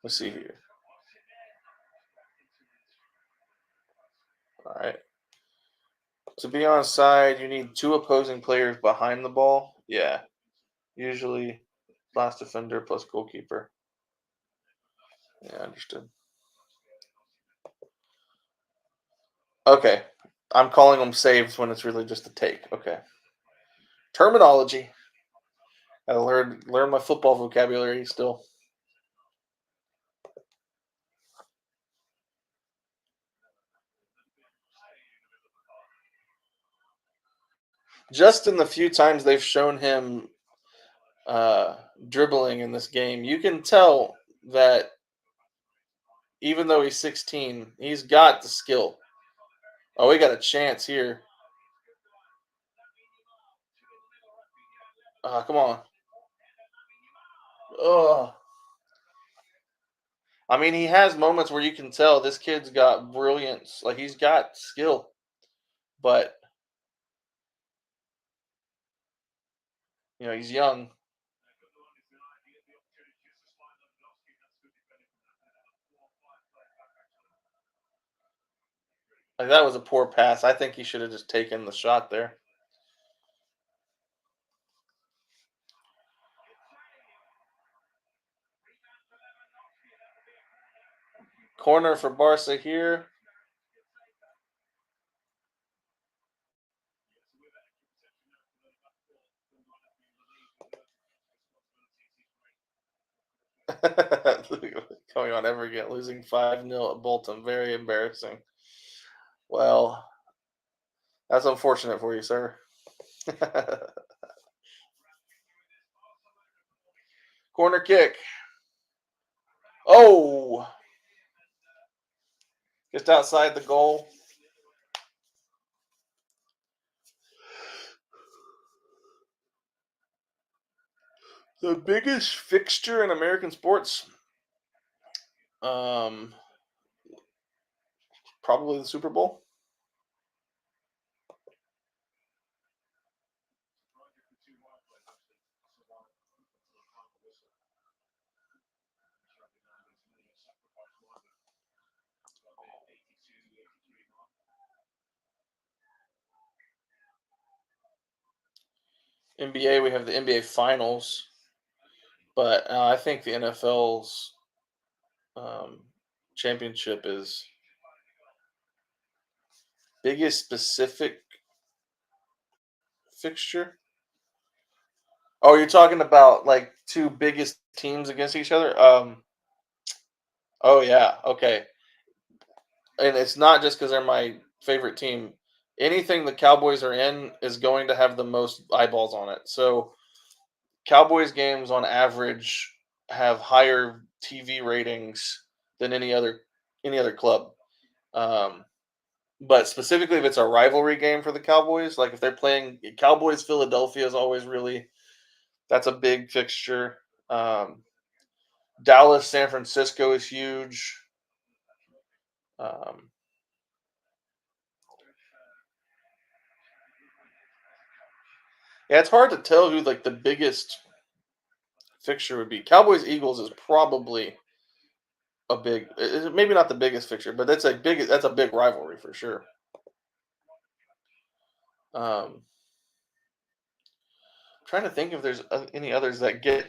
Let's see here. All right. To be on side, you need 2 opposing players behind the ball. Yeah. Usually last defender plus goalkeeper. Yeah, understood. Okay. I'm calling them saves when it's really just a take. Okay. Terminology. Gotta learn my football vocabulary still. Just in the few times they've shown him dribbling in this game, you can tell that even though he's 16, he's got the skill. Oh, we got a chance here. Come on. Oh. I mean, he has moments where you can tell this kid's got brilliance. Like, he's got skill. But, he's young. Like, that was a poor pass. I think he should have just taken the shot there. Corner for Barca here. Coming on Aggregate, losing 5-0 at Bolton. Very embarrassing. Well, that's unfortunate for you, sir. Corner kick. Oh! Just outside the goal. The biggest fixture in American sports? Probably the Super Bowl. NBA, we have the NBA Finals, but I think the NFL's um, championship is biggest specific fixture. Oh, you're talking about like two biggest teams against each other? Oh yeah, okay. And it's not just because they're my favorite team. Anything the Cowboys are in is going to have the most eyeballs on it. So Cowboys games on average have higher TV ratings than any other club. Um, but specifically, if it's a rivalry game for the Cowboys, like if they're playing Cowboys, Philadelphia is always really that's a big fixture. Um, Dallas, San Francisco is huge. Um, yeah, it's hard to tell who like the biggest fixture would be. Cowboys Eagles is probably a big, maybe not the biggest fixture, but that's a big rivalry for sure. Um, trying to think if there's any others that get.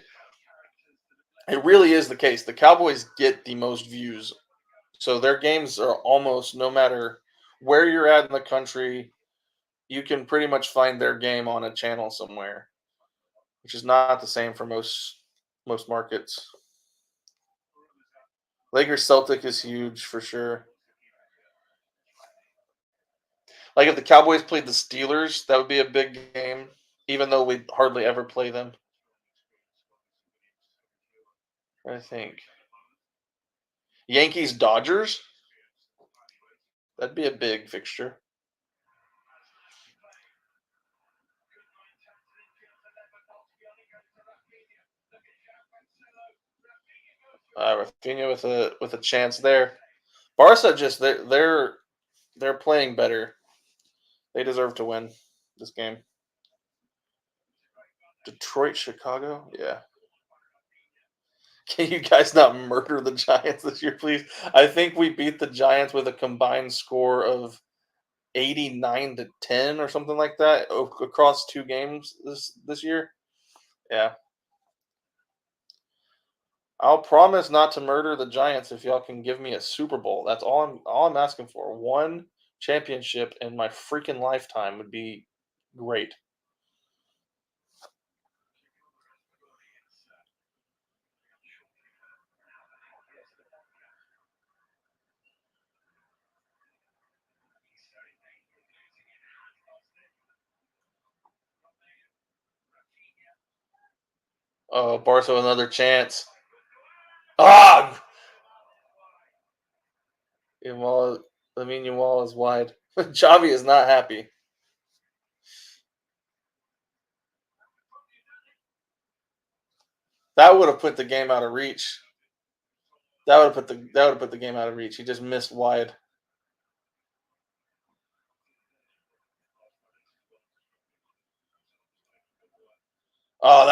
It really is the case. The Cowboys get the most views, so their games are almost no matter where you're at in the country, you can pretty much find their game on a channel somewhere, which is not the same for most markets. Lakers Celtic is huge for sure. Like if the Cowboys played the Steelers, that would be a big game, even though we hardly ever play them. I think Yankees Dodgers, that'd be a big fixture. Rafinha with a chance there. Barca just they're playing better. They deserve to win this game. Detroit, Chicago, yeah. Can you guys not murder the Giants this year, please? I think we beat the Giants with a combined score of 89-10 or something like that across two games this year. Yeah. I'll promise not to murder the Giants if y'all can give me a Super Bowl. That's all I'm asking for. One championship in my freaking lifetime would be great. Oh, Barca another chance. Ah, Yamal, Yamal is wide. Xavi is not happy. That would have put the game out of reach. That would have put the game out of reach. He just missed wide. Oh,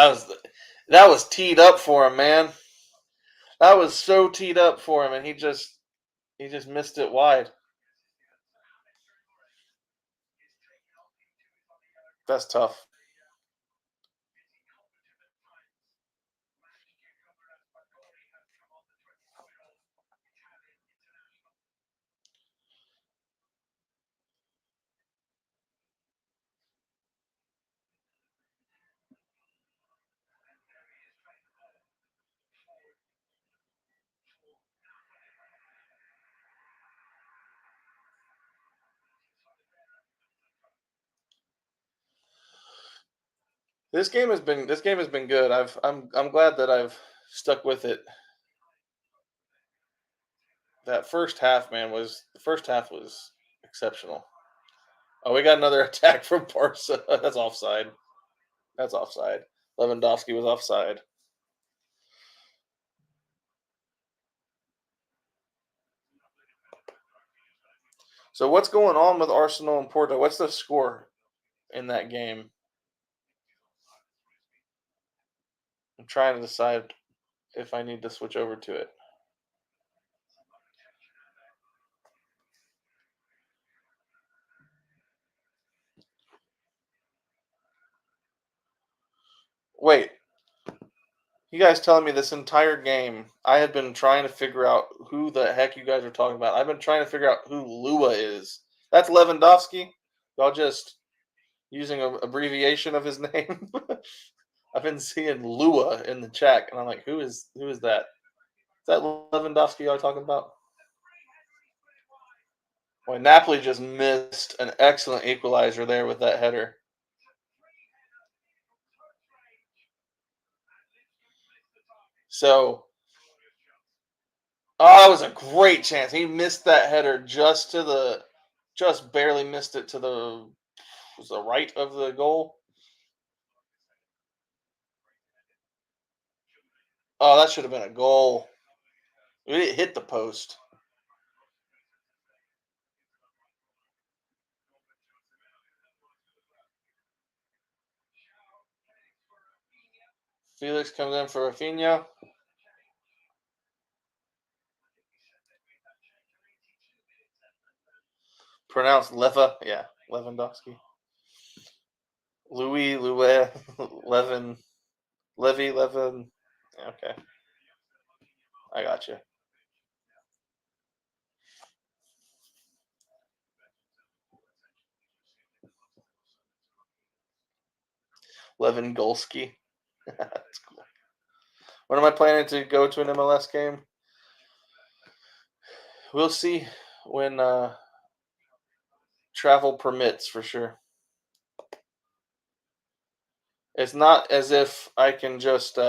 that was teed up for him, man. That was so teed up for him, and he just missed it wide. That's tough. This game has been good. I'm glad that I've stuck with it. That first half, man, the first half was exceptional. Oh, we got another attack from Barca. That's offside. That's offside. Lewandowski was offside. So what's going on with Arsenal and Porto? What's the score in that game? I'm trying to decide if I need to switch over to it. Wait. You guys telling me this entire game, I have been trying to figure out who the heck you guys are talking about. I've been trying to figure out who Lua is. That's Lewandowski? Y'all just using an abbreviation of his name? I've been seeing Lua in the chat, and I'm like, who is that? Is that Lewandowski y'all talking about? Boy, Napoli just missed an excellent equalizer there with that header. So, oh, it was a great chance. He missed that header just barely missed it to the right of the goal. Oh, that should have been a goal. It hit the post. Felix comes in for Rafinha. Pronounced Leva. Yeah, Lewandowski. Louis, Levin. Okay. I got you. Lewandowski. That's cool. When am I planning to go to an MLS game? We'll see when travel permits for sure. It's not as if I can just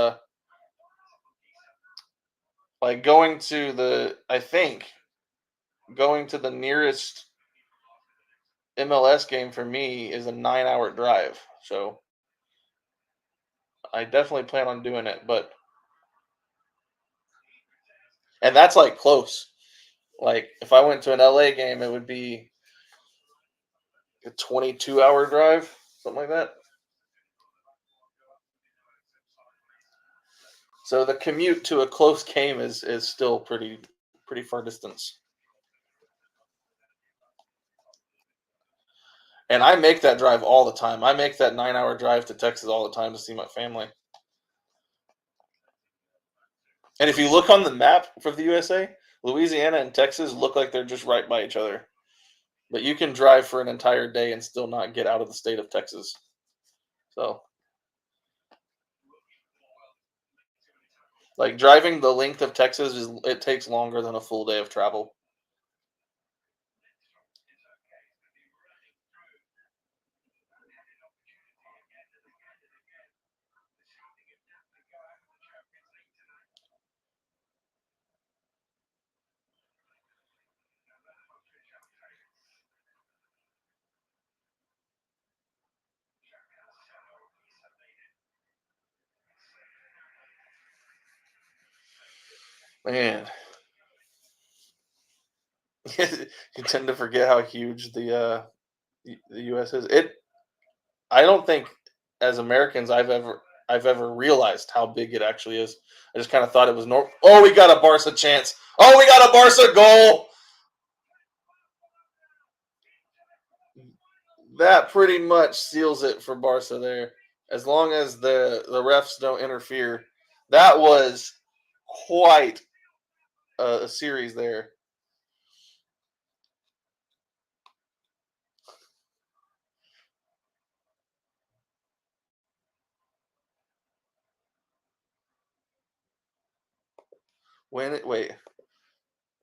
like going to the nearest MLS game for me is a 9-hour drive. So I definitely plan on doing it, and that's like close. Like if I went to an LA game, it would be a 22-hour drive, something like that. So the commute to a close game is still pretty far distance. And I make that drive all the time. I make that 9-hour drive to Texas all the time to see my family. And if you look on the map for the USA, Louisiana and Texas look like they're just right by each other. But you can drive for an entire day and still not get out of the state of Texas. So, like driving the length of Texas it takes longer than a full day of travel. Man, you tend to forget how huge the U.S. is. I don't think as Americans I've ever realized how big it actually is. I just kind of thought it was normal. Oh, we got a Barca chance. Oh, we got a Barca goal. That pretty much seals it for Barca there. As long as the refs don't interfere. That was quite a series there. Wait.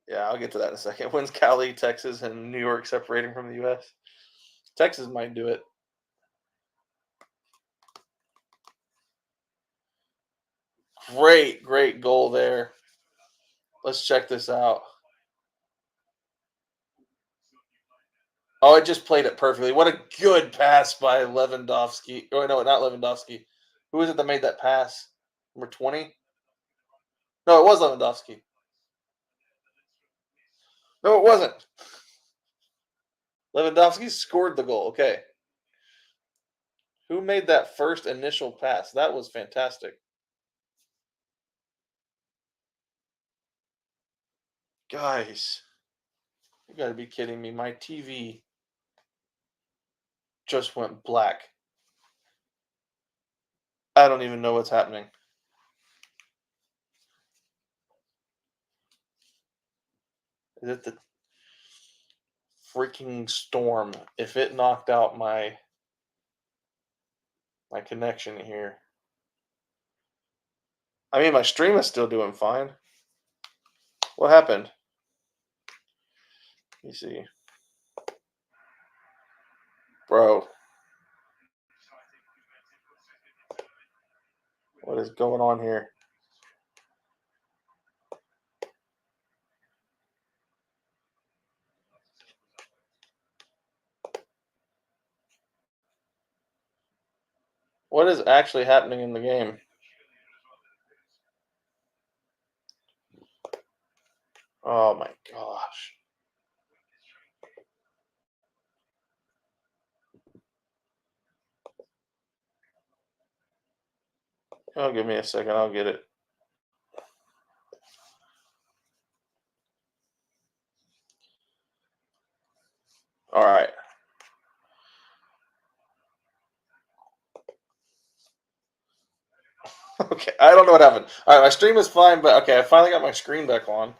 Yeah, I'll get to that in a second. When's Cali, Texas, and New York separating from the U.S.? Texas might do it. Great goal there. Let's check this out. Oh, it just played it perfectly. What a good pass by Lewandowski. Oh, no, not Lewandowski. Who was it that made that pass? Number 20? No, it was Lewandowski. No, it wasn't. Lewandowski scored the goal. Okay. Who made that first initial pass? That was fantastic. Guys, you got to be kidding me. My TV just went black. I don't even know what's happening. Is it the freaking storm? If it knocked out my connection here. I mean, my stream is still doing fine. What happened? Let me see. Bro. What is going on here? What is actually happening in the game? Oh my gosh. Oh, give me a second. I'll get it. All right. Okay, I don't know what happened. All right, my stream is fine, but okay, I finally got my screen back on.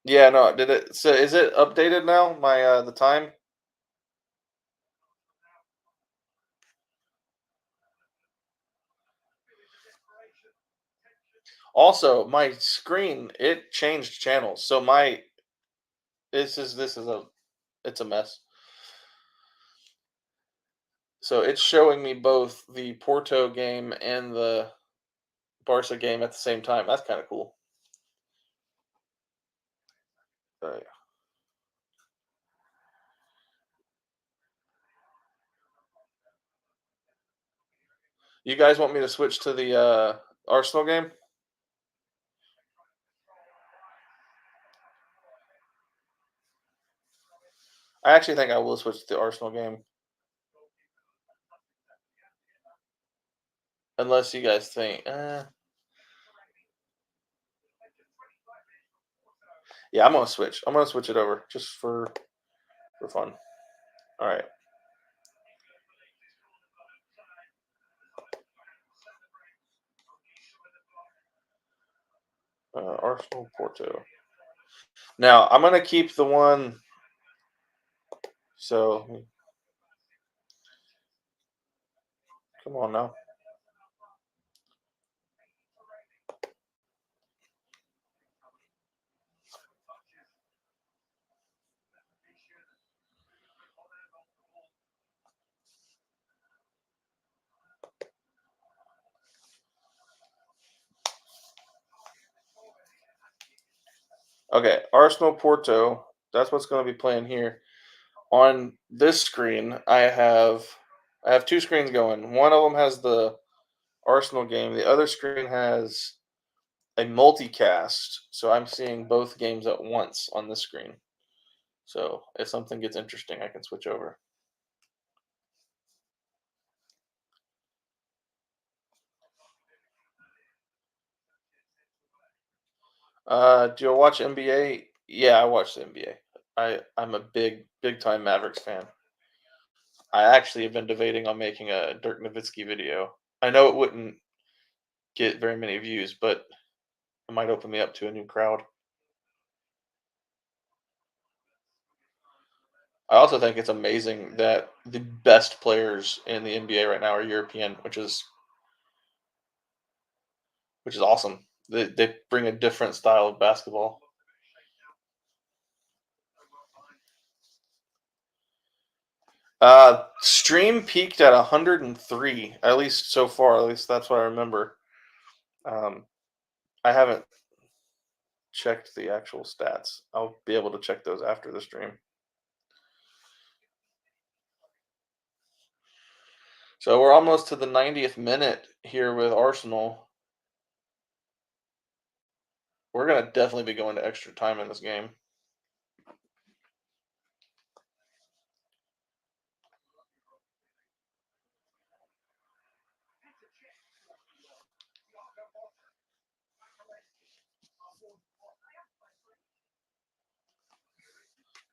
Yeah, no, did it? So is it updated now? My the time? Also, my screen it changed channels, so my this is it's a mess. So it's showing me both the Porto game and the Barca game at the same time. That's kind of cool. Right. You guys want me to switch to the Arsenal game? I actually think I will switch to the Arsenal game. Unless you guys think, yeah, I'm gonna switch. I'm gonna switch it over just for fun. All right. Arsenal Porto. Now I'm gonna keep the one. So come on now. Okay, Arsenal Porto. That's what's going to be playing here. On this screen, I have two screens going. One of them has the Arsenal game. The other screen has a multicast, so I'm seeing both games at once on this screen. So if something gets interesting, I can switch over. Do you watch NBA? Yeah, I watch the NBA. I'm a big time Mavericks fan. I actually have been debating on making a Dirk Nowitzki video. I know it wouldn't get very many views, but it might open me up to a new crowd. I also think it's amazing that the best players in the NBA right now are European, which is awesome. They bring a different style of basketball. Stream peaked at 103, at least so far. At least that's what I remember. I haven't checked the actual stats. I'll be able to check those after the stream. So we're almost to the 90th minute here with Arsenal. We're going to definitely be going to extra time in this game.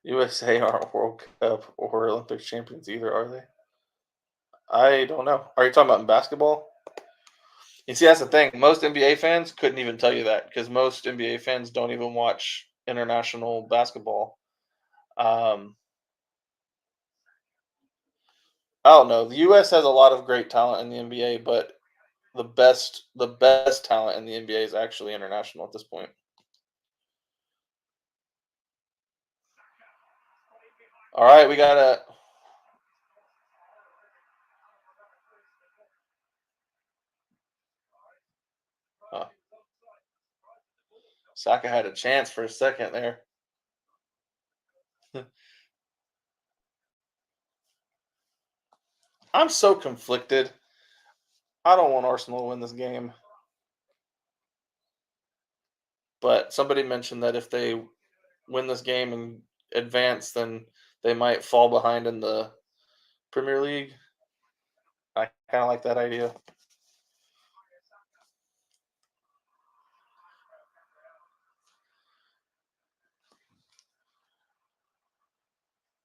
USA aren't World Cup or Olympic champions either, are they? I don't know. Are you talking about in basketball? You see, that's the thing. Most NBA fans couldn't even tell you that because most NBA fans don't even watch international basketball. Um, I don't know. The U.S. has a lot of great talent in the NBA, but the best talent in the NBA is actually international at this point. All right, we got a. Uh, Saka had a chance for a second there. I'm so conflicted. I don't want Arsenal to win this game, but somebody mentioned that if they win this game and advance, then they might fall behind in the Premier League. I kind of like that idea.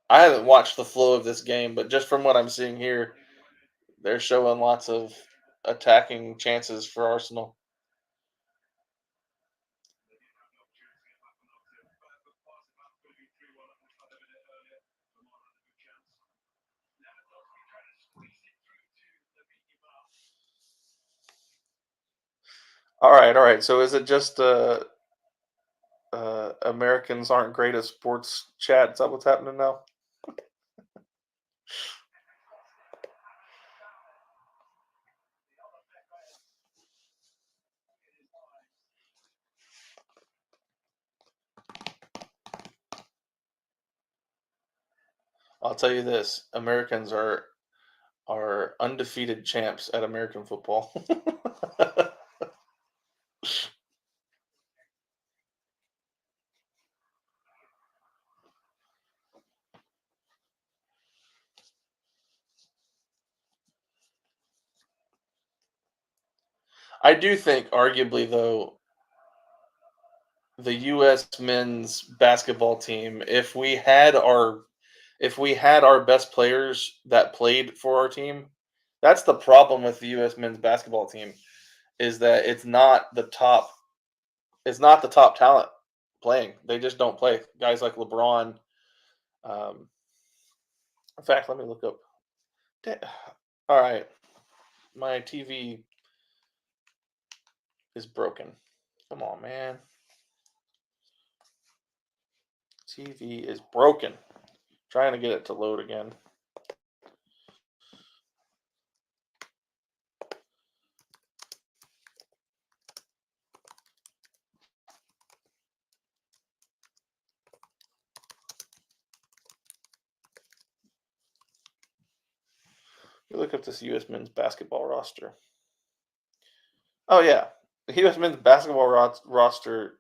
I haven't watched the flow of this game, but just from what I'm seeing here, they're showing lots of attacking chances for Arsenal. All right, all right. So is it just Americans aren't great at sports chat? Is that what's happening now? I'll tell you this: Americans are undefeated champs at American football. I do think, arguably, though, the U.S. men's basketball team, if we had our best players that played for our team, that's the problem with the U.S. men's basketball team is that it's not the top talent playing. They just don't play. Guys like LeBron. Um, in fact, let me look up. All right, my TV is broken. Come on, man. TV is broken. Trying to get it to load again. You look up this U.S. men's basketball roster. Oh yeah, the U.S. men's basketball roster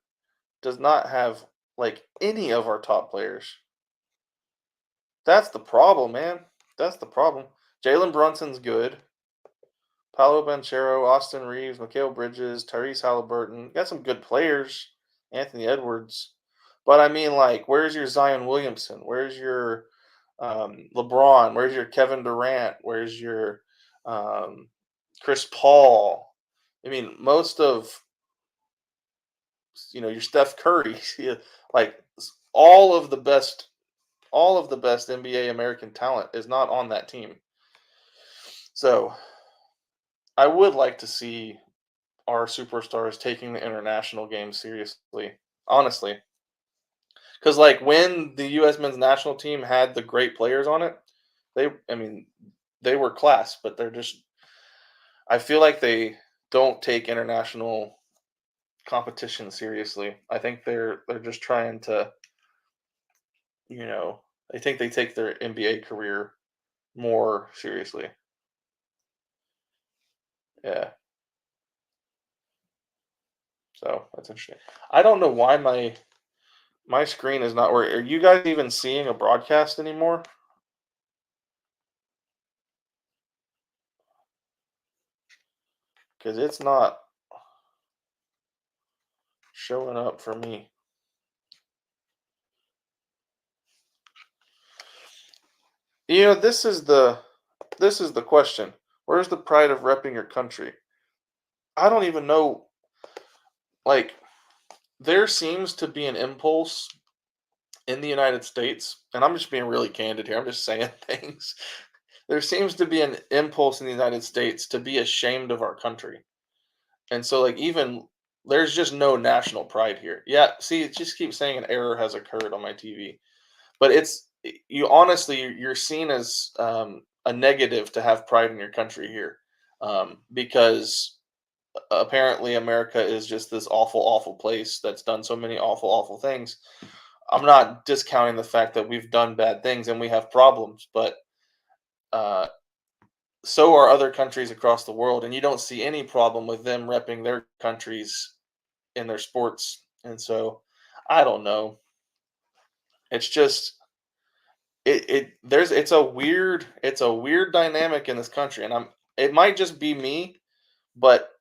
does not have like any of our top players. That's the problem, man. That's the problem. Jalen Brunson's good. Paolo Banchero, Austin Reeves, Mikal Bridges, Tyrese Halliburton. Got some good players. Anthony Edwards. But I mean, like, where's your Zion Williamson? Where's your LeBron? Where's your Kevin Durant? Where's your um, Chris Paul? I mean, most of your Steph Curry, like all of the best, all of the best NBA American talent is not on that team. So I would like to see our superstars taking the international game seriously, honestly. Because like when the U.S. men's national team had the great players on it, I mean, they were class, but they're just. I feel like they don't take international competition seriously. I think they're just trying to, you know, I think they take their NBA career more seriously. Yeah, so that's interesting. I don't know why my screen is not working. Are you guys even seeing a broadcast anymore? Because it's not showing up for me. This is the question. Where's the pride of repping your country? I don't even know. Like, there seems to be an impulse in the United States, and I'm just being really candid here. I'm just saying things. There seems to be an impulse in the United States to be ashamed of our country. And so, like, even there's just no national pride here. Yeah, see, it just keeps saying an error has occurred on my TV. But you honestly, you're seen as a negative to have pride in your country here, because apparently America is just this awful, awful place that's done so many awful, awful things. I'm not discounting the fact that we've done bad things and we have problems, but uh, so are other countries across the world, and you don't see any problem with them repping their countries in their sports. And so, I don't know. It's just it's a weird dynamic in this country, and it might just be me, but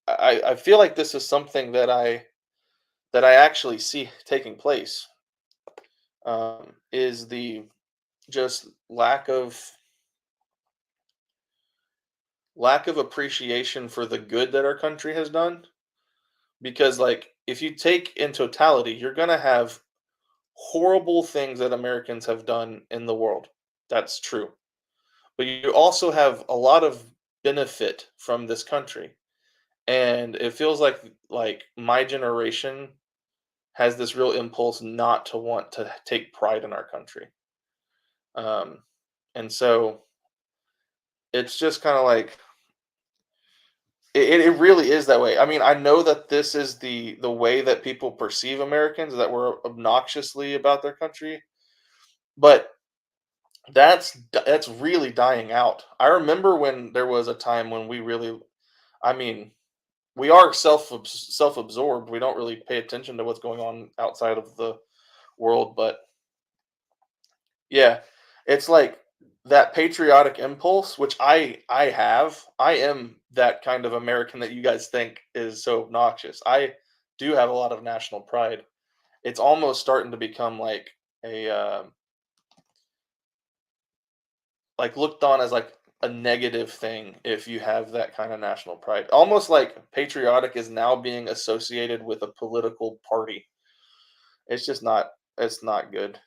I feel like this is something that I actually see taking place. Is the just lack of appreciation for the good that our country has done. Because, like, if you take in totality, you're gonna have horrible things that Americans have done in the world. That's true. But you also have a lot of benefit from this country. And it feels like my generation has this real impulse not to want to take pride in our country. Um, and so it's just kind of like it really is that way. I mean, I know that this is the way that people perceive Americans, that we're obnoxiously about their country, but that's really dying out. I remember when there was a time when we really, I mean, we are self-absorbed. We don't really pay attention to what's going on outside of the world, but yeah, it's like that patriotic impulse, which I have. I am that kind of American that you guys think is so obnoxious. I do have a lot of national pride. It's almost starting to become like looked on as like a negative thing if you have that kind of national pride. Almost like patriotic is now being associated with a political party. It's just not it's not good.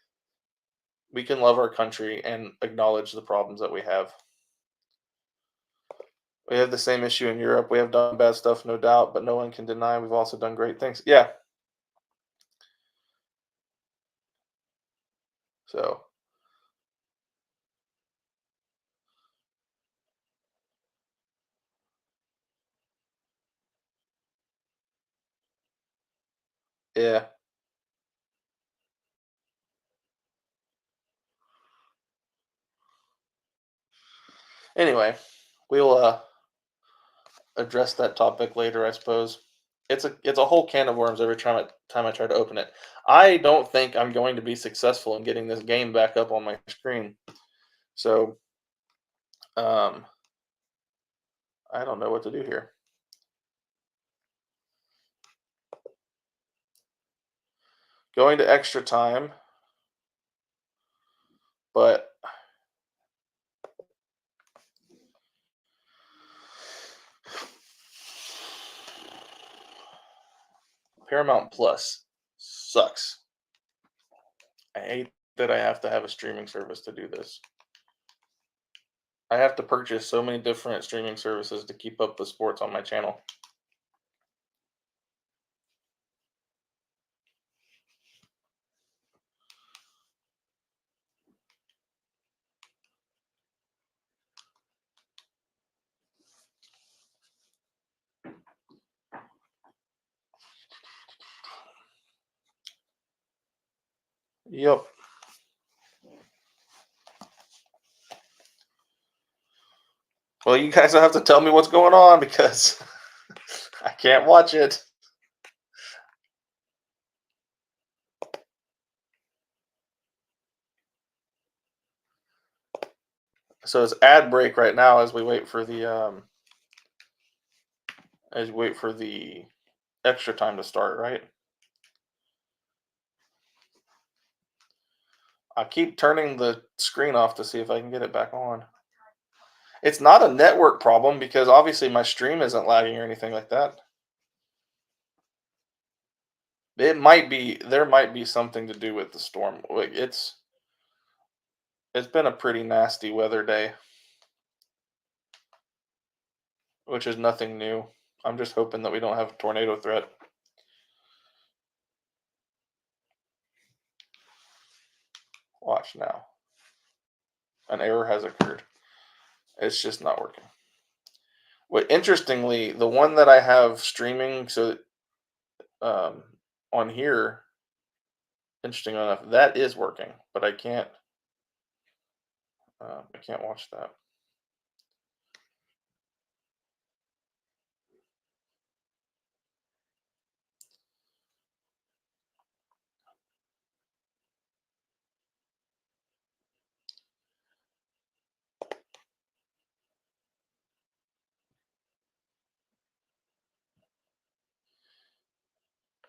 We can love our country and acknowledge the problems that we have. We have the same issue in Europe. We have done bad stuff, no doubt, but no one can deny we've also done great things. Yeah. So, yeah. Anyway, we'll address that topic later, I suppose. It's a whole can of worms every time I try to open it. I don't think I'm going to be successful in getting this game back up on my screen. So, um, I don't know what to do here. Going to extra time, but Paramount Plus sucks. I hate that I have to have a streaming service to do this. I have to purchase so many different streaming services to keep up with sports on my channel. Yep. Well, you guys will have to tell me what's going on because I can't watch it. So it's ad break right now as we wait for the extra time to start, right? I keep turning the screen off to see if I can get it back on. It's not a network problem because obviously my stream isn't lagging or anything like that. It might be there might be something to do with the storm. Like it's been a pretty nasty weather day, which is nothing new. I'm just hoping that we don't have a tornado threat. Watch now. An error has occurred. It's just not working. Well, interestingly, the one that I have streaming on here, interesting enough, that is working, but I can't watch that.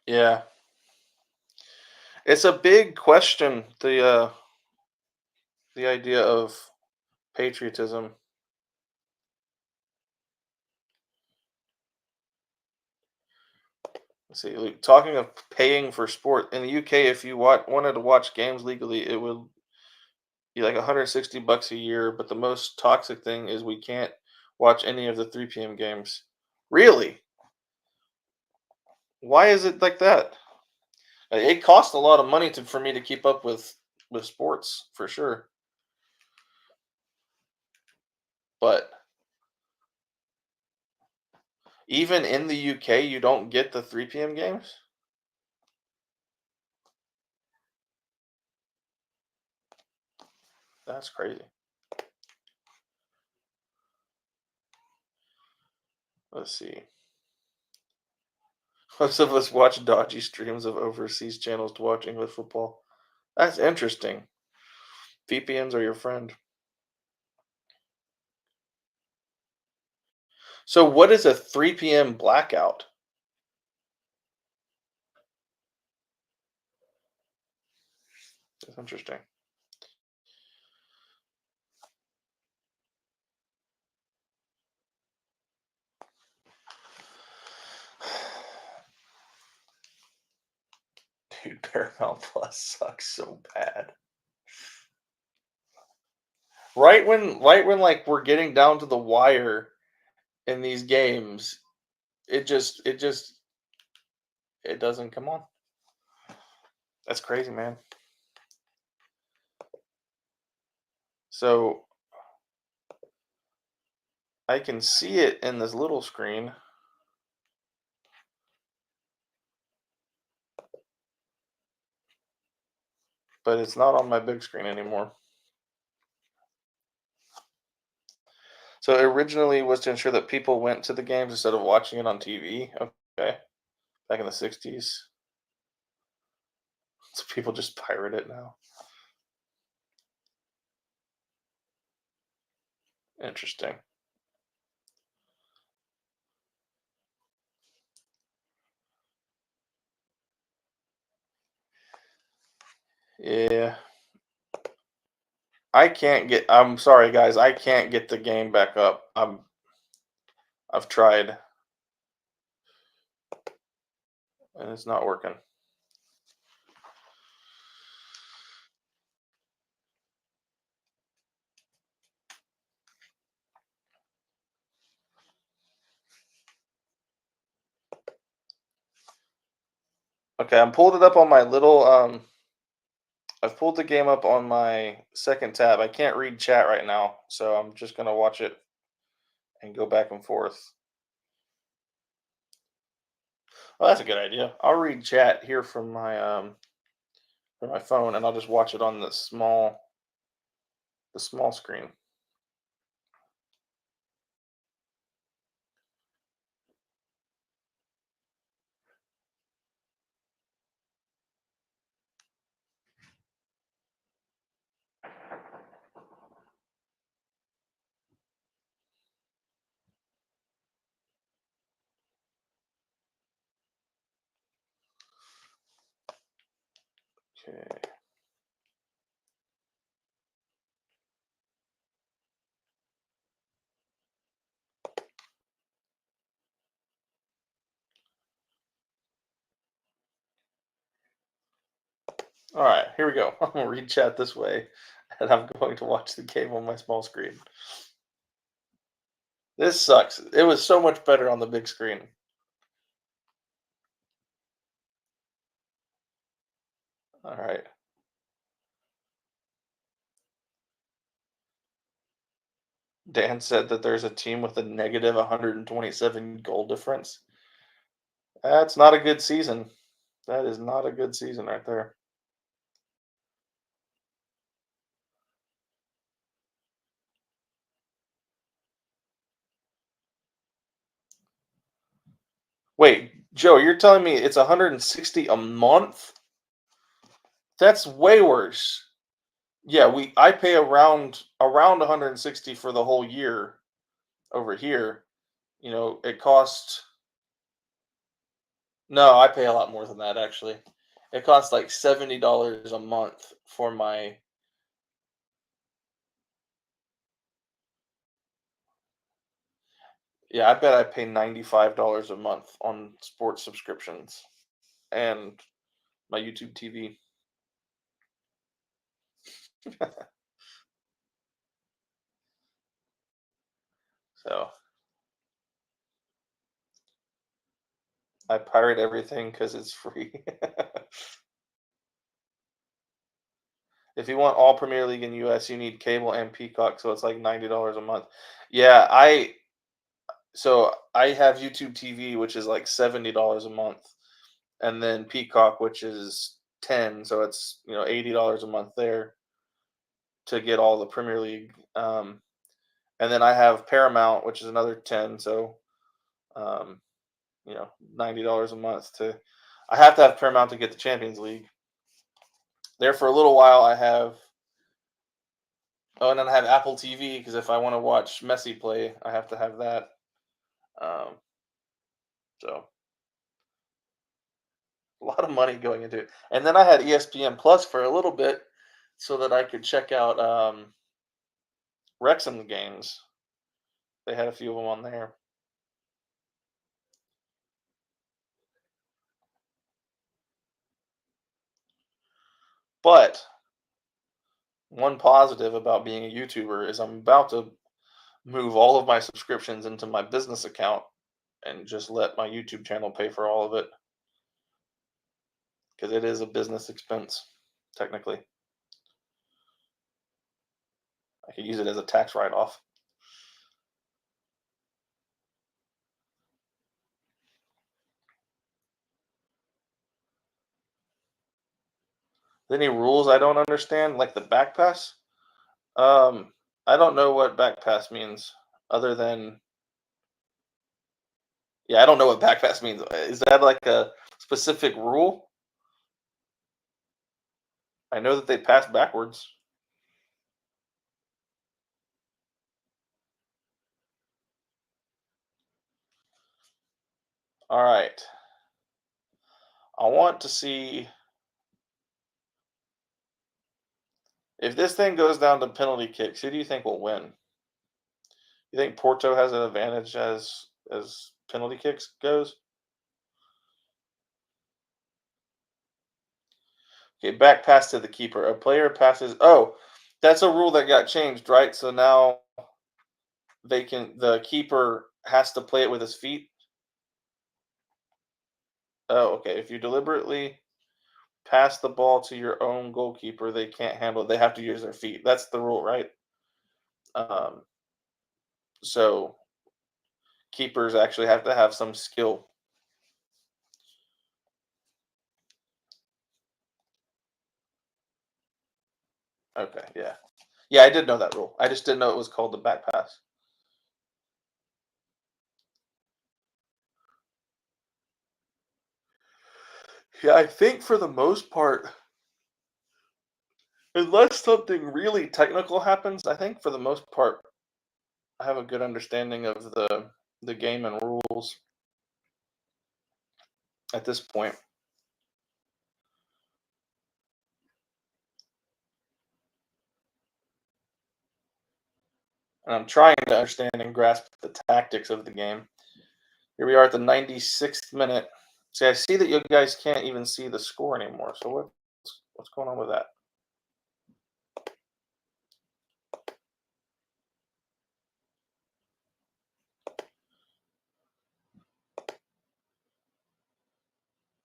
Yeah, it's a big question. The idea of patriotism. Let's see, like, talking of paying for sport in the UK, if you wanted to watch games legally, it would be like $160 a year. But the most toxic thing is we can't watch any of the 3 p.m. games. Really? Why is it like that? It costs a lot of money for me to keep up with sports for sure. But even in the UK, you don't get the 3 p.m. games? That's crazy. Let's see. Most of us watch dodgy streams of overseas channels to watch English football. That's interesting. VPNs are your friend. So what is a 3 p.m. blackout? That's interesting. Dude, Paramount Plus sucks so bad. Right when like we're getting down to the wire in these games, it doesn't come on. That's crazy, man. So I can see it in this little screen. But it's not on my big screen anymore. So it originally was to ensure that people went to the games instead of watching it on TV. Okay. Back in the 60s. So people just pirate it now. Interesting. Yeah. I'm sorry guys, I can't get the game back up. I've tried and it's not working. Okay, I'm pulled it up on my little I've pulled the game up on my second tab. I can't read chat right now, so I'm just gonna watch it and go back and forth. Oh, that's a good idea. I'll read chat here from my phone, and I'll just watch it on the small screen. Okay. All right, here we go. I'm going to read chat this way, and I'm going to watch the game on my small screen. This sucks. It was so much better on the big screen. All right. Dan said that there's a team with a negative 127 goal difference. That's not a good season. That is not a good season right there. Wait, Joe, you're telling me it's 160 a month? That's way worse. Yeah, I pay around 160 for the whole year over here. You know, it costs. No, I pay a lot more than that actually. It costs like $70 a month for my. Yeah, I bet I pay $95 a month on sports subscriptions and my YouTube TV. So I pirate everything because it's free. If you want all Premier League in US, you need cable and Peacock, so it's like $90 a month. Yeah, I have YouTube TV, which is like $70 a month, and then Peacock, which is 10, so it's $80 a month there to get all the Premier League. And then I have Paramount, which is another 10, so um, $90 a month to. I have to have Paramount to get the Champions League. There for a little while, I have. Oh, and then I have Apple TV because if I want to watch Messi play, I have to have that. So a lot of money going into it. And then I had ESPN Plus for a little bit so that I could check out Wrexham games. They had a few of them on there. But one positive about being a YouTuber is I'm about to move all of my subscriptions into my business account and just let my YouTube channel pay for all of it. Because it is a business expense, technically. I could use it as a tax write-off. Any rules I don't understand, like the back pass? I don't know what back pass means, other than I don't know what back pass means. Is that like a specific rule? I know that they pass backwards. All right. I want to see if this thing goes down to penalty kicks. Who do you think will win? You think Porto has an advantage as penalty kicks goes? Okay, back pass to the keeper. A player passes. Oh, that's a rule that got changed, right? So now the keeper has to play it with his feet. Oh, okay. If you deliberately pass the ball to your own goalkeeper, they can't handle it. They have to use their feet. That's the rule, right? So keepers actually have to have some skill. Okay, yeah. Yeah, I did know that rule. I just didn't know it was called the back pass. Yeah, I think for the most part, unless something really technical happens, I think for the most part, I have a good understanding of the game and rules at this point. And I'm trying to understand and grasp the tactics of the game. Here we are at the 96th minute. See, I see that you guys can't even see the score anymore. So What's going on with that?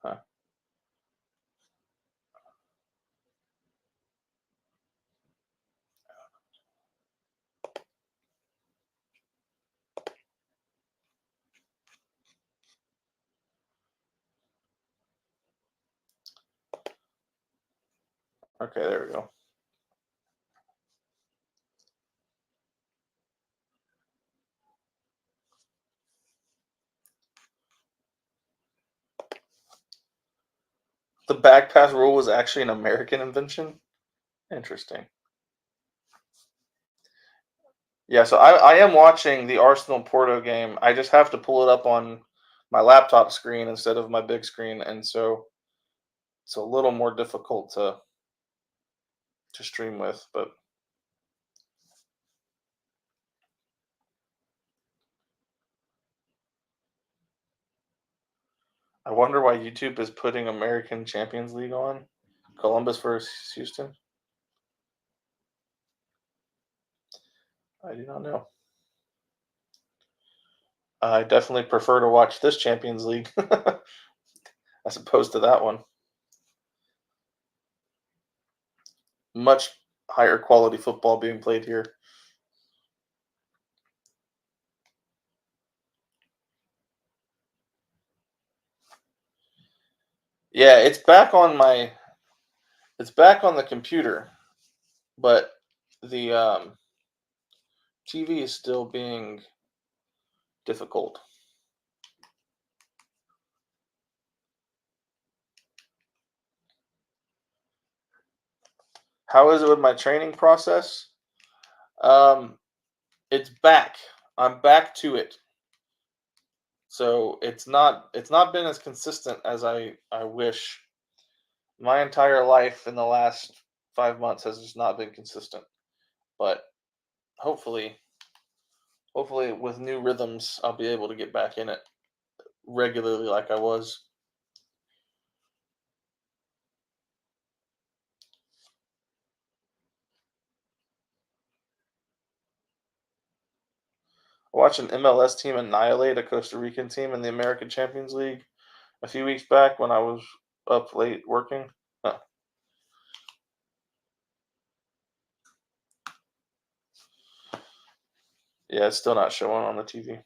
Huh. Okay, there we go. The back pass rule was actually an American invention? Interesting. Yeah, so I am watching the Arsenal Porto game. I just have to pull it up on my laptop screen instead of my big screen, and so it's a little more difficult to stream with, but I wonder why YouTube is putting American Champions League on. Columbus versus Houston. I do not know. I definitely prefer to watch this Champions League as opposed to that one. Much higher quality football being played here. Yeah, it's back on the computer, but the TV is still being difficult. How is it with my training process? It's back. I'm back to it. So it's not been as consistent as I wish. My entire life in the last 5 months has just not been consistent. But hopefully with new rhythms, I'll be able to get back in it regularly like I was. I watched an MLS team annihilate a Costa Rican team in the American Champions League a few weeks back when I was up late working. Huh. Yeah, it's still not showing on the TV.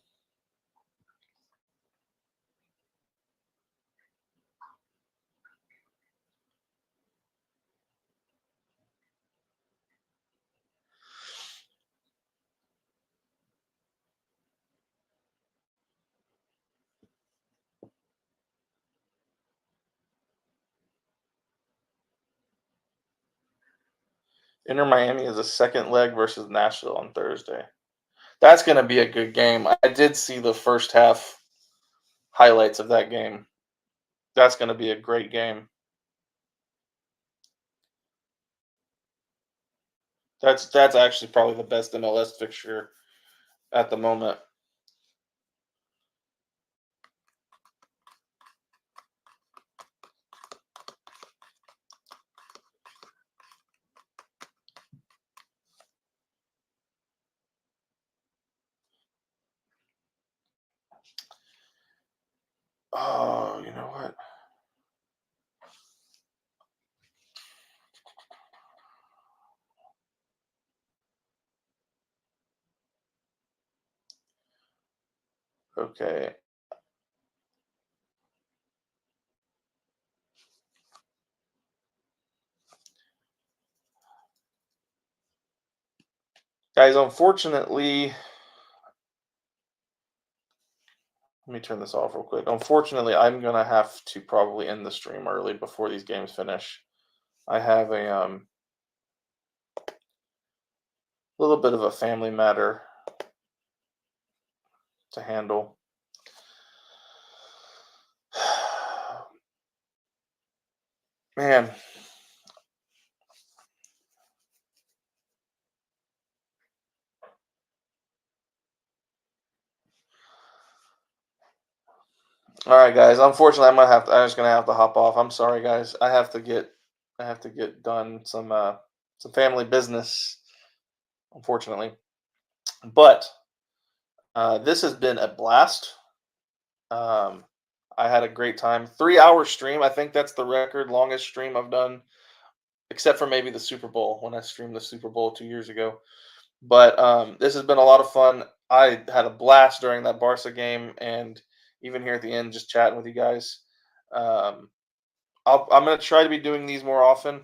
Inter Miami is a second leg versus Nashville on Thursday. That's going to be a good game. I did see the first half highlights of that game. That's going to be a great game. That's actually probably the best MLS fixture at the moment. Oh, you know what? Okay. Guys, unfortunately, let me turn this off real quick. Unfortunately, I'm going to have to probably end the stream early before these games finish. I have a little bit of a family matter to handle. Man. All right, guys. Unfortunately, I'm just gonna have to hop off. I'm sorry, guys. I have to get I have to get done some family business, unfortunately. But this has been a blast. Um, I had a great time. 3 hour stream. I think that's the record longest stream I've done, except for maybe the Super Bowl when I streamed the Super Bowl 2 years ago. But this has been a lot of fun. I had a blast during that Barca game, and even here at the end, just chatting with you guys. Um, I'm going to try to be doing these more often.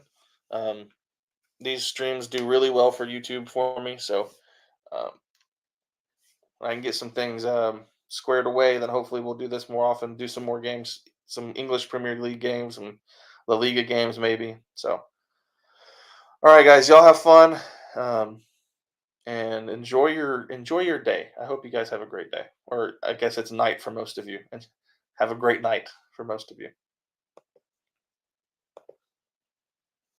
Um, these streams do really well for YouTube for me, so um, when I can get some things squared away, then hopefully we'll do this more often. Do some more games, some English Premier League games, some La Liga games, maybe. So, all right, guys, y'all have fun. And enjoy your day. I hope you guys have a great day, or I guess it's night for most of you, and have a great night for most of you.